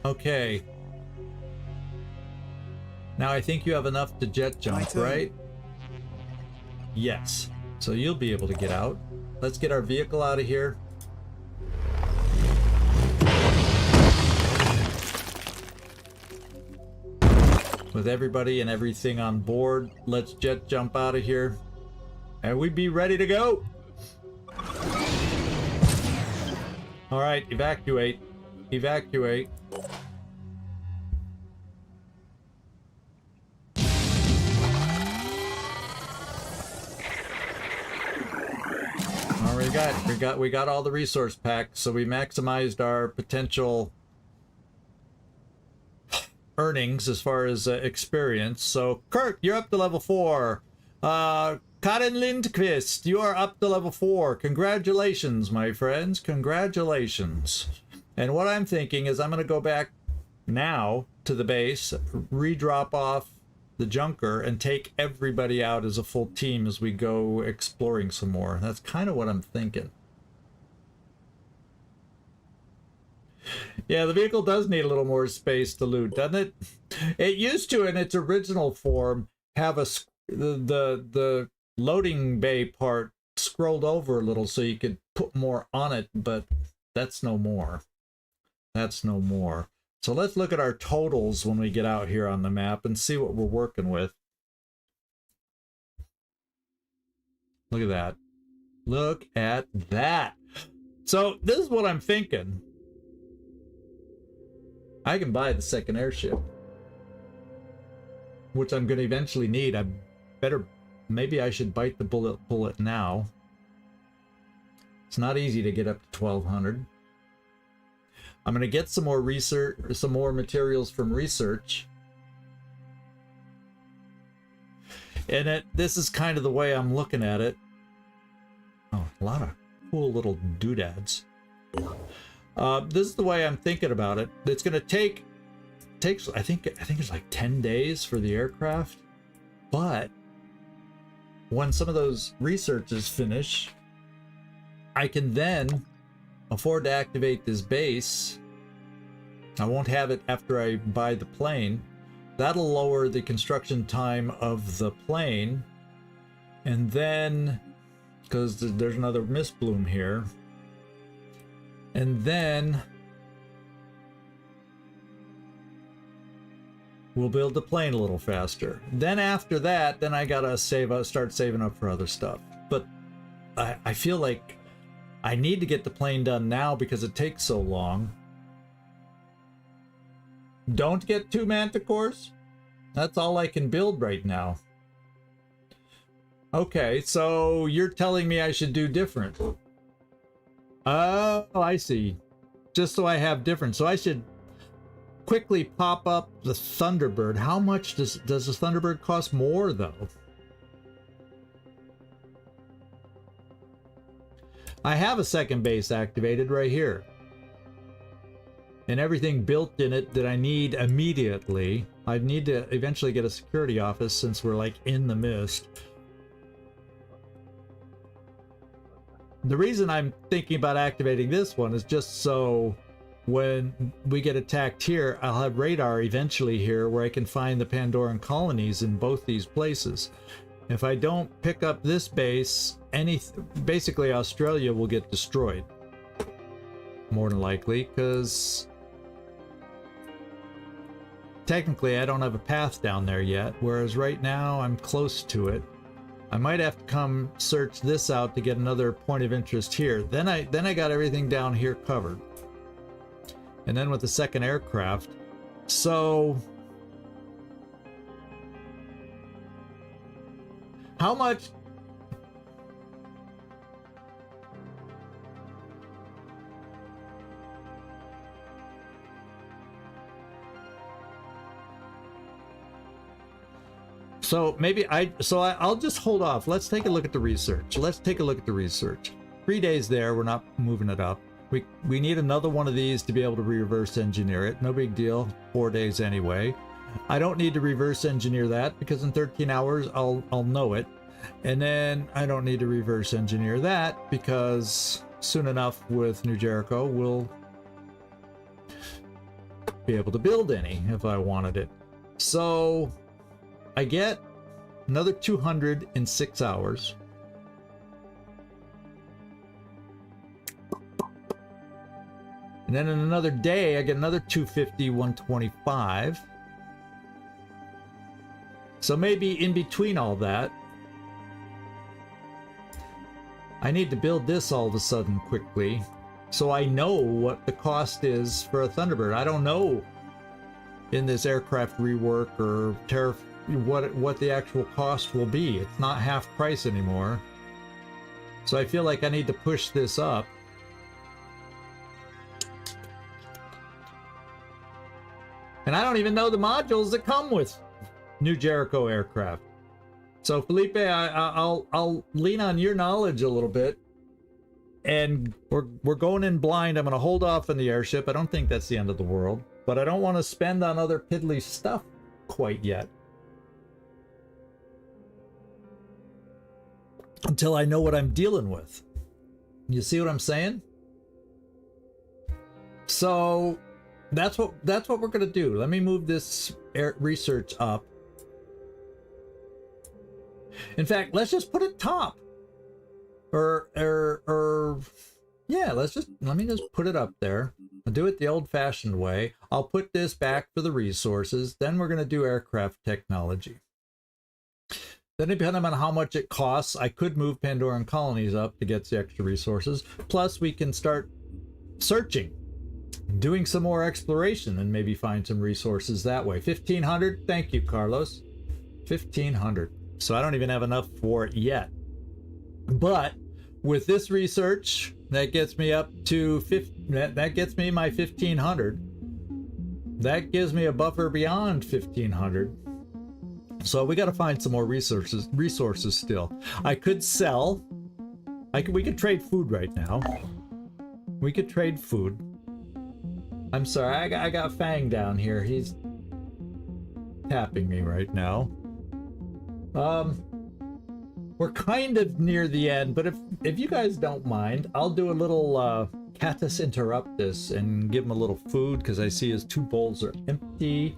Okay. Now I think you have enough to jet My jump, turn. right? Yes. So you'll be able to get out. Let's get our vehicle out of here. With everybody and everything on board, let's jet jump out of here. And we be ready to go. All right, evacuate. Evacuate. We got all the resource packs, so we maximized our potential earnings as far as experience. So Kirk, you're up to level 4. Karen Lindqvist, you are up to level 4. Congratulations, my friends. Congratulations. And what I'm thinking is I'm going to go back now to the base, re-drop off the junker, and take everybody out as a full team as we go exploring some more. That's kind of what I'm thinking. Yeah, the vehicle does need a little more space to loot, doesn't it? It used to, in its original form, have the loading bay part scrolled over a little so you could put more on it, but that's no more. That's no more. So let's look at our totals when we get out here on the map and see what we're working with. Look at that. Look at that. So this is what I'm thinking. I can buy the second airship, which I'm going to eventually need. I better, maybe I should bite the bullet now. It's not easy to get up to 1200. I'm going to get some more research, some more materials from research. And this is kind of the way I'm looking at it. Oh, a lot of cool little doodads. This is the way I'm thinking about it. It's going to takes I think it's like 10 days for the aircraft. But when some of those researches finish, I can then afford to activate this base. I won't have it after I buy the plane. That'll lower the construction time of the plane. And then, because there's another mist bloom here. And then we'll build the plane a little faster. Then after that, then I gotta start saving up for other stuff. But I feel like I need to get the plane done now because it takes so long. Don't get 2 manticores. That's all I can build right now. Okay, so you're telling me I should do different. Oh, I see. Just so I have different. So I should quickly pop up the Thunderbird. How much does the Thunderbird cost more, though? I have a second base activated right here. And everything built in it that I need immediately. I need to eventually get a security office since we're like in the mist. The reason I'm thinking about activating this one is just so when we get attacked here, I'll have radar eventually here where I can find the Pandoran colonies in both these places. If I don't pick up this base, basically Australia will get destroyed. More than likely, because technically I don't have a path down there yet, whereas right now I'm close to it. I might have to come search this out to get another point of interest here. Then I got everything down here covered. And then with the second aircraft. So how much? So maybe I'll just hold off. Let's take a look at the research. 3 days there, we're not moving it up. We need another one of these to be able to reverse engineer it. No big deal. 4 days anyway. I don't need to reverse engineer that because in 13 hours I'll know it. And then I don't need to reverse engineer that because soon enough with New Jericho we'll be able to build any if I wanted it. So I get another 200 in 6 hours. And then in another day, I get another 250, 125. So maybe in between all that, I need to build this all of a sudden quickly, so I know what the cost is for a Thunderbird. I don't know in this aircraft rework or tariff what the actual cost will be. It's not half price anymore. So I feel like I need to push this up. And I don't even know the modules that come with New Jericho aircraft. So Felipe, I'll lean on your knowledge a little bit. And we're going in blind. I'm going to hold off on the airship. I don't think that's the end of the world. But I don't want to spend on other piddly stuff quite yet. Until I know what I'm dealing with. You see what I'm saying? So that's what we're going to do. Let me move this research up. In fact, let's just put it top. Yeah, let me just put it up there. I'll do it the old-fashioned way. I'll put this back for the resources. Then we're going to do aircraft technology. Then depending on how much it costs, I could move Pandoran colonies up to get the extra resources. Plus, we can start searching, doing some more exploration, and maybe find some resources that way. 1,500? Thank you, Carlos. 1,500. So I don't even have enough for it yet. But with this research, that gets me up to that gets me my 1,500. That gives me a buffer beyond 1,500. So we got to find some more resources still. I could sell. We could trade food right now. We could trade food. I'm sorry, I got Fang down here. He's tapping me right now. We're kind of near the end, but if you guys don't mind, I'll do a little Catus Interruptus and give him a little food because I see his 2 bowls are empty.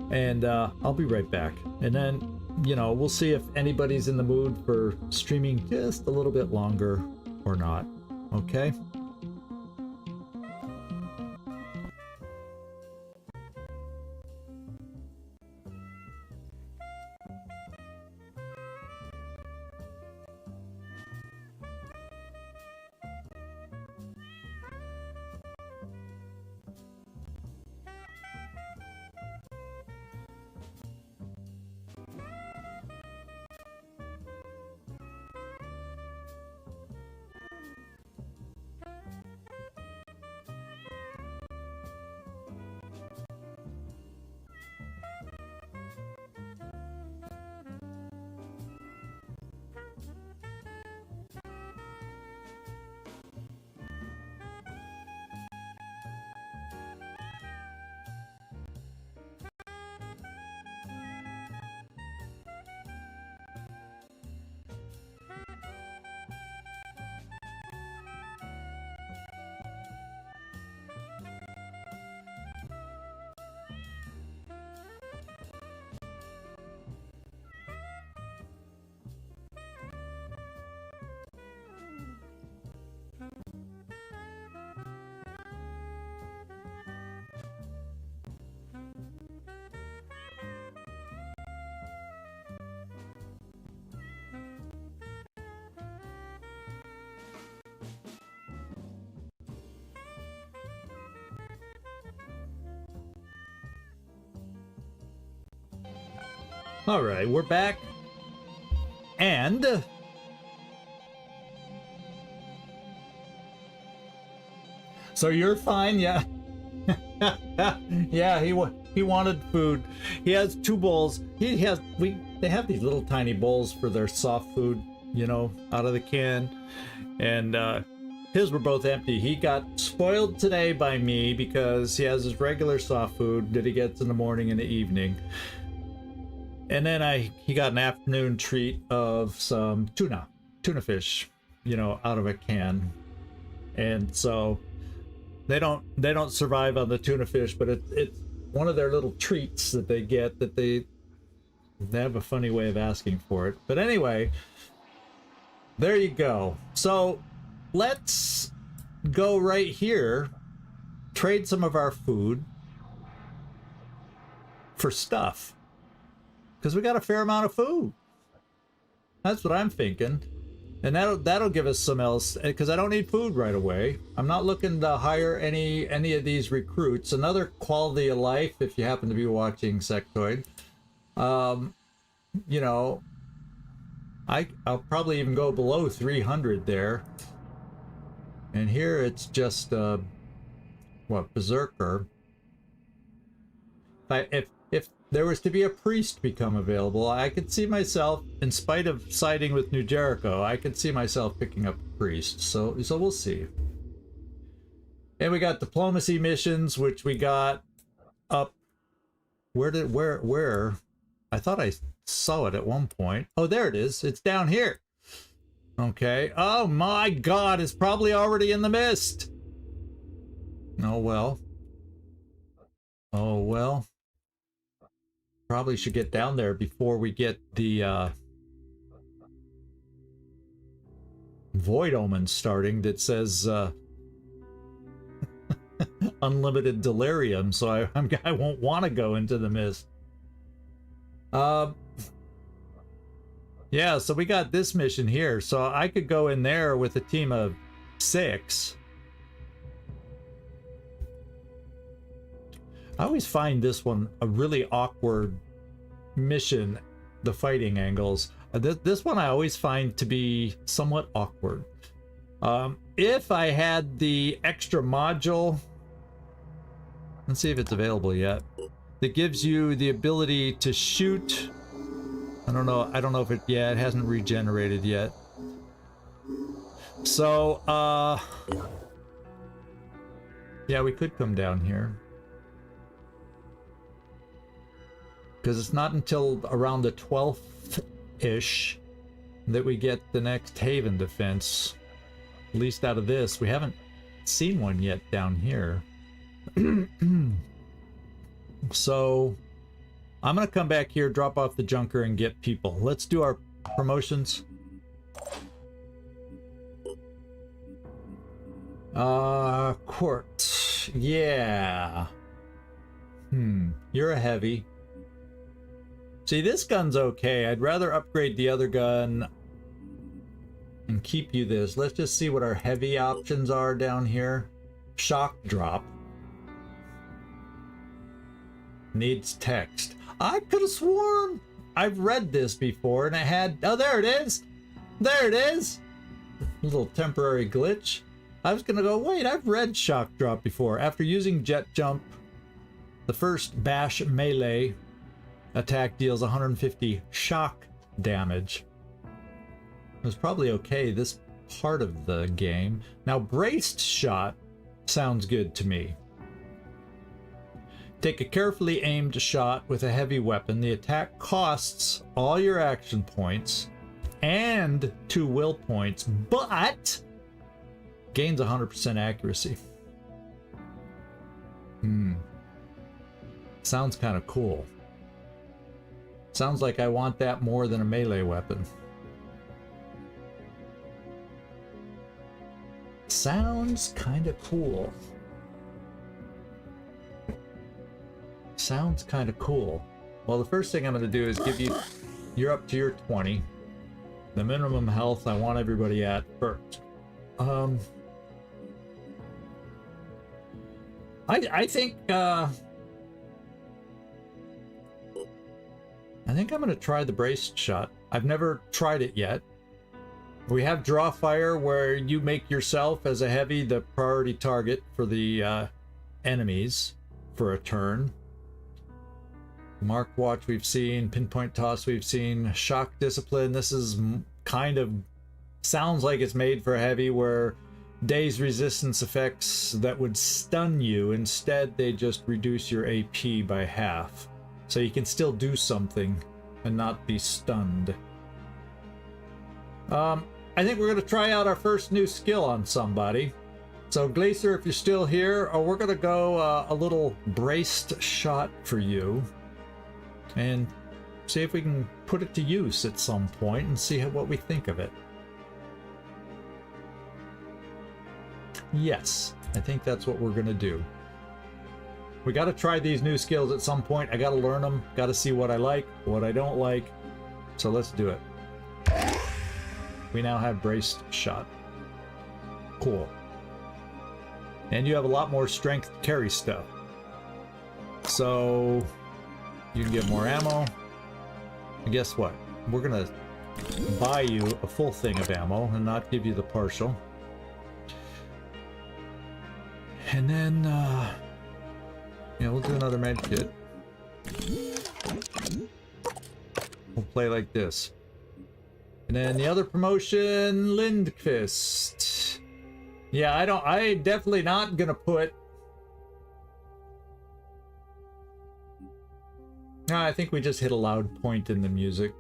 And I'll be right back. And then, we'll see if anybody's in the mood for streaming just a little bit longer or not. Okay? All right, we're back. And so you're fine, yeah. Yeah, he wanted food. He has 2 bowls. They have these little tiny bowls for their soft food, out of the can. And his were both empty. He got spoiled today by me because he has his regular soft food that he gets in the morning and the evening. And then he got an afternoon treat of some tuna fish, out of a can. And so they don't survive on the tuna fish, but it's one of their little treats that they get that they They have a funny way of asking for it. But anyway, there you go. So let's go right here, trade some of our food for stuff. Because we got a fair amount of food. That's what I'm thinking. And that'll give us some else, because I don't need food right away. I'm not looking to hire any of these recruits. Another quality of life, if you happen to be watching Sectoid. You know, I'll probably even go below 300 there. And here it's just what, Berserker. If there was to be a priest become available, I could see myself, in spite of siding with New Jericho, I could see myself picking up a priest. So we'll see. And we got diplomacy missions, which we got up. Where? I thought I saw it at one point. Oh, there it is. It's down here. Okay. Oh my God, it's probably already in the mist. Oh well. Oh well. Probably should get down there before we get the Void Omen starting that says unlimited delirium, so I won't want to go into the mist. Yeah, so we got this mission here, so I could go in there with a team of 6. I always find this one a really awkward mission, the fighting angles. This one I always find to be somewhat awkward. If I had the extra module, let's see if it's available yet, that gives you the ability to shoot. I don't know if it, yeah, it hasn't regenerated yet. So, yeah, we could come down here. Because it's not until around the 12th-ish that we get the next Haven defense. At least out of this. We haven't seen one yet down here. So, I'm going to come back here, drop off the junker, and get people. Let's do our promotions. Court. Yeah. You're a heavy. See, this gun's okay. I'd rather upgrade the other gun and keep you this. Let's just see what our heavy options are down here. Shock drop. Needs text. I could have sworn I've read this before and it had... Oh, there it is. There it is. A little temporary glitch. I was going to go, wait, I've read shock drop before. After using jet jump, the first bash melee attack deals 150 shock damage. It was probably okay this part of the game. Now, braced shot sounds good to me. Take a carefully aimed shot with a heavy weapon. The attack costs all your action points and 2 will points, but gains 100% accuracy. Sounds kind of cool. Sounds like I want that more than a melee weapon. Sounds kind of cool. Sounds kind of cool. Well, the first thing I'm going to do is give you... You're up to your 20. The minimum health I want everybody at first. I think I'm going to try the braced shot. I've never tried it yet. We have draw fire, where you make yourself as a heavy the priority target for the enemies for a turn. Mark watch we've seen, pinpoint toss we've seen, shock discipline. This is kind of sounds like it's made for heavy, where day's resistance effects that would stun you, instead they just reduce your AP by half. So you can still do something and not be stunned. I think we're going to try out our first new skill on somebody. So Glacier, if you're still here, we're going to go a little braced shot for you. And see if we can put it to use at some point and see what we think of it. Yes, I think that's what we're gonna do. We gotta try these new skills at some point. I gotta learn them, gotta see what I like, what I don't like. So let's do it. We now have braced shot. Cool. And you have a lot more strength to carry stuff. So you can get more ammo. And guess what? We're gonna buy you a full thing of ammo and not give you the partial. And then, yeah, we'll do another med kit. We'll play like this. And then the other promotion, Lindqvist. Yeah, I'm definitely not gonna put... No, I think we just hit a loud point in the music.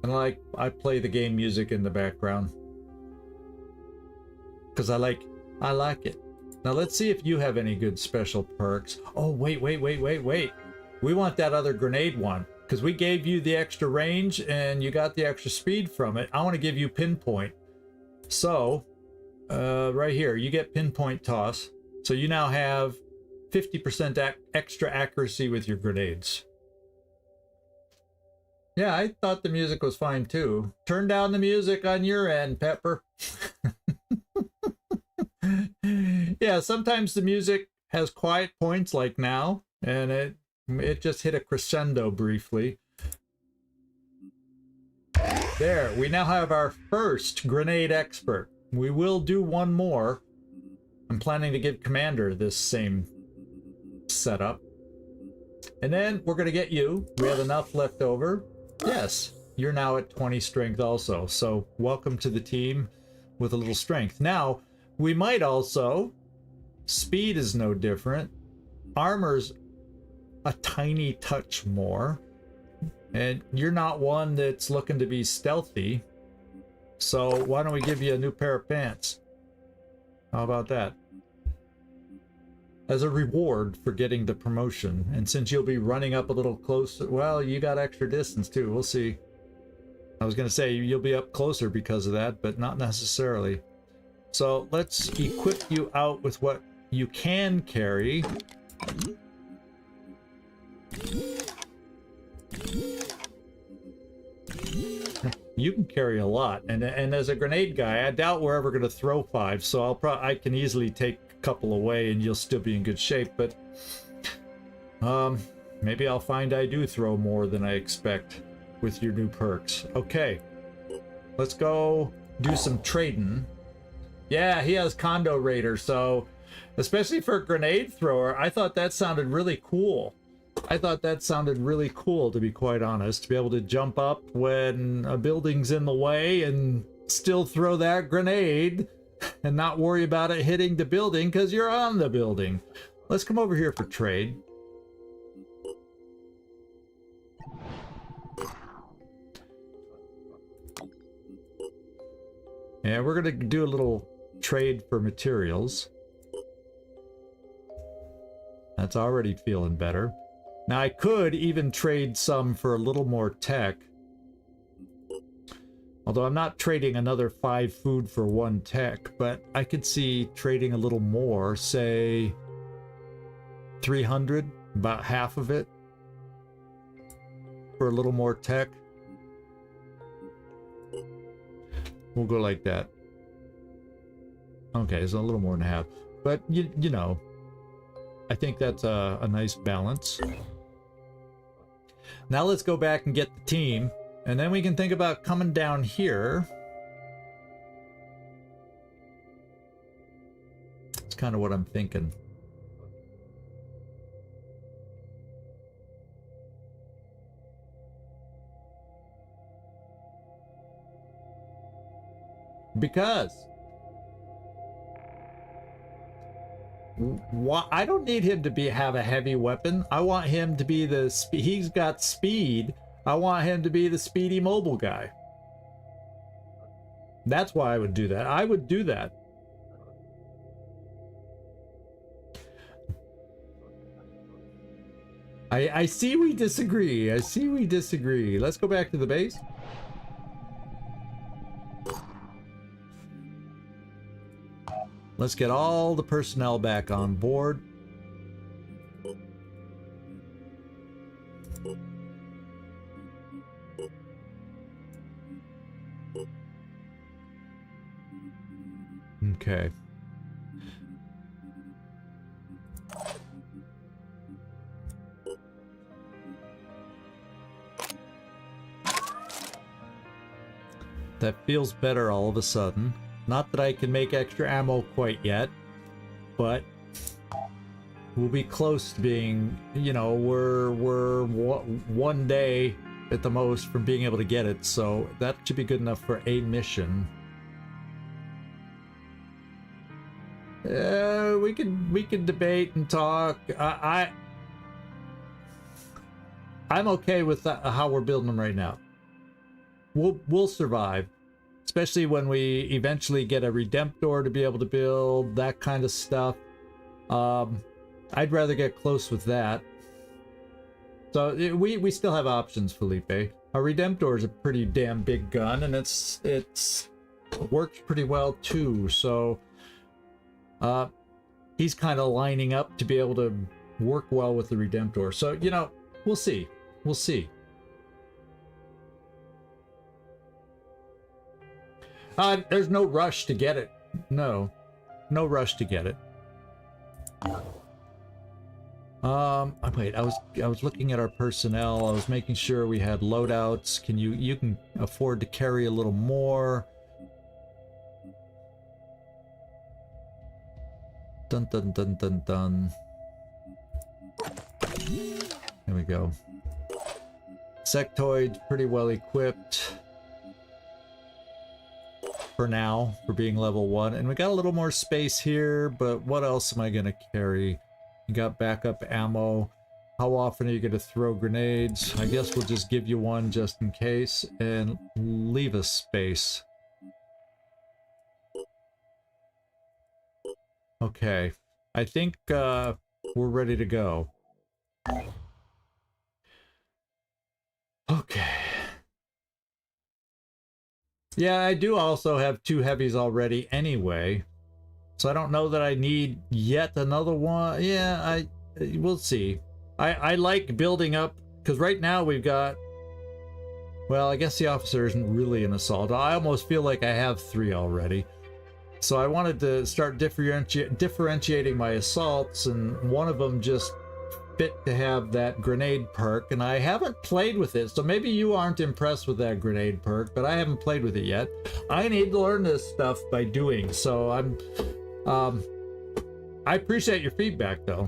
And I play the game music in the background. Because I like it. Now let's see if you have any good special perks. Oh, wait. We want that other grenade one. Because we gave you the extra range and you got the extra speed from it. I want to give you pinpoint. So, right here, you get pinpoint toss. So you now have 50% extra accuracy with your grenades. Yeah, I thought the music was fine too. Turn down the music on your end, Pepper. Yeah, sometimes the music has quiet points like now, and it just hit a crescendo briefly. There, we now have our first grenade expert. We will do one more. I'm planning to give Commander this same setup. And then we're going to get you. We have enough left over. Yes, you're now at 20 strength also. So welcome to the team with a little strength. Now, we might also... Speed is no different. Armor's a tiny touch more. And you're not one that's looking to be stealthy. So why don't we give you a new pair of pants? How about that? As a reward for getting the promotion. And since you'll be running up a little closer, well, you got extra distance too. We'll see. I was going to say you'll be up closer because of that, but not necessarily. So let's equip you out with what you can carry. You can carry a lot, and as a grenade guy, I doubt we're ever going to throw 5, so I can easily take a couple away and you'll still be in good shape, but maybe I'll find I do throw more than I expect with your new perks. Okay, let's go do some trading. Yeah, he has Condo Raider, so especially for a grenade thrower, I thought that sounded really cool. I thought that sounded really cool, to be quite honest, to be able to jump up when a building's in the way and still throw that grenade and not worry about it hitting the building because you're on the building. Let's come over here for trade. Yeah, we're going to do a little trade for materials. That's already feeling better. Now I could even trade some for a little more tech. Although I'm not trading another 5 food for 1 tech, but I could see trading a little more, say 300, about half of it, for a little more tech. We'll go like that. Okay, so a little more than half. But, you know, I think that's a nice balance. Now let's go back and get the team, and then we can think about coming down here. That's kind of what I'm thinking. Because I don't need him to have a heavy weapon. I want him to be the he's got speed. I want him to be the speedy mobile guy. That's why I would do that. I would do that. I see we disagree. I see we disagree. Let's go back to the base. Let's get all the personnel back on board. Okay. That feels better all of a sudden. Not that I can make extra ammo quite yet, but we'll be close to being, you know, we're one day at the most from being able to get it, so that should be good enough for a mission. We can debate and talk. I'm okay with how we're building them right now. We'll survive, especially when we eventually get a Redemptor to be able to build that kind of stuff. I'd rather get close with that. So we still have options, Felipe. Our Redemptor is a pretty damn big gun, and it's works pretty well too. So he's kind of lining up to be able to work well with the Redemptor. So, you know, we'll see. We'll see. There's no rush to get it. No rush to get it. Wait, I was looking at our personnel. I was making sure we had loadouts. You can afford to carry a little more. Dun dun dun dun dun. There we go. Sectoid pretty well equipped. For now, for being level 1. And we got a little more space here, but what else am I going to carry? You got backup ammo. How often are you going to throw grenades? I guess we'll just give you one just in case and leave us space. Okay. I think we're ready to go. Okay. Yeah, I do also have 2 heavies already anyway. So I don't know that I need yet another one. Yeah, we'll see. I like building up, because right now we've got, well, I guess the officer isn't really an assault. I almost feel like I have 3 already. So I wanted to start differentiating my assaults, and one of them just fit to have that grenade perk, and I haven't played with it, so maybe you aren't impressed with that grenade perk, but I haven't played with it yet. I need to learn this stuff by doing, so I appreciate your feedback though.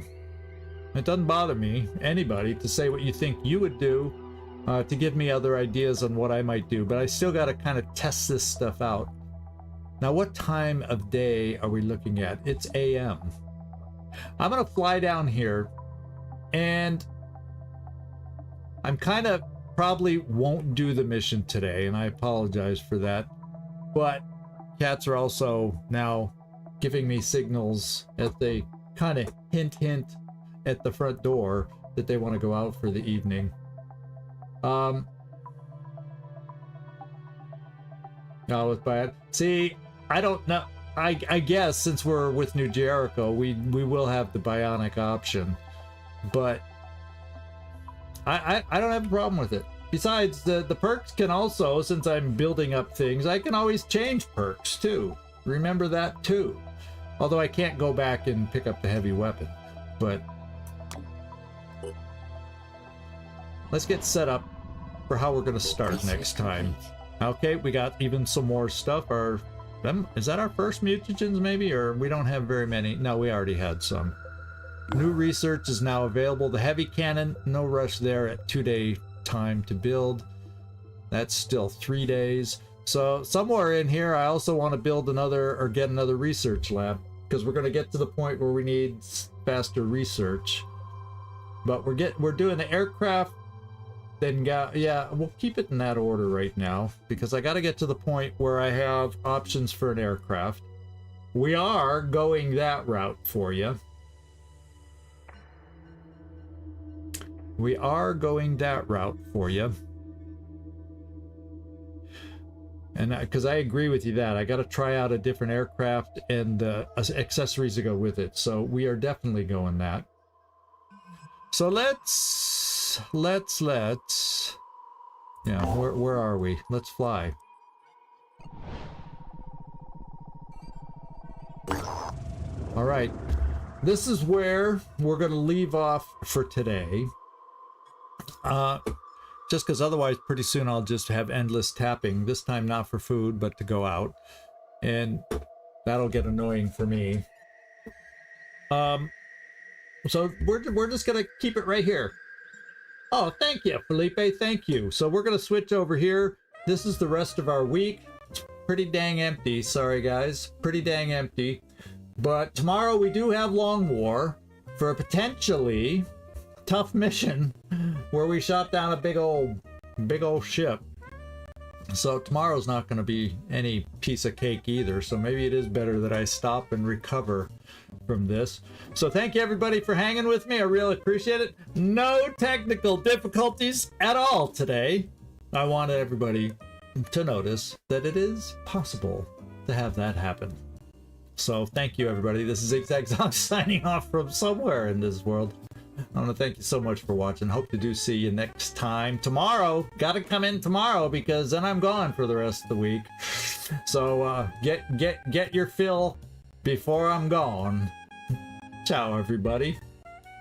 It doesn't bother me, anybody, to say what you think you would do, to give me other ideas on what I might do, but I still got to kind of test this stuff out. Now, what time of day are we looking at? It's AM. I'm gonna fly down here, and I'm kind of probably won't do the mission today, and I apologize for that. But cats are also now giving me signals as they kind of hint at the front door that they want to go out for the evening. No, it's bad. See, I don't know. I guess since we're with New Jericho, we will have the bionic option. But I don't have a problem with it. Besides, the perks can also, since I'm building up things, I can always change perks too. Remember that too. Although I can't go back and pick up the heavy weapon. But let's get set up for how we're going to start next time. Okay, we got even some more stuff. Is that our first mutagens maybe? Or we don't have very many? No, we already had some. New research is now available. The heavy cannon, no rush there at 2-day time to build. That's still 3 days. So somewhere in here, I also want to build another or get another research lab, because we're going to get to the point where we need faster research. But we're doing the aircraft. Then yeah, we'll keep it in that order right now, because I got to get to the point where I have options for an aircraft. We are going that route for you. We are going that route for you. And because I agree with you that I got to try out a different aircraft and accessories to go with it. So we are definitely going that. So let's, yeah, where are we? Let's fly. All right, this is where we're going to leave off for today. Just because otherwise pretty soon I'll just have endless tapping, this time not for food but to go out, and that'll get annoying for me. So we're just gonna keep it right here. Oh, thank you, Felipe, thank you. So we're gonna switch over here. This is the rest of our week. It's pretty dang empty, sorry guys, pretty dang empty. But tomorrow we do have Long War for a potentially tough mission where we shot down a big old ship. So tomorrow's not going to be any piece of cake either, so maybe it is better that I stop and recover from this. So thank you everybody for hanging with me, I really appreciate it. No technical difficulties at all today. I wanted everybody to notice that it is possible to have that happen. So thank you everybody, this is ZigZagZog signing off from somewhere in this world. I want to thank you so much for watching. Hope to see you next time. Tomorrow, gotta come in tomorrow because then I'm gone for the rest of the week. So get your fill before I'm gone. Ciao, everybody.